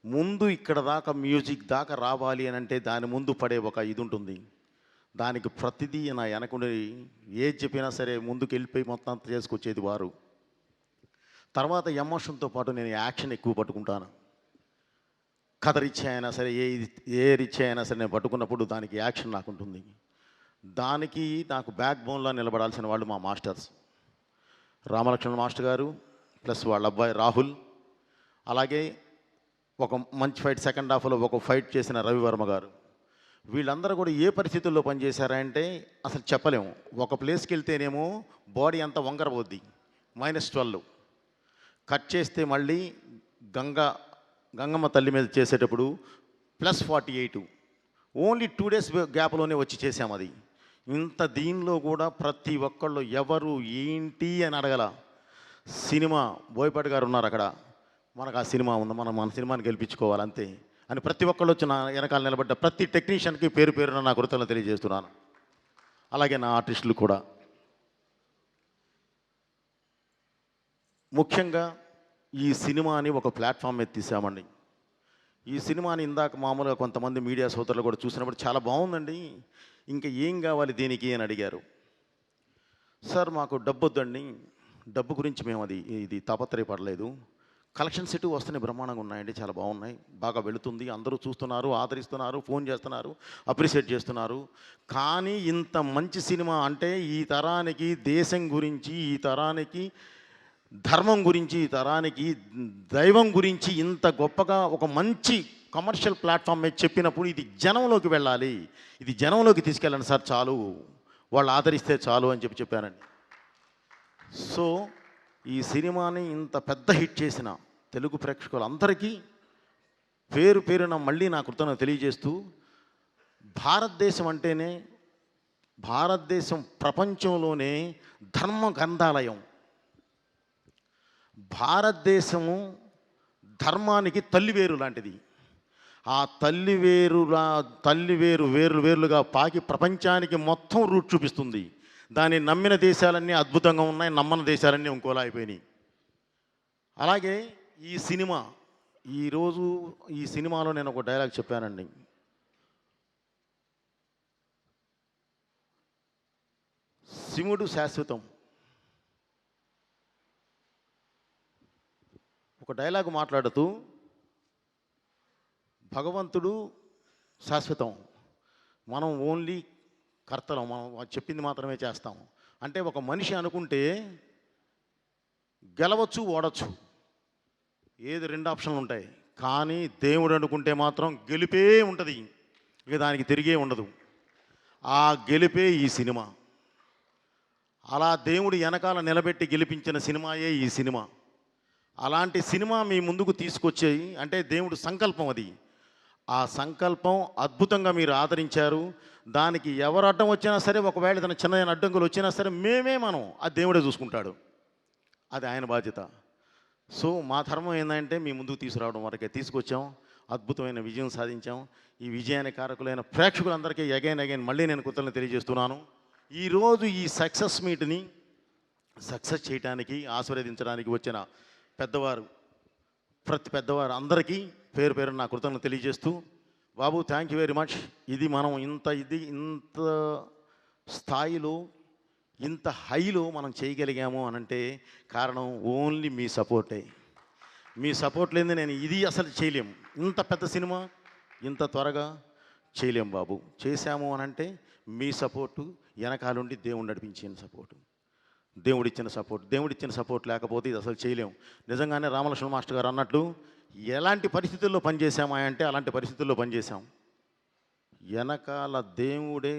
ముందు ఇక్కడ దాకా మ్యూజిక్ దాకా రావాలి అని అంటే దాని ముందు పడే ఒక ఇది ఉంటుంది. దానికి ప్రతిదీ నా వెనకుండి ఏది చెప్పినా సరే ముందుకు వెళ్ళిపోయి మొత్తం అంతా చేసుకొచ్చేది వారు. తర్వాత ఎమోషన్తో పాటు నేను యాక్షన్ ఎక్కువ పట్టుకుంటాను. కథ రిచ్ అయినా సరే, ఏ రిచ్ అయినా సరే నేను పట్టుకున్నప్పుడు దానికి యాక్షన్ నాకు ఉంటుంది. దానికి నాకు బ్యాక్ బోన్లో నిలబడాల్సిన వాళ్ళు మా మాస్టర్స్ రామలక్ష్మణ్ మాస్టర్ గారు, ప్లస్ వాళ్ళ అబ్బాయి రాహుల్, అలాగే ఒక మంచి ఫైట్ సెకండ్ హాఫ్లో ఒక ఫైట్ చేసిన రవివర్మ గారు. వీళ్ళందరూ కూడా ఏ పరిస్థితుల్లో పనిచేశారంటే అసలు చెప్పలేము. ఒక ప్లేస్కి వెళ్తేనేమో బాడీ అంతా వంకరపోద్ది, -12 కట్ చేస్తే మళ్ళీ గంగమ్మ తల్లి మీద చేసేటప్పుడు +48, ఓన్లీ 2 days గ్యాప్లోనే వచ్చి చేసాం అది. ఇంత దీనిలో కూడా ప్రతి ఒక్కళ్ళు ఎవరు ఏంటి అని అడగల. సినిమా బోయపాటి గారు ఉన్నారు అక్కడ, మనకు ఆ సినిమా ఉంది, మన సినిమాని గెలిపించుకోవాలి అంతే అని ప్రతి ఒక్కళ్ళు వచ్చి నా వెనకాల నిలబడ్డ ప్రతి టెక్నీషియన్కి పేరు పేరున నా కృతజ్ఞతలు తెలియజేస్తున్నాను. అలాగే నా ఆర్టిస్టులు కూడా. ముఖ్యంగా ఈ సినిమాని ఒక ప్లాట్ఫామ్ మీద తీసామండి. ఈ సినిమాని ఇందాక మామూలుగా కొంతమంది మీడియా సోదరులు కూడా చూసినప్పుడు చాలా బాగుందండి, ఇంకా ఏం కావాలి దీనికి అని అడిగారు. సార్ మాకు డబ్బు వద్దండి, డబ్బు గురించి మేము ఇది తాపత్రయపడలేదు. కలెక్షన్స్ ఇటు వస్తున్నాయి, బ్రహ్మాండంగా ఉన్నాయండి, చాలా బాగున్నాయి, బాగా వెళుతుంది, అందరూ చూస్తున్నారు, ఆదరిస్తున్నారు, ఫోన్ చేస్తున్నారు, అప్రిషియేట్ చేస్తున్నారు. కానీ ఇంత మంచి సినిమా అంటే ఈ తరానికి దేశం గురించి, ఈ తరానికి ధర్మం గురించి, ఈ తరానికి దైవం గురించి ఇంత గొప్పగా ఒక మంచి కమర్షియల్ ప్లాట్ఫామ్ మీద చెప్పినప్పుడు ఇది జనంలోకి వెళ్ళాలి, ఇది జనంలోకి తీసుకెళ్ళండి సార్, చాలు వాళ్ళు ఆదరిస్తే చాలు అని చెప్పానండి. సో ఈ సినిమాని ఇంత పెద్ద హిట్ చేసిన తెలుగు ప్రేక్షకులందరికీ పేరు పేరున మళ్ళీ నా కృతజ్ఞతలు తెలియజేస్తూ, భారతదేశం ప్రపంచంలోనే ధర్మ గ్రంథాలయం. భారతదేశము ధర్మానికి తల్లివేరు లాంటిది. ఆ వేరుగా పాకి ప్రపంచానికి మొత్తం రూట్ చూపిస్తుంది. దాన్ని నమ్మిన దేశాలన్నీ అద్భుతంగా ఉన్నాయి, నమ్మని దేశాలన్నీ ఇంకోలా అయిపోయినాయి. అలాగే ఈ సినిమాలో నేను ఒక డైలాగ్ చెప్పానండి. శివుడు శాశ్వతం. ఒక డైలాగ్ మాట్లాడుతూ భగవంతుడు శాశ్వతం, మనం ఓన్లీ కర్తలం, మనం చెప్పింది మాత్రమే చేస్తాం. అంటే ఒక మనిషి అనుకుంటే గెలవచ్చు, ఓడచ్చు, ఏది 2 ఆప్షన్లు ఉంటాయి. కానీ దేవుడు అనుకుంటే మాత్రం గెలిపే ఉంటుంది, ఇక దానికి తిరిగే ఉండదు. ఆ గెలిపే ఈ సినిమా. అలా దేవుడు వెనకాల నిలబెట్టి గెలిపించిన సినిమాయే ఈ సినిమా. అలాంటి సినిమా మీ ముందుకు తీసుకొచ్చేయి అంటే దేవుడు సంకల్పం అది. ఆ సంకల్పం అద్భుతంగా మీరు ఆదరించారు. దానికి ఎవరు అడ్డం వచ్చినా సరే, ఒకవేళ ఏదైనా చిన్న అడ్డంకులు వచ్చినా సరే మనం ఆ దేవుడే చూసుకుంటాడు, అది ఆయన బాధ్యత. సో మా ధర్మం ఏంటంటే మీ ముందుకు తీసుకురావడం వరకే తీసుకొచ్చాం, అద్భుతమైన విజయం సాధించాం. ఈ విజయానికి కారకులైన ప్రేక్షకులందరికీ అగైన్ మళ్ళీ నేను కృతజ్ఞతలు తెలియజేస్తున్నాను. ఈరోజు ఈ సక్సెస్ మీట్ని సక్సెస్ చేయడానికి ఆశీర్వదించడానికి వచ్చిన ప్రతి పెద్దవారు అందరికీ పేరు పేరు నా కృతజ్ఞతలు తెలియజేస్తూ, బాబు థ్యాంక్ యూ వెరీ మచ్. ఇది మనం ఇంత స్థాయిలో, ఇంత హైలో మనం చేయగలిగాము అనంటే కారణం ఓన్లీ మీ సపోర్టే. మీ సపోర్ట్ లేని నేను ఇది అసలు చేయలేము. ఇంత పెద్ద సినిమా ఇంత త్వరగా చేయలేము బాబు. చేశాము అనంటే మీ సపోర్టు, వెనకాలండి దేవుడు నడిపించిన సపోర్టు. దేవుడిచ్చిన సపోర్ట్ లేకపోతే ఇది అసలు చేయలేము. నిజంగానే రామలక్ష్మణ మాస్టర్ గారు అన్నట్లు ఎలాంటి పరిస్థితుల్లో పనిచేసామా అంటే అలాంటి పరిస్థితుల్లో పనిచేసాం. వెనకాల దేవుడే,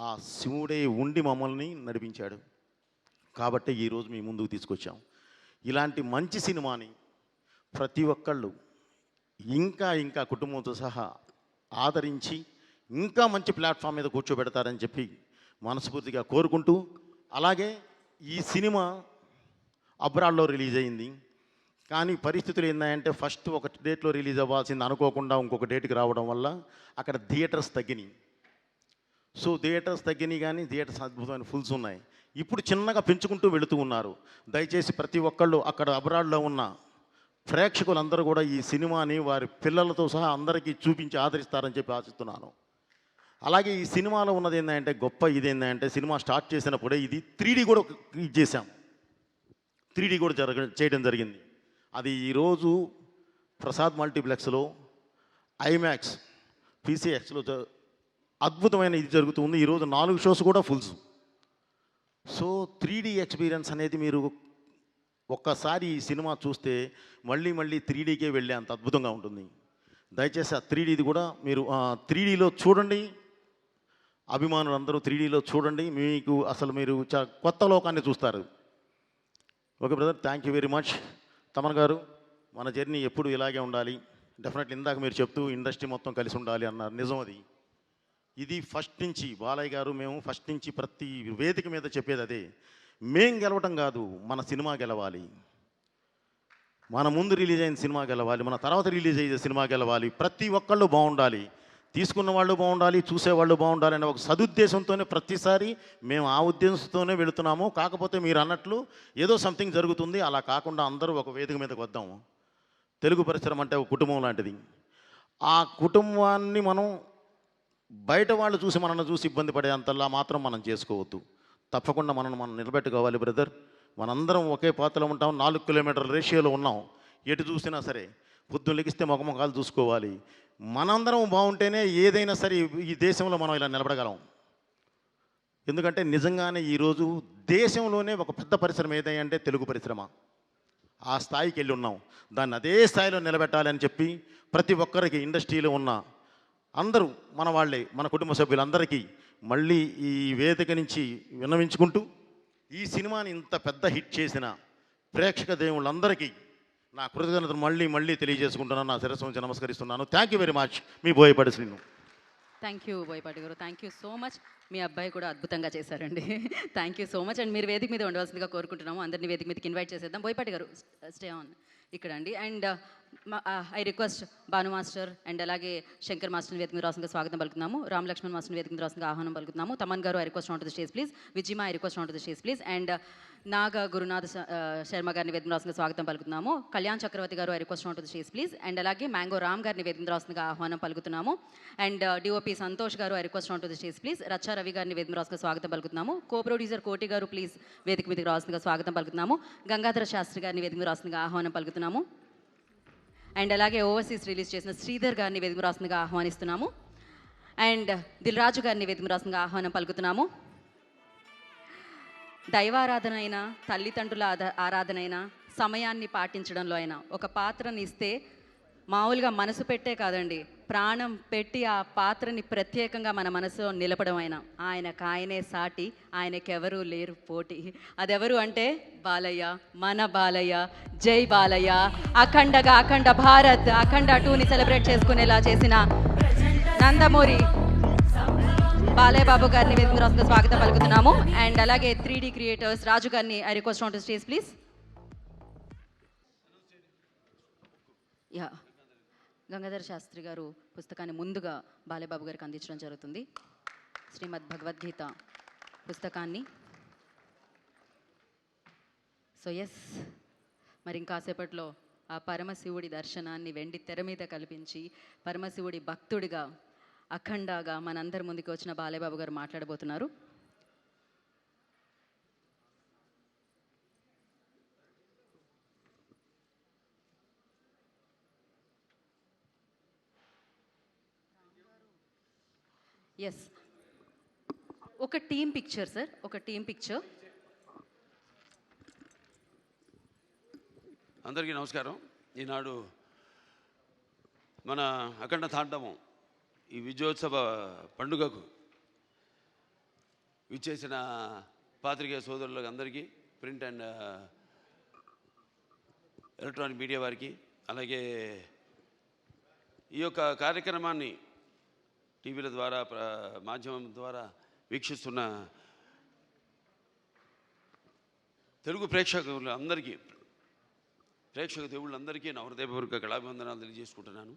ఆ శివుడే ఉండి మమ్మల్ని నడిపించాడు. కాబట్టి ఈరోజు మీ ముందుకు తీసుకొచ్చాం. ఇలాంటి మంచి సినిమాని ప్రతి ఒక్కళ్ళు ఇంకా కుటుంబంతో సహా ఆదరించి ఇంకా మంచి ప్లాట్ఫామ్ మీద కూర్చోబెడతారని చెప్పి మనస్ఫూర్తిగా కోరుకుంటూ, అలాగే ఈ సినిమా అబ్రాడ్లో రిలీజ్ అయింది. కానీ పరిస్థితులు ఏంటంటే ఫస్ట్ ఒక డేట్లో రిలీజ్ అవ్వాల్సింది అనుకోకుండా ఇంకొక డేట్కి రావడం వల్ల అక్కడ థియేటర్స్ తగ్గినాయి. సో థియేటర్స్ తగ్గినాయి, కానీ థియేటర్స్ అద్భుతమైన ఫుల్స్ ఉన్నాయి. ఇప్పుడు చిన్నగా పెంచుకుంటూ వెళుతూ ఉన్నారు. దయచేసి ప్రతి ఒక్కళ్ళు అక్కడ అబ్రాడ్లో ఉన్న ప్రేక్షకులందరూ కూడా ఈ సినిమాని వారి పిల్లలతో సహా అందరికీ చూపించి ఆదరిస్తారని చెప్పి ఆశిస్తున్నాను. అలాగే ఈ సినిమాలో ఉన్నది ఏంటంటే గొప్ప ఇదేంటంటే సినిమా స్టార్ట్ చేసినప్పుడే ఇది 3D కూడా ఇది చేశాం. 3D కూడా చేయడం జరిగింది. అది ఈరోజు ప్రసాద్ మల్టీప్లెక్స్లో, ఐమాక్స్, పీసీఎక్స్లో అద్భుతమైన ఇది జరుగుతుంది. ఈరోజు 4 షోస్ కూడా ఫుల్స్. సో 3D ఎక్స్పీరియన్స్ అనేది మీరు ఒక్కసారి ఈ సినిమా చూస్తే మళ్ళీ 3Dకే వెళ్ళే అంత అద్భుతంగా ఉంటుంది. దయచేసి ఆ 3Dది కూడా మీరు 3Dలో చూడండి. అభిమానులందరూ 3Dలో చూడండి. మీకు అసలు మీరు కొత్త లోకాన్ని చూస్తారు. Okay brother, thank you very much. Thaman గారు, మన జర్నీ ఎప్పుడు ఇలాగే ఉండాలి. డెఫినెట్లీ ఇందాక మీరు చెప్తూ ఇండస్ట్రీ మొత్తం కలిసి ఉండాలి అన్నారు. నిజం అది. ఇది ఫస్ట్ నుంచి బాలయ్య గారు, మేము ఫస్ట్ నుంచి ప్రతి వేదిక మీద చెప్పేది అదే. మేం గెలవటం కాదు, మన సినిమా గెలవాలి. మన ముందు రిలీజ్ అయిన సినిమా గెలవాలి, మన తర్వాత రిలీజ్ అయ్యే సినిమా గెలవాలి. ప్రతి ఒక్కళ్ళు బాగుండాలి, తీసుకున్న వాళ్ళు బాగుండాలి, చూసేవాళ్ళు బాగుండాలి అనే ఒక సదుద్దేశంతోనే ప్రతిసారి మేము ఆ ఉద్దేశంతోనే వెళుతున్నాము. కాకపోతే మీరు అన్నట్లు ఏదో సంథింగ్ జరుగుతుంది, అలా కాకుండా అందరూ ఒక వేదిక మీదకి వద్దాము. తెలుగు పరిశ్రమ అంటే ఒక కుటుంబం లాంటిది. ఆ కుటుంబాన్ని మనం బయట వాళ్ళు చూసి మనల్ని చూసి ఇబ్బంది పడేంతలా మాత్రం మనం చేసుకోవద్దు. తప్పకుండా మనం నిలబెట్టుకోవాలి బ్రదర్. మనందరం ఒకే పాత్రలో ఉంటాం, 4 కిలోమీటర్ల రేషియోలో ఉన్నాం. ఎటు చూసినా సరే పొద్దున్న లెగిస్తే ముఖముఖాలు చూసుకోవాలి. మనందరం బాగుంటేనే ఏదైనా సరే ఈ దేశంలో మనం ఇలా నిలబడగలం. ఎందుకంటే నిజంగానే ఈరోజు దేశంలోనే ఒక పెద్ద పరిశ్రమ ఏదంటే తెలుగు పరిశ్రమ. ఆ స్థాయికి వెళ్ళి ఉన్నాం. దాన్ని అదే స్థాయిలో నిలబెట్టాలని చెప్పి ప్రతి ఒక్కరికి ఇండస్ట్రీలో ఉన్న అందరూ మన వాళ్ళే, మన కుటుంబ సభ్యులందరికీ మళ్ళీ ఈ వేదిక నుంచి విన్నవించుకుంటూ, ఈ సినిమాని ఇంత పెద్ద హిట్ చేసిన ప్రేక్షక దేవుళ్ళందరికీ నా కృతజ్ఞతలు మళ్ళీ తెలియజేసుకుంటున్నాను. నా శిరస్సు నుంచి నమస్కరిస్తున్నాను. Thank you very much. Me Boyapati Srinu. Thank you Boyapati గారు, థ్యాంక్ యూ సో మచ్. మీ అబ్బాయి కూడా అద్భుతంగా చేశారండి. Thank you so much. And మీరు వేదిక మీద ఉండవలసిందిగా కోరుకుంటున్నాము. అందరినీ వేదిక మీదకి ఇన్వైట్ చేసేద్దాం. బోయపాటి గారు స్టే ఆన్ ఇక్కడ అండి. And I request Bhanu master and అలాగే శంకర్ మాస్టర్ని వేదిక మీద రాసిందిగా స్వాగతం పలుకుతున్నాము. రామ్ లక్ష్మణ్ మాస్టర్ని వేదిక మీద రాసిందిగా ఆహ్వానం పలుకుతున్నాము. తమన్ గారు I request on to the stage please. విజిమా I request on to the stage please. And Naga Gurunath Sharma గారిని వేదిక మీద రాసిందిగా స్వాగతం పలుకుతున్నాము. కళ్యాణ్ చక్రవర్తి గారు I request on to the stage please. And అలాగే మ్యాంగో రామ్ గారిని వేదిక మీద రాసిందిగా ఆహ్వానం పలుకుతున్నాము. అండ్ డిఓపి సంతోష్ గారు I request on to the stage please. Racha Ravi గారిని వేదిక మీద రాసిందిగా స్వాగతం పలుకుతున్నాము. కో ప్రొడ్యూసర్ కోటి గారు ప్లీజ్ వేదిక మీదకి రాసిందిగా స్వాగతం పలుకుతున్నాము. గంగాధర శాస్త్రి గారిని వేదిక మీద రాసిందిగా ఆహ్వానం పలుకుతున్నాము. అండ్ అలాగే ఓవర్సీస్ రిలీజ్ చేసిన శ్రీధర్ గారిని వేదిక రాసిందిగా ఆహ్వానిస్తున్నాము. అండ్ దిల్ రాజు గారిని వేదిక రాసిందిగా ఆహ్వానం పలుకుతున్నాము. దైవారాధన అయినా, తల్లిదండ్రుల ఆరాధన అయినా, సమయాన్ని పాటించడంలో అయినా ఒక పాత్రని ఇస్తే మామూలుగా మనసు పెట్టే కాదండి, ప్రాణం పెట్టి ఆ పాత్రని ప్రత్యేకంగా మన మనసులో నిలపడం అయినా ఆయనకాయనే సాటి, ఆయనకెవరూ లేరు పోటీ. అదెవరు అంటే బాలయ్య, మన బాలయ్య. జై బాలయ్య. అఖండగా అఖండ భారత్, అఖండ 2ని సెలబ్రేట్ చేసుకునేలా చేసిన నందమూరి బాలయ్య బాబు గారిని వేదిక రాసిన స్వాగతం పలుకుతున్నాము. అండ్ అలాగే 3D క్రియేటర్స్ రాజు గారిని I request on to stage please. Ya, Gangadhara Shastri గారు పుస్తకాన్ని ముందుగా బాలయ్య బాబు గారికి అందించడం జరుగుతుంది. శ్రీమద్ భగవద్గీత పుస్తకాన్ని. సో ఎస్, మరి ఇంకాసేపట్లో ఆ పరమశివుడి దర్శనాన్ని వెండి తెర మీద కల్పించి పరమశివుడి భక్తుడిగా అఖండగా మనందరి ముందుకు వచ్చిన బాలయ్య బాబు గారు మాట్లాడబోతున్నారు. ఎస్, ఒక టీమ్ పిక్చర్ సార్, ఒక టీమ్ పిక్చర్. అందరికీ నమస్కారం. ఈనాడు మన అఖండ తాండవం ఈ విజయోత్సవ పండుగకు విచ్చేసిన పాత్రికేయ సోదరులకు అందరికీ, ప్రింట్ అండ్ ఎలక్ట్రానిక్ మీడియా వారికి, అలాగే ఈ యొక్క కార్యక్రమాన్ని టీవీల ద్వారా మాధ్యమం ద్వారా వీక్షిస్తున్న తెలుగు ప్రేక్షకులందరికీ, ప్రేక్షక దేవుళ్ళందరికీ నా హృదయపూర్వక కళాభివందనాలు తెలియజేసుకుంటున్నాను.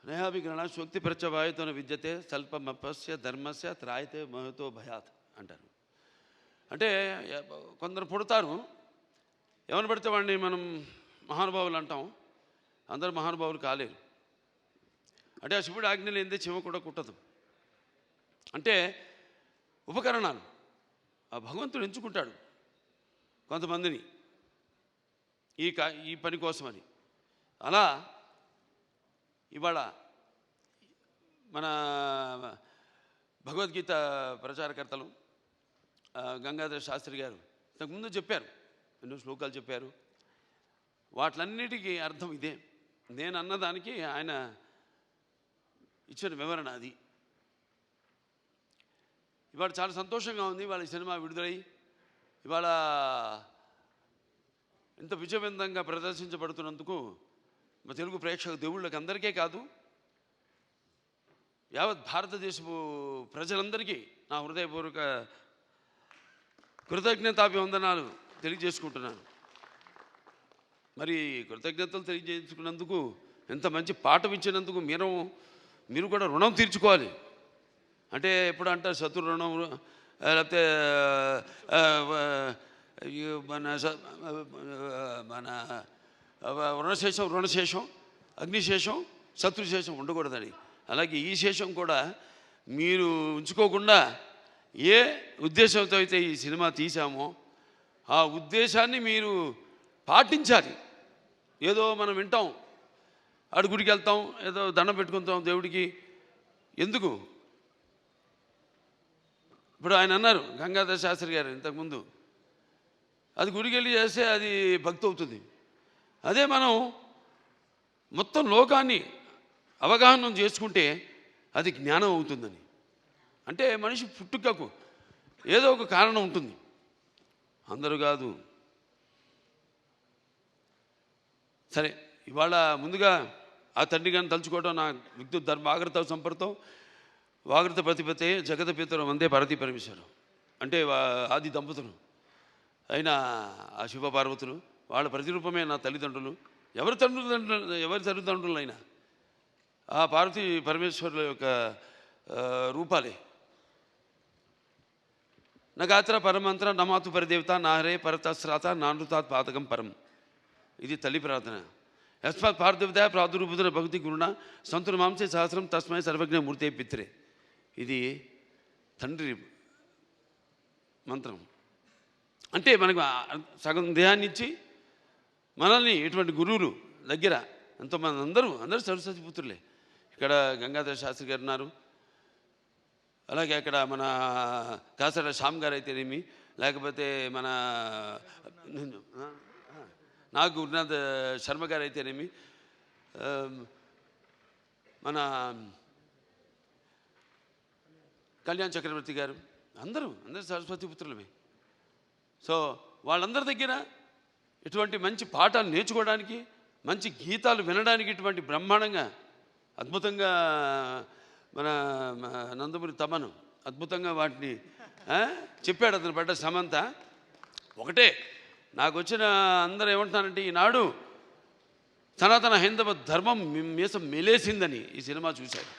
నేహాభిగ్రహణ శోక్తి ప్రచవాయుతోన విద్యతే స్వల్పమపస్య ధర్మస్య త్రాయితే మహతో భయాత్ అంటారు. అంటే కొందరు పుడతారు, ఎవరిని పడితే వాడిని మనం మహానుభావులు అంటాం. అందరూ మహానుభావులు కాలేరు. అంటే ఆ శివుడు ఆజ్ఞ లేనిదే చీమ కూడా కుట్టదు. అంటే ఉపకరణాలు ఆ భగవంతుడు ఎంచుకుంటాడు కొంతమందిని ఈ పని కోసమని. అలా ఇవాళ మన భగవద్గీత ప్రచారకర్తలు గంగాధర శాస్త్రి గారు ఇంతకుముందు చెప్పారు, ఎన్నో శ్లోకాలు చెప్పారు. వాటిలన్నిటికీ అర్థం ఇదే. నేను అన్నదానికి ఆయన ఇచ్చిన వివరణ అది. ఇవాళ చాలా సంతోషంగా ఉంది. ఇవాళ ఈ సినిమా విడుదలై ఇవాళ ఇంత విజయవంతంగా ప్రదర్శించబడుతున్నందుకు మా తెలుగు ప్రేక్షక దేవుళ్ళకి అందరికీ కాదు, యావత్ భారతదేశపు ప్రజలందరికీ నా హృదయపూర్వక కృతజ్ఞతాభివందనాలు తెలియజేసుకుంటున్నాను. మరి కృతజ్ఞతలు తెలియజేసుకున్నందుకు, ఎంత మంచి పాఠం ఇచ్చినందుకు మీరు కూడా రుణం తీర్చుకోవాలి. అంటే ఎప్పుడు అంటారు శత్రు రుణం, లేకపోతే మన రుణశేషం అగ్నిశేషం శత్రుశేషం ఉండకూడదని. అలాగే ఈ శేషం కూడా మీరు ఉంచుకోకుండా ఏ ఉద్దేశంతో అయితే ఈ సినిమా తీసామో ఆ ఉద్దేశాన్ని మీరు పాటించాలి. ఏదో మనం వింటాం, ఆడు గుడికి వెళ్తాం, ఏదో దండం పెట్టుకుంటాం దేవుడికి. ఎందుకు? ఇప్పుడు ఆయన అన్నారు గంగాధర శాస్త్రి గారు ఇంతకుముందు, అది గుడికి వెళ్ళి చేస్తే అది భక్తి అవుతుంది. అదే మనం మొత్తం లోకాన్ని అవగాహన చేసుకుంటే అది జ్ఞానం అవుతుందని. అంటే మనిషి పుట్టుకకు ఏదో ఒక కారణం ఉంటుంది, అందరూ కాదు. సరే, ఇవాళ ముందుగా ఆ తండ్రి గారిని తలుచుకోవడం నా విద్యుత్ ధర్మ ఆగ్రత సంపర్తం వాగ్రత ప్రతిపతే జగత పితరం వందే పార్వతీ పరమేశ్వరం. అంటే ఆది దంపతులు అయిన ఆ శివ పార్వతులు, వాళ్ళ ప్రతిరూపమే నా తల్లిదండ్రులు. ఎవరి తల్లిదండ్రులైనా ఆ పార్వతీ పరమేశ్వరుల యొక్క రూపాలే. నగాత్ర పరమంత్ర నమాతు పరిదేవత నాహరే పరతశ్రాత నానృతాత్ పాతకం పరం. ఇది తల్లి ప్రార్థన. యస్మాత్ పార్థివత ప్రాదుర్భుతున భక్తి గురుణ సంతుల మాంసే సహస్రం తస్మై సర్వజ్ఞ మూర్తే పిత్రే. ఇది తండ్రి మంత్రం. అంటే మనకు సగం దేహాన్ని ఇచ్చి మనల్ని ఇటువంటి గురువులు దగ్గర ఎంతోమంది అందరూ సరస్వతి పుత్రులే. ఇక్కడ గంగాధర శాస్త్రి గారు ఉన్నారు, అలాగే అక్కడ మన కాసర శ్యామ్ గారు అయితేనేమి, లేకపోతే మన నాగ్ గురునాథ్ శర్మ గారు అయితేనేమి, మన కళ్యాణ్ చక్రవర్తి గారు, అందరూ సరస్వతి పుత్రులమే. సో వాళ్ళందరి దగ్గర ఇటువంటి మంచి పాఠాలు నేర్చుకోవడానికి, మంచి గీతాలు వినడానికి ఇటువంటి బ్రహ్మాండంగా అద్భుతంగా మన నందమూరి తమను అద్భుతంగా వాటిని చెప్పాడు. అతను పడ్డ శ్రమంతా ఒకటే. నాకు వచ్చిన అందరూ ఏమంటున్నారంటే, ఈనాడు సనాతన హైందవ ధర్మం మీసం మెలేసిందని ఈ సినిమా చూశారు.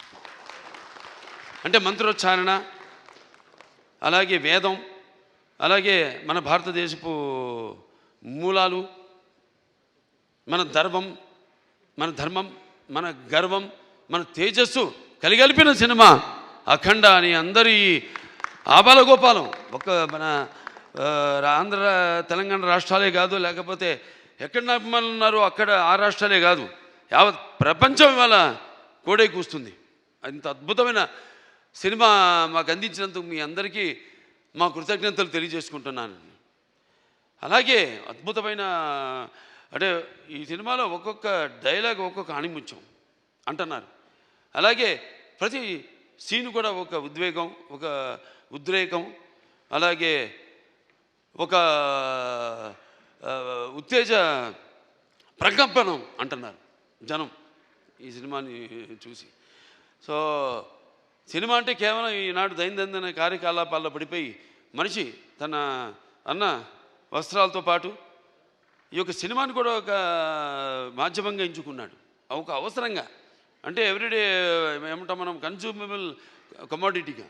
అంటే మంత్రోచ్చారణ, అలాగే వేదం, అలాగే మన భారతదేశపు మూలాలు, మన ధర్మం, మన గర్వం, మన తేజస్సు కలిగలిపిన సినిమా అఖండ అని అందరి ఆబాలగోపాలం. మన ఆంధ్ర తెలంగాణ రాష్ట్రాలే కాదు, లేకపోతే ఎక్కడ అభిమానులు ఉన్నారో అక్కడ ఆ రాష్ట్రాలే కాదు, యావత్ ప్రపంచం ఇవాళ కోడే కూస్తుంది. అంత అద్భుతమైన సినిమా మాకు అందించినందుకు మీ అందరికీ మా కృతజ్ఞతలు తెలియజేసుకుంటున్నాను. అలాగే అద్భుతమైన అంటే ఈ సినిమాలో ఒక్కొక్క డైలాగ్ ఒక్కొక్క ఆణిముత్యం అంటున్నారు. అలాగే ప్రతి సీన్ కూడా ఒక ఉద్వేగం, ఒక ఉద్రేకం, అలాగే ఒక ఉత్తేజ ప్రకంపనం అంటున్నారు జనం ఈ సినిమాని చూసి. సో సినిమా అంటే కేవలం ఈనాడు దైనందిన కార్యకలాపాల్లో పడిపోయి మనిషి తన అన్న వస్త్రాలతో పాటు ఈ యొక్క సినిమాని కూడా ఒక మాధ్యమంగా ఎంచుకున్నాడు, ఒక అవసరంగా. అంటే ఎవ్రీడే ఏమంటాం మనం, కన్జ్యూమబుల్ కమోడిటీగా,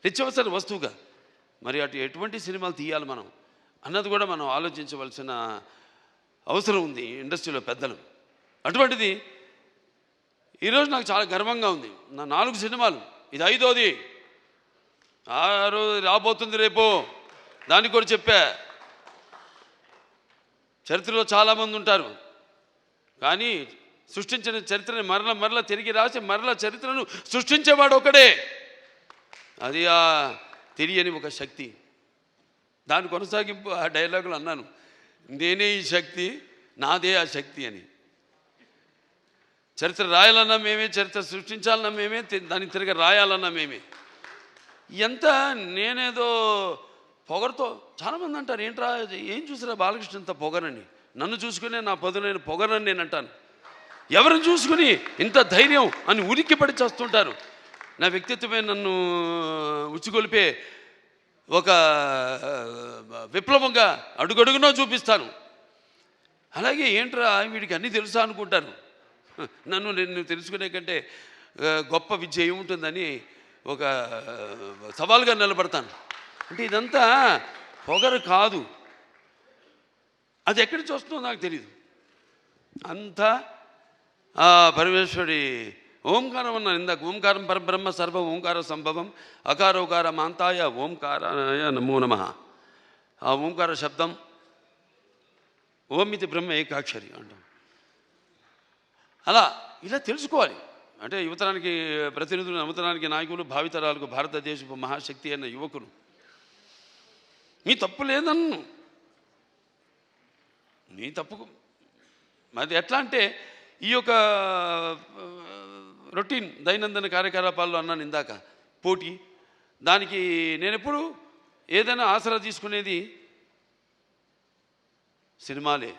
నిత్యవసర వస్తువుగా. మరి ఎటువంటి సినిమాలు తీయాలి మనం అన్నది కూడా మనం ఆలోచించవలసిన అవసరం ఉంది ఇండస్ట్రీలో పెద్దలు. అటువంటిది ఈరోజు నాకు చాలా గర్వంగా ఉంది. నా 4 సినిమాలు, ఇది 5వది, 6 రాబోతుంది రేపు, దానికి కూడా చెప్పా. చరిత్రలో చాలామంది ఉంటారు, కానీ సృష్టించిన చరిత్రని మరల తిరిగి రాసి మరల చరిత్రను సృష్టించేవాడు ఒకడే. అది ఆ తెలియని ఒక శక్తి. దాని కొనసాగింపు ఆ డైలాగులు అన్నాను, నేనే ఈ శక్తి, నాదే ఆ శక్తి అని. చరిత్ర రాయాలన్నా మేమే, చరిత్ర సృష్టించాలన్నా మేమే, దాన్ని తిరిగి రాయాలన్నా మేమే. ఎంత నేనేదో పొగరుతో చాలామంది అంటారు, ఏంట్రా ఏం చూసిరా బాలకృష్ణ ఇంత పొగరని. నన్ను చూసుకునే నా పదునైన పొగరని నేను అంటాను. ఎవరిని చూసుకుని ఇంత ధైర్యం అని ఉలిక్కిపడి చేస్తుంటారు. నా వ్యక్తిత్వమే నన్ను ఉచ్చిగొలిపే ఒక విప్లవంగా అడుగడుగునో చూపిస్తాను. అలాగే ఏంట్రా వీడికి అన్నీ తెలుసా అనుకుంటాను. నేను తెలుసుకునే కంటే గొప్ప విద్య ఏముంటుందని ఒక సవాల్గా నిలబడతాను. అంటే ఇదంతా పొగరు కాదు, అది ఎక్కడి నుంచి వస్తుందో నాకు తెలియదు. అంతా ఆ పరమేశ్వరుడి ఓంకారం అన్నాను ఇందాక. ఓంకారం పరబ్రహ్మ సర్వ ఓంకార సంభవం అకారోకార మాంతాయ ఓంకారాయ నమో నమః. ఆ ఓంకార శబ్దం ఓమితి బ్రహ్మ ఏకాక్షరి అంటాం. అలా ఇలా తెలుసుకోవాలి. అంటే యువతరానికి ప్రతినిధులు, నవతరానికి నాయకులు, భావితరాలకు భారతదేశపు మహాశక్తి అన్న యువకులు. మీ తప్పు లేదన్ను, నీ తప్పుకు మరి ఎట్లా అంటే ఈ యొక్క రొటీన్ దైనందిన కార్యకలాపాల్లో అన్నాను ఇందాక, పోటీ. దానికి నేను ఎప్పుడు ఏదైనా ఆసరా తీసుకునేది సినిమాలే,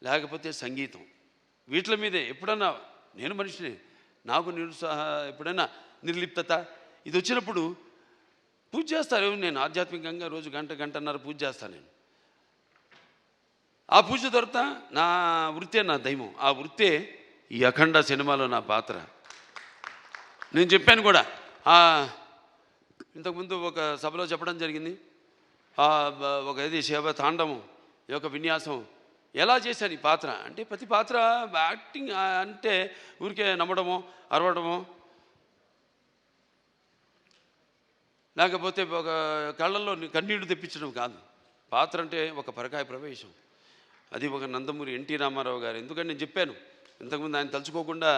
లేకపోతే సంగీతం. వీటి మీదే ఎప్పుడన్నా నేను మనిషిని, నాకు ఎప్పుడైనా నిర్లిప్తత ఇది వచ్చినప్పుడు పూజ చేస్తారు. నేను ఆధ్యాత్మికంగా రోజు గంటన్నర పూజ చేస్తాను. నేను ఆ పూజ దొరత నా వృత్తే నా దైవం. ఆ వృత్తే ఈ అఖండ సినిమాలో నా పాత్ర. నేను చెప్పాను కూడా, ఇంతకుముందు ఒక సభలో చెప్పడం జరిగింది. ఒక ఇది శివ తాండవం యొక్క విన్యాసం ఎలా చేశాను ఈ పాత్ర అంటే, ప్రతి పాత్ర యాక్టింగ్ అంటే ఊరికే నమ్మడమో అరవడమో, లేకపోతే ఒక కళ్ళల్లో కన్నీళ్లు తెప్పించడం కాదు. పాత్ర అంటే ఒక పరకాయ ప్రవేశం. అది ఒక నందమూరి ఎన్టీ రామారావు గారు. ఎందుకంటే నేను చెప్పాను ఇంతకుముందు, ఆయన తలుచుకోకుండా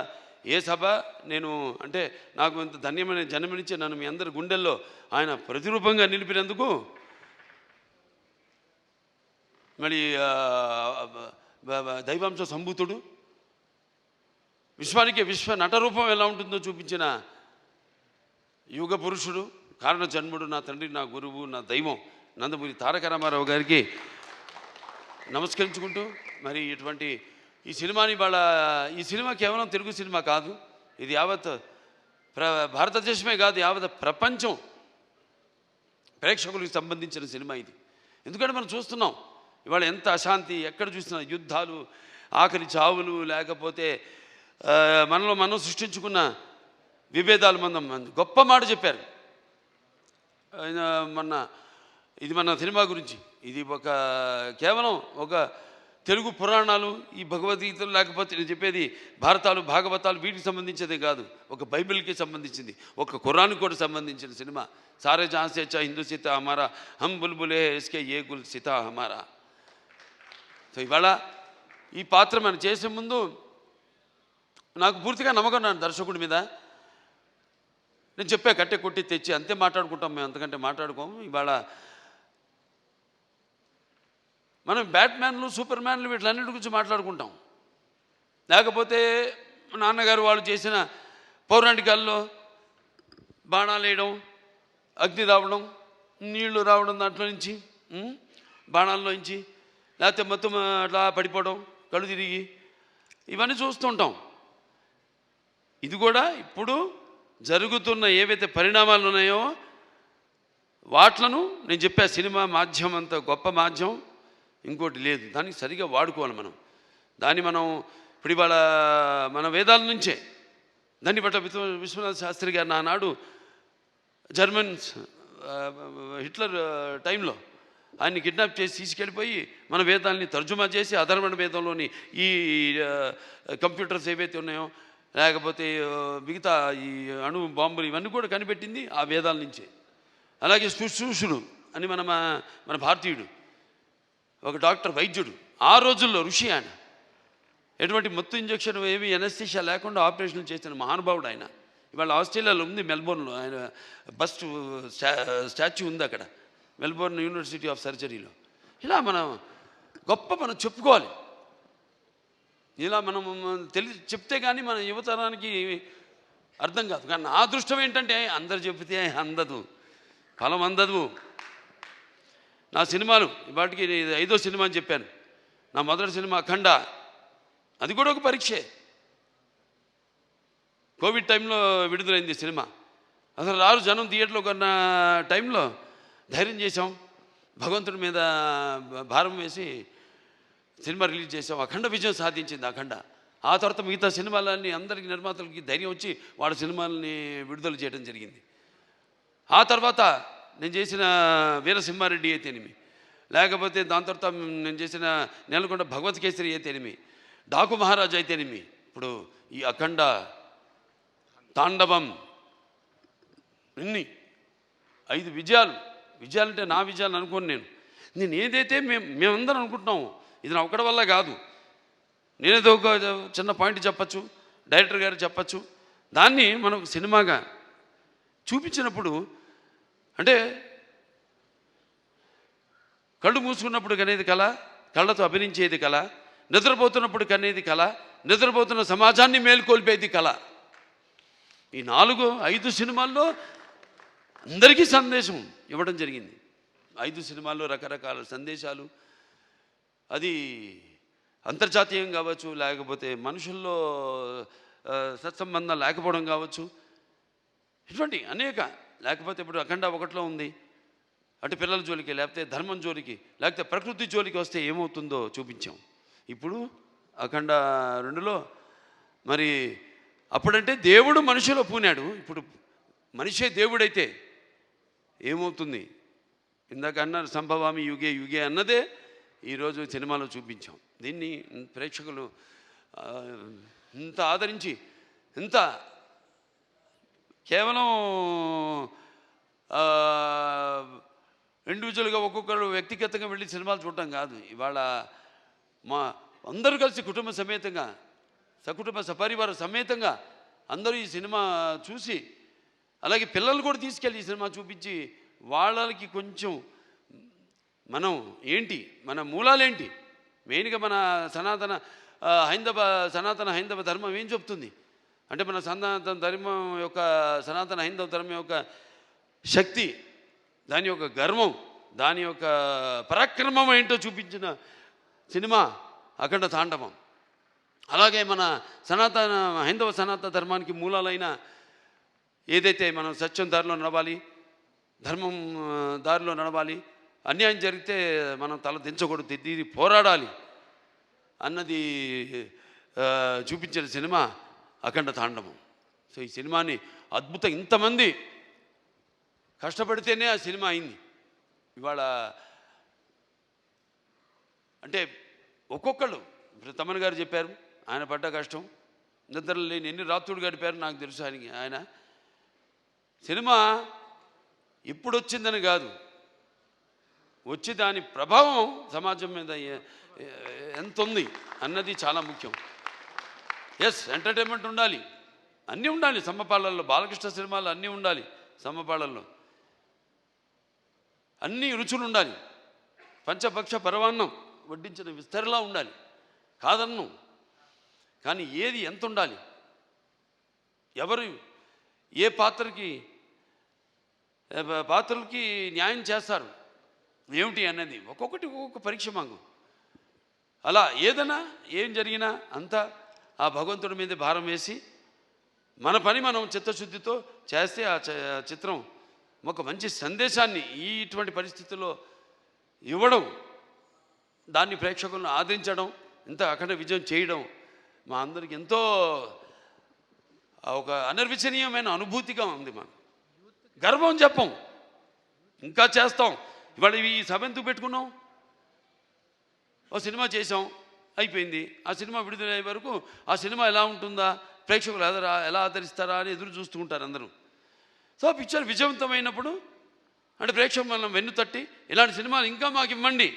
ఏ సభ నేను అంటే నాకు ఇంత ధన్యమైన జన్మనిచ్చి నన్ను మీ అందరి గుండెల్లో ఆయన ప్రతిరూపంగా నిలిపినందుకు, మరి దైవాంశ సంభూతుడు, విశ్వానికి విశ్వ నటరూపం ఎలా ఉంటుందో చూపించిన యుగ పురుషుడు, కారణ జన్ముడు, నా తండ్రి, నా గురువు, నా దైవం నందమూరి తారక రామారావు గారికి నమస్కరించుకుంటూ, మరి ఇటువంటి ఈ సినిమాని ఈ సినిమా కేవలం తెలుగు సినిమా కాదు, ఇది యావత్ భారతదేశమే కాదు, యావత్ ప్రపంచం ప్రేక్షకులకు సంబంధించిన సినిమా ఇది. ఎందుకంటే మనం చూస్తున్నాం ఇవాళ ఎంత అశాంతి, ఎక్కడ చూసినా యుద్ధాలు, ఆఖరి చావులు, లేకపోతే మనలో మనం సృష్టించుకున్న విభేదాలు. గొప్ప మాట చెప్పారు ఆయన ఇది మన సినిమా గురించి. ఇది కేవలం ఒక తెలుగు పురాణాలు, ఈ భగవద్గీతలు, లేకపోతే నేను చెప్పేది భారతాలు, భాగవతాలు వీటికి సంబంధించేదే కాదు, ఒక బైబిల్కి సంబంధించింది, ఒక ఖురాన్కి కూడా సంబంధించిన సినిమా. సారే జహాన్ సే అచ్చా హిందూ సీతా హమారా, హమ్ బుల్బులే ఇస్కే ఏ గుల్ సీతా హమారా. సో ఇవాళ ఈ పాత్ర మనం చేసే ముందు నాకు పూర్తిగా నమ్మకం నా దర్శకుడి మీద. నేను చెప్పా కట్టె కొట్టి తెచ్చి అంతే మాట్లాడుకుంటాం మేము, అంతకంటే మాట్లాడుకోము. ఇవాళ మనం బ్యాట్మ్యాన్లు, సూపర్ మ్యాన్లు వీటిలన్నిటి గురించి మాట్లాడుకుంటాం. లేకపోతే నాన్నగారు వాళ్ళు చేసిన పౌరాణికాల్లో బాణాలు వేయడం, అగ్ని రావడం, నీళ్లు రావడం, దాంట్లో నుంచి బాణాల్లో నుంచి, లేకపోతే మొత్తం అట్లా పడిపోవడం, కళ్ళు తిరిగి, ఇవన్నీ చూస్తుంటాం. ఇది కూడా ఇప్పుడు జరుగుతున్న ఏవైతే పరిణామాలు ఉన్నాయో వాట్లను నేను చెప్పా. సినిమా మాధ్యమం అంత గొప్ప మాధ్యమం ఇంకోటి లేదు. దానికి సరిగా వాడుకోవాలి మనం. దాన్ని మనం ఇప్పుడు ఇవాళ మన వేదాల నుంచే దాన్ని బట్ట విశ్వనాథ శాస్త్రి గారు నానాడు జర్మన్ హిట్లర్ టైంలో ఆయన్ని కిడ్నాప్ చేసి తీసుకెళ్ళిపోయి మన వేదాలని తర్జుమా చేసి అధర్వణ వేదంలోని ఈ కంప్యూటర్స్ ఏవైతే ఉన్నాయో, లేకపోతే మిగతా ఈ అణు బాంబులు ఇవన్నీ కూడా కనిపెట్టింది ఆ వేదాల నుంచే. అలాగే శుశ్రూషుడు అని మన భారతీయుడు ఒక డాక్టర్, వైద్యుడు, ఆ రోజుల్లో ఋషి ఆయన. ఎటువంటి మత్తు ఇంజక్షన్ ఏమి ఎనస్థీషియా లేకుండా ఆపరేషన్లు చేసిన మహానుభావుడు ఆయన. ఇవాళ ఆస్ట్రేలియాలో ఉంది, మెల్బోర్న్లో ఆయన బస్ట్ స్టాచ్యూ ఉంది అక్కడ, మెల్బోర్న్ యూనివర్సిటీ ఆఫ్ సర్జరీలో. ఇలా మనం చెప్పుకోవాలి. ఇలా మనం చెప్తే కానీ మన యువతరానికి అర్థం కాదు. కానీ నా అదృష్టం ఏంటంటే అందరు చెప్తే అందదు, ఫలం అందదు. నా సినిమాలు వాటికి 5వ సినిమా అని చెప్పాను. నా మొదటి సినిమా అఖండ, అది కూడా ఒక పరీక్షే. కోవిడ్ టైంలో విడుదలైంది సినిమా. అసలు రారు జనం థియేటర్లో కొన్న టైంలో ధైర్యం చేసాం, భగవంతుడి మీద భారం వేసి సినిమా రిలీజ్ చేసాం. అఖండ విజయం సాధించింది అఖండ. ఆ తర్వాత మిగతా సినిమాలన్నీ అందరికీ నిర్మాతలకి ధైర్యం వచ్చి వాళ్ళ సినిమాలని విడుదల చేయడం జరిగింది. ఆ తర్వాత నేను చేసిన వీరసింహారెడ్డి అయితేనేమి, లేకపోతే దాని తర్వాత నేను చేసిన నేలకొండ భగవత్ కేసరి అయితేనేమి, డాకు మహారాజు అయితేనేమి, ఇప్పుడు ఈ అఖండ, తాండవం, ఇన్ని 5 విజయాలంటే నా విజయాలు అనుకోను. నేను ఏదైతే మేమందరం అనుకుంటున్నాము ఇది నా ఒక్కడి వల్ల కాదు. నేనేదో ఒక చిన్న పాయింట్ చెప్పచ్చు, డైరెక్టర్ గారు చెప్పచ్చు, దాన్ని మనం సినిమాగా చూపించినప్పుడు అంటే కళ్ళు మూసుకున్నప్పుడు కనేది కళ, కళ్ళతో అభినయించేది కళ, నిద్రపోతున్నప్పుడు కనేది కళ, నిద్రపోతున్న సమాజాన్ని మేల్కొల్పేది కళ. ఈ 4-5 సినిమాల్లో అందరికీ సందేశం ఇవ్వడం జరిగింది. 5 సినిమాల్లో రకరకాల సందేశాలు, అది అంతర్జాతీయం కావచ్చు, లేకపోతే మనుషుల్లో సత్సంబంధం లేకపోవడం కావచ్చు, ఇటువంటి అనేక. లేకపోతే ఇప్పుడు అఖండ 1లో ఉంది, అటు పిల్లల జోలికి, లేకపోతే ధర్మం జోలికి, లేకపోతే ప్రకృతి జోలికి వస్తే ఏమవుతుందో చూపించాం. ఇప్పుడు అఖండ 2లో మరి అప్పుడంటే దేవుడు మనిషిలో పూనాడు, ఇప్పుడు మనిషే దేవుడైతే ఏమవుతుంది? ఇందాక అన్నారు సంభవామి యుగే యుగే అన్నదే ఈరోజు సినిమాలో చూపించాం. దీన్ని ప్రేక్షకులు ఇంత ఆదరించి, ఇంత కేవలం ఇండివిజువల్గా ఒక్కొక్కరు వ్యక్తిగతంగా వెళ్ళి సినిమాలు చూడటం కాదు. ఇవాళ మా అందరూ కలిసి కుటుంబ సమేతంగా, సకుటుంబ సపరివార సమేతంగా అందరూ ఈ సినిమా చూసి, అలాగే పిల్లలు కూడా తీసుకెళ్ళి ఈ సినిమా చూపించి వాళ్ళకి కొంచెం మనం ఏంటి, మన మూలాలేంటి, మెయిన్గా మన సనాతన హైందవ ధర్మం ఏం చెప్తుంది అంటే, మన సనాతన ధర్మం యొక్క, సనాతన హైందవ ధర్మం యొక్క శక్తి, దాని యొక్క గర్వం, దాని యొక్క పరాక్రమం ఏంటో చూపించిన సినిమా అఖండ తాండవం. అలాగే మన హైందవ సనాతన ధర్మానికి మూలాలైన ఏదైతే మనం సత్యం దారిలో నడవాలి, ధర్మం దారిలో నడవాలి, అన్యాయం జరిగితే మనం తల దించకూడదు, తిరిగి పోరాడాలి అన్నది చూపించిన సినిమా అఖండ తాండవం. సో ఈ సినిమాని అద్భుతం, ఇంతమంది కష్టపడితేనే ఆ సినిమా అయింది. ఇవాళ అంటే ఒక్కొక్కళ్ళు, ఇప్పుడు తమన్ గారు చెప్పారు ఆయన పడ్డ కష్టం, నిద్ర లేని ఎన్ని రాత్రులు గడిపారు నాకు తెలుసు. ఆయన సినిమా ఇప్పుడు వచ్చిందని కాదు, వచ్చి దాని ప్రభావం సమాజం మీద ఎంత ఉంది అన్నది చాలా ముఖ్యం. ఎస్, ఎంటర్టైన్మెంట్ ఉండాలి, అన్నీ ఉండాలి సమ్మపాళ్ళల్లో, బాలకృష్ణ సినిమాలు అన్నీ ఉండాలి సమ్మపాళ్ళల్లో, అన్ని రుచులు ఉండాలి. పంచపక్ష పరవాన్నం వడ్డించిన విస్తరిలా ఉండాలి, కాదన్ను. కానీ ఏది ఎంత ఉండాలి, ఎవరు ఏ పాత్రలకి న్యాయం చేస్తారు ఏమిటి అన్నది ఒక్కొక్కటి ఒక్కొక్క పరీక్ష మాకు. అలా ఏదైనా ఏం జరిగినా అంతా ఆ భగవంతుడి మీద భారం వేసి మన పని మనం చిత్తశుద్ధితో చేస్తే ఆ చిత్రం ఒక మంచి సందేశాన్ని ఇటువంటి పరిస్థితుల్లో ఇవ్వడం, దాన్ని ప్రేక్షకులను ఆదరించడం, ఇంత అఖండ విజయం చేయడం మా అందరికి ఎంతో ఒక అనిర్వచనీయమైన అనుభూతిగా ఉంది. మాకు గర్వం చెప్పం, ఇంకా చేస్తాం. ఇవాళ ఈ సభ ఎందుకు పెట్టుకున్నాం? ఓ సినిమా చేసాం, అయిపోయింది. ఆ సినిమా విడుదలయ్యే వరకు ఆ సినిమా ఎలా ఉంటుందా, ప్రేక్షకులు ఎలా ఆదరిస్తారా అని ఎదురు చూస్తూ ఉంటారు అందరూ. సో పిక్చర్ విజయవంతమైనప్పుడు అంటే ప్రేక్షకులు మనం వెన్ను తట్టి ఇలాంటి సినిమాలు ఇంకా మాకు ఇవ్వండి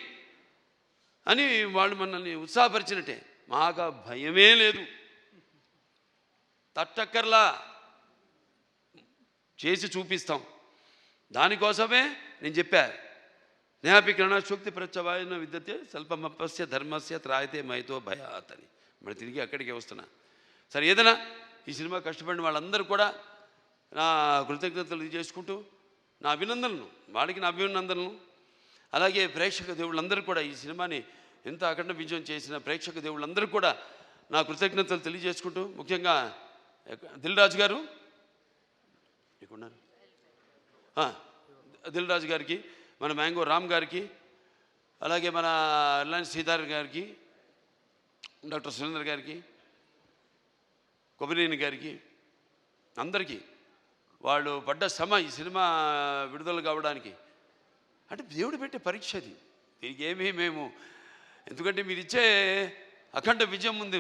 అని వాళ్ళు మనల్ని ఉత్సాహపరిచినట్టే. మాకు భయమే లేదు, తట్టక్కర్లా, చేసి చూపిస్తాం. దానికోసమే నేను చెప్పా, నేహాపి కిరణశోక్తి ప్రత్యవాయన విద్యతే స్వల్పమపస్య ధర్మస్య త్రాయతే మహితో భయాత్ అని. మరి తిరిగి అక్కడికే వస్తున్నా. సరే, ఏదైనా ఈ సినిమా కష్టపడిన వాళ్ళందరూ కూడా నా కృతజ్ఞతలు చేసుకుంటూ నా అభినందనలు, వాళ్ళకి నా అభినందనలు, అలాగే ప్రేక్షక దేవుళ్ళందరూ కూడా ఈ సినిమాని ఎంత అఖండ విజయం చేసిన ప్రేక్షక దేవుళ్ళందరూ కూడా నా కృతజ్ఞతలు తెలియజేసుకుంటూ, ముఖ్యంగా దిల్ రాజు గారు ఇక్కడున్నారు, దిల్ రాజు గారికి, మన మ్యాంగో రామ్ గారికి, అలాగే మన రిలయన్స్ సీతార్ గారికి, డాక్టర్ సురేందర్ గారికి, కొబ్బరినేని గారికి, అందరికీ వాళ్ళు పడ్డ శ్రమ ఈ సినిమా విడుదల కావడానికి అంటే దేవుడు పెట్టే పరీక్ష అది. దీనికి ఏమీ మేము, ఎందుకంటే మీరు ఇచ్చే అఖండ విజయం ఉంది,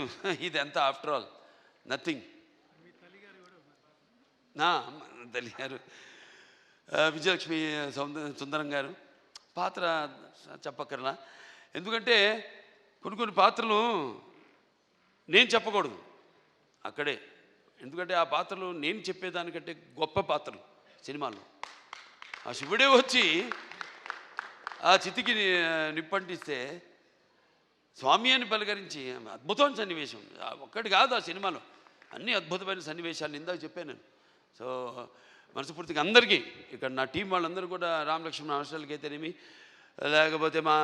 ఇది ఎంత ఆఫ్టర్ ఆల్ నథింగ్. నా తల్లి గారు విజయలక్ష్మి సుందరం గారు పాత్ర చెప్పక్కర్లా, ఎందుకంటే కొన్ని పాత్రలు నేను చెప్పకూడదు అక్కడే, ఎందుకంటే ఆ పాత్రలు నేను చెప్పేదానికంటే గొప్ప పాత్రలు సినిమాల్లో. ఆ శివుడే వచ్చి ఆ చితికి నిప్పంటిస్తే స్వామి అని పలకరించి అద్భుతమైన సన్నివేశం ఒక్కటి కాదు, ఆ సినిమాలో అన్ని అద్భుతమైన సన్నివేశాలు ఇందాక చెప్పాను నేను. సో మనస్ఫూర్తిగా అందరికీ ఇక్కడ నా టీం వాళ్ళందరూ కూడా, రామలక్ష్మణ హాస్టల్కి అయితేనేమి, లేకపోతే మా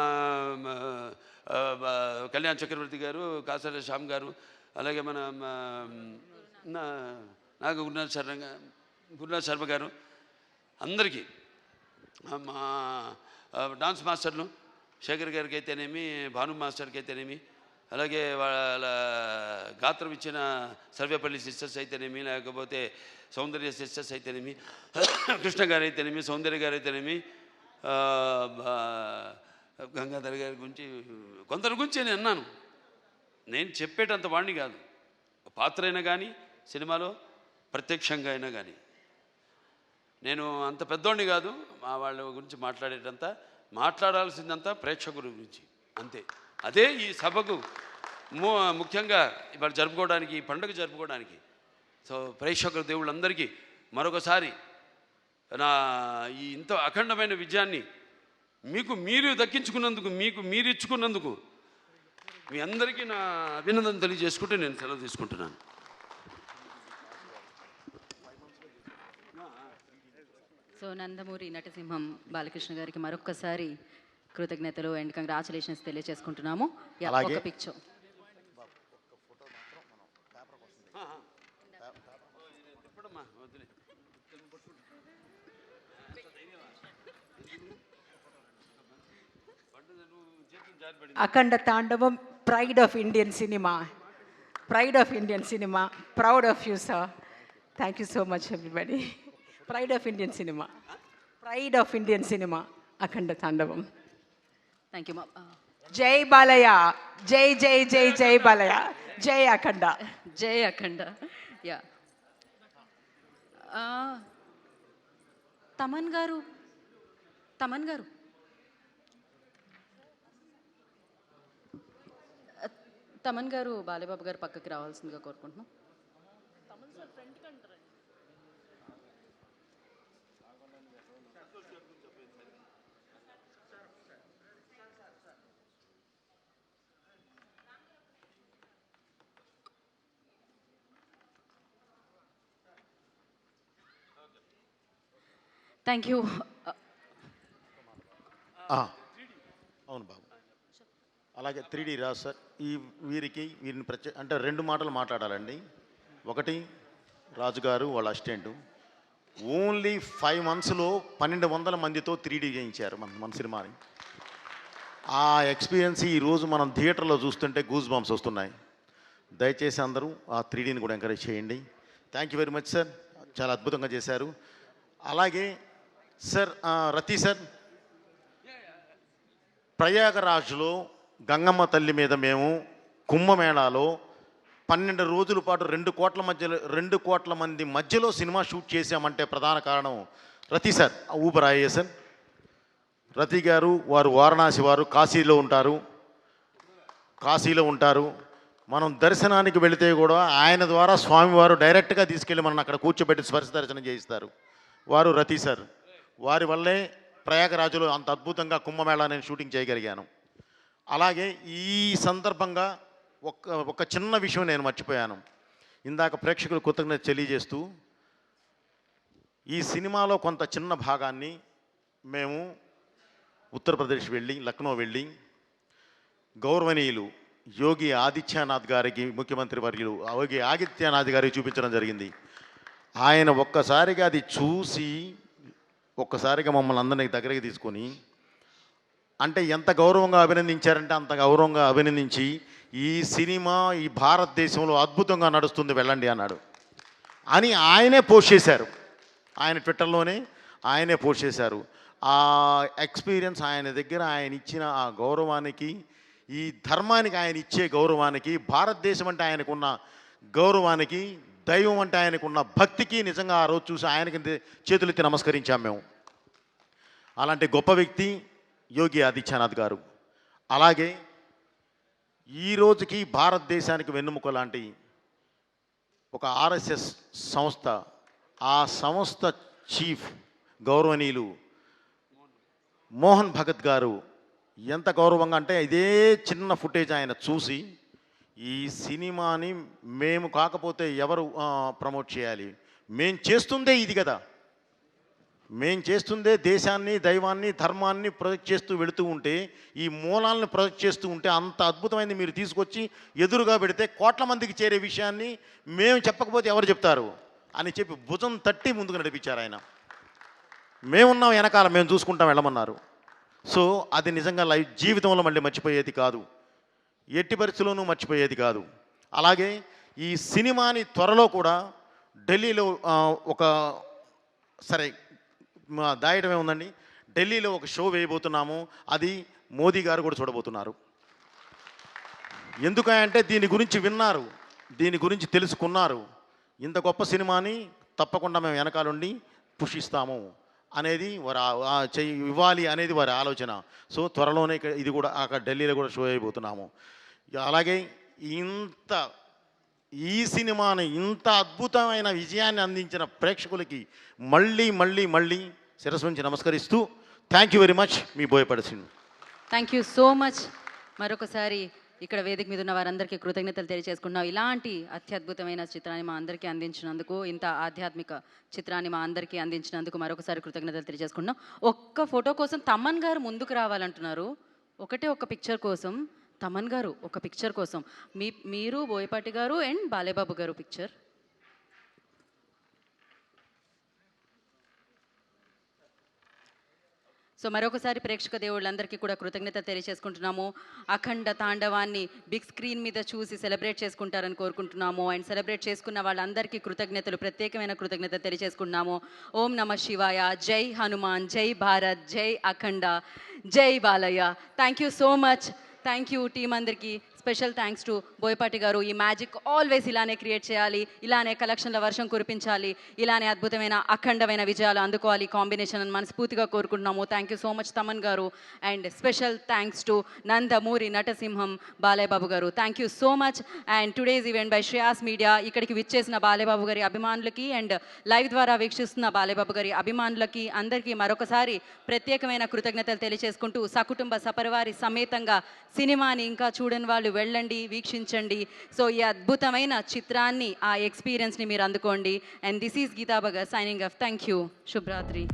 కళ్యాణ్ చక్రవర్తి గారు, కాసాల శ్యామ్ గారు, అలాగే మన నాగ గురునాథ్ శర్మ గారు, అందరికీ, మా డాన్స్ మాస్టర్లు శేఖర్ గారికి అయితేనేమి, భాను మాస్టర్కి అయితేనేమి, అలాగే వాళ్ళ గాత్రం ఇచ్చిన సర్వేపల్లి సిస్టర్స్ అయితేనేమి, లేకపోతే సౌందర్య సిస్టర్స్ అయితేనేమి, కృష్ణ గారు అయితేనేమి, సౌందర్య గారు అయితేనేమి, గంగాధర్ గారి గురించి కొందరి గురించి నేను అన్నాను. నేను చెప్పేటంత వాడిని కాదు, పాత్ర అయినా కానీ సినిమాలో ప్రత్యక్షంగా అయినా కానీ నేను అంత పెద్దోడిని కాదు. మా వాళ్ళ గురించి మాట్లాడాల్సిందంతా ప్రేక్షకుల గురించి అంతే. అదే ఈ సభకు ముఖ్యంగా ఇవాళ జరుపుకోవడానికి, ఈ పండుగ జరుపుకోవడానికి. సో ప్రేక్షకుల దేవుళ్ళందరికీ మరొకసారి నా ఈ ఇంత అఖండమైన విజయాన్ని మీకు మీరు దక్కించుకున్నందుకు, మీకు మీరు ఇచ్చుకున్నందుకు మీ అందరికీ నా అభినందన తెలియజేసుకుంటూ నేను సెలవు తీసుకుంటున్నాను. సో నందమూరి నటసింహం బాలకృష్ణ గారికి మరొక్కసారి కృతజ్ఞతలు అండ్ కంగ్రాచులేషన్స్ తెలియజేసుకుంటున్నాము. ఒక picture Akhanda Thandavam, pride of Indian cinema, pride of Indian cinema, proud of you sir. Thank you so much everybody. Pride of Indian cinema, pride of Indian cinema, Akhanda Thandavam. Thank you. జై బాలయ్య, జై జై జై జై బాలయ్య, జై అఖండ, జై అఖండ. యా తమన్ గారు తమన్ గారు బాలయ్యబాబు గారు పక్కకి రావాల్సిందిగా కోరుకుంటున్నాం. Thank you. అవును బాబు. అలాగే 3D రాజు సార్, వీరిని అంటే 2 మాటలు మాట్లాడాలండి. ఒకటి, రాజుగారు వాళ్ళ అసిస్టెంట్ ఓన్లీ 5 monthsలో 1200 మందితో 3D చేయించారు మన సినిమాని. ఆ ఎక్స్పీరియన్స్ ఈరోజు మనం థియేటర్లో చూస్తుంటే గూస్ బంప్స్ వస్తున్నాయి. దయచేసి అందరూ ఆ 3Dని కూడా ఎంకరేజ్ చేయండి. Thank you very much sir, చాలా అద్భుతంగా చేశారు. అలాగే సార్, రతి సార్, ప్రయాగరాజ్లో గంగమ్మ తల్లి మీద మేము కుంభమేళాలో 12 రోజుల పాటు 2 కోట్ల మంది మధ్యలో సినిమా షూట్ చేశామంటే ప్రధాన కారణం రతి సార్, ఊబర్ ఐఏఎస్ సార్. రతి గారు వారు వారణాసి వారు, కాశీలో ఉంటారు. మనం దర్శనానికి వెళితే కూడా ఆయన ద్వారా స్వామివారు డైరెక్ట్గా తీసుకెళ్ళి మనం అక్కడ కూర్చోబెట్టి స్పర్శ దర్శనం చేయిస్తారు. వారు రతి సార్. వారి వల్లే ప్రయాగరాజులో అంత అద్భుతంగా కుంభమేళా నేను షూటింగ్ చేయగలిగాను. అలాగే ఈ సందర్భంగా ఒక చిన్న విషయం నేను మర్చిపోయాను. ఇందాక ప్రేక్షకులు కృతజ్ఞత తెలియజేస్తూ, ఈ సినిమాలో కొంత చిన్న భాగాన్ని మేము ఉత్తరప్రదేశ్ వెళ్ళి, లక్నో వెళ్ళి, గౌరవనీయులు యోగి ఆదిత్యనాథ్ గారికి, ముఖ్యమంత్రి వర్యులు యోగి ఆదిత్యనాథ్ గారికి చూపించడం జరిగింది. ఆయన ఒక్కసారిగా అది చూసి ఒక్కసారిగా మమ్మల్ని అందరినీ దగ్గరికి తీసుకొని, అంటే ఎంత గౌరవంగా అభినందించారంటే అంత గౌరవంగా అభినందించి, ఈ సినిమా ఈ భారతదేశంలో అద్భుతంగా నడుస్తుంది, వెళ్ళండి అన్నాడు అని ఆయనే పోస్ట్ చేశారు. ఆయన ట్విట్టర్లోనే ఆయనే పోస్ట్ చేశారు. ఆ ఎక్స్పీరియన్స్ ఆయన దగ్గర ఆయన ఇచ్చిన ఆ గౌరవానికి, ఈ ధర్మానికి ఆయన ఇచ్చే గౌరవానికి, భారతదేశం అంటే ఆయనకున్న గౌరవానికి, దైవం అంటే ఆయనకున్న భక్తికి నిజంగా ఆ రోజు చూసి ఆయనకి చేతులెత్తి నమస్కరించాం మేము. అలాంటి గొప్ప వ్యక్తి యోగి ఆదిత్యనాథ్ గారు. అలాగే ఈ రోజుకి భారతదేశానికి వెన్నెముక లాంటి ఒక ఆర్ఎస్ఎస్ సంస్థ, ఆ సంస్థ చీఫ్ గౌరవనీయులు మోహన్ భగత్ గారు ఎంత గౌరవంగా అంటే, ఇదే చిన్న ఫుటేజ్ ఆయన చూసి, ఈ సినిమాని మేము కాకపోతే ఎవరు ప్రమోట్ చేయాలి, మేము చేస్తుందే ఇది కదా, మేము చేస్తుందే దేశాన్ని, దైవాన్ని, ధర్మాన్ని ప్రొజెక్ట్ చేస్తూ వెళుతూ ఉంటే, ఈ మూలాలను ప్రొజెక్ట్ చేస్తూ ఉంటే, అంత అద్భుతమైనది మీరు తీసుకొచ్చి ఎదురుగా పెడితే కోట్ల మందికి చేరే విషయాన్ని మేము చెప్పకపోతే ఎవరు చెప్తారు అని చెప్పి భుజం తట్టి ముందుకు నడిపించారు ఆయన. మేమున్నాం వెనకాల, మేము చూసుకుంటాం వెళ్ళమన్నారు. సో అది నిజంగా జీవితంలో మళ్ళీ మర్చిపోయేది కాదు, ఎట్టి పరిస్థితుల్లోనూ మర్చిపోయేది కాదు. అలాగే ఈ సినిమాని త్వరలో కూడా ఢిల్లీలో సరే దాయటమే ఉందండి, ఢిల్లీలో ఒక షో వేయబోతున్నాము. అది మోదీ గారు కూడా చూడబోతున్నారు. ఎందుకంటే దీని గురించి విన్నారు, దీని గురించి తెలుసుకున్నారు. ఇంత గొప్ప సినిమాని తప్పకుండా మేము వెనకాలండి పుషిస్తాము అనేది వారు ఇవ్వాలి అనేది వారి ఆలోచన. సో త్వరలోనే ఇది కూడా అక్కడ ఢిల్లీలో కూడా షో అయిపోతున్నాము. అలాగే ఈ సినిమాని ఇంత అద్భుతమైన విజయాన్ని అందించిన ప్రేక్షకులకి మళ్ళీ మళ్ళీ మళ్ళీ శిరస్సు నుంచి నమస్కరిస్తూ thank you very much. Me Boyapati Srinu. Thank you so much. మరొకసారి ఇక్కడ వేదిక మీద ఉన్న వారందరికీ కృతజ్ఞతలు తెలియజేసుకుంటున్నాం. ఇలాంటి అత్యద్భుతమైన చిత్రాన్ని మా అందరికీ అందించినందుకు, ఇంత ఆధ్యాత్మిక చిత్రాన్ని మా అందరికీ అందించినందుకు మరొకసారి కృతజ్ఞతలు తెలియజేసుకుంటున్నాం. ఒక్క ఫోటో కోసం తమన్ గారు ముందుకు రావాలంటున్నారు. ఒక పిక్చర్ కోసం తమన్ గారు, ఒక పిక్చర్ కోసం మీరు, బోయపాటి గారు అండ్ బాలేబాబు గారు పిక్చర్. సో మరొకసారి ప్రేక్షక దేవుళ్ళందరికీ కూడా కృతజ్ఞత తెలియజేసుకుంటున్నాము. అఖండ తాండవాన్ని బిగ్ స్క్రీన్ మీద చూసి సెలబ్రేట్ చేసుకుంటారని కోరుకుంటున్నాము. అండ్ సెలబ్రేట్ చేసుకున్న వాళ్ళందరికీ కృతజ్ఞతలు, ప్రత్యేకమైన కృతజ్ఞత తెలియజేసుకుంటున్నాము. ఓం నమ శివాయ, జై హనుమాన్, జై భారత్, జై అఖండ, జై Balayya. Thank you so much. Thank you team అందరికీ. స్పెషల్ థ్యాంక్స్ టు బోయపాటి గారు. ఈ మ్యాజిక్ ఆల్వేస్ ఇలానే క్రియేట్ చేయాలి, ఇలానే కలెక్షన్ల వర్షం కురిపించాలి, ఇలానే అద్భుతమైన అఖండమైన విజయాలు అందుకోవాలి కాంబినేషన్ అని మనస్ఫూర్తిగా కోరుకుంటున్నాము. Thank you so much Thaman గారు. And special thanks to Nandamuri నటసింహం బాలేబాబు గారు. Thank you so much. And today's event by Shreyas media. ఇక్కడికి విచ్చేసిన బాలేబాబు గారి అభిమానులకి అండ్ లైవ్ ద్వారా వీక్షిస్తున్న బాలేబాబు గారి అభిమానులకి అందరికీ మరొకసారి ప్రత్యేకమైన కృతజ్ఞతలు తెలియజేసుకుంటూ, సకుటుంబ సపరివారి సమేతంగా సినిమాని ఇంకా చూడని వాళ్ళు వెళ్ళండి, వీక్షించండి. సో ఈ అద్భుతమైన చిత్రాన్ని, ఆ ఎక్స్పీరియన్స్ని మీరు అందుకోండి. And this is Geetha Bhagat signing off. Thank you. శుభరాత్రి.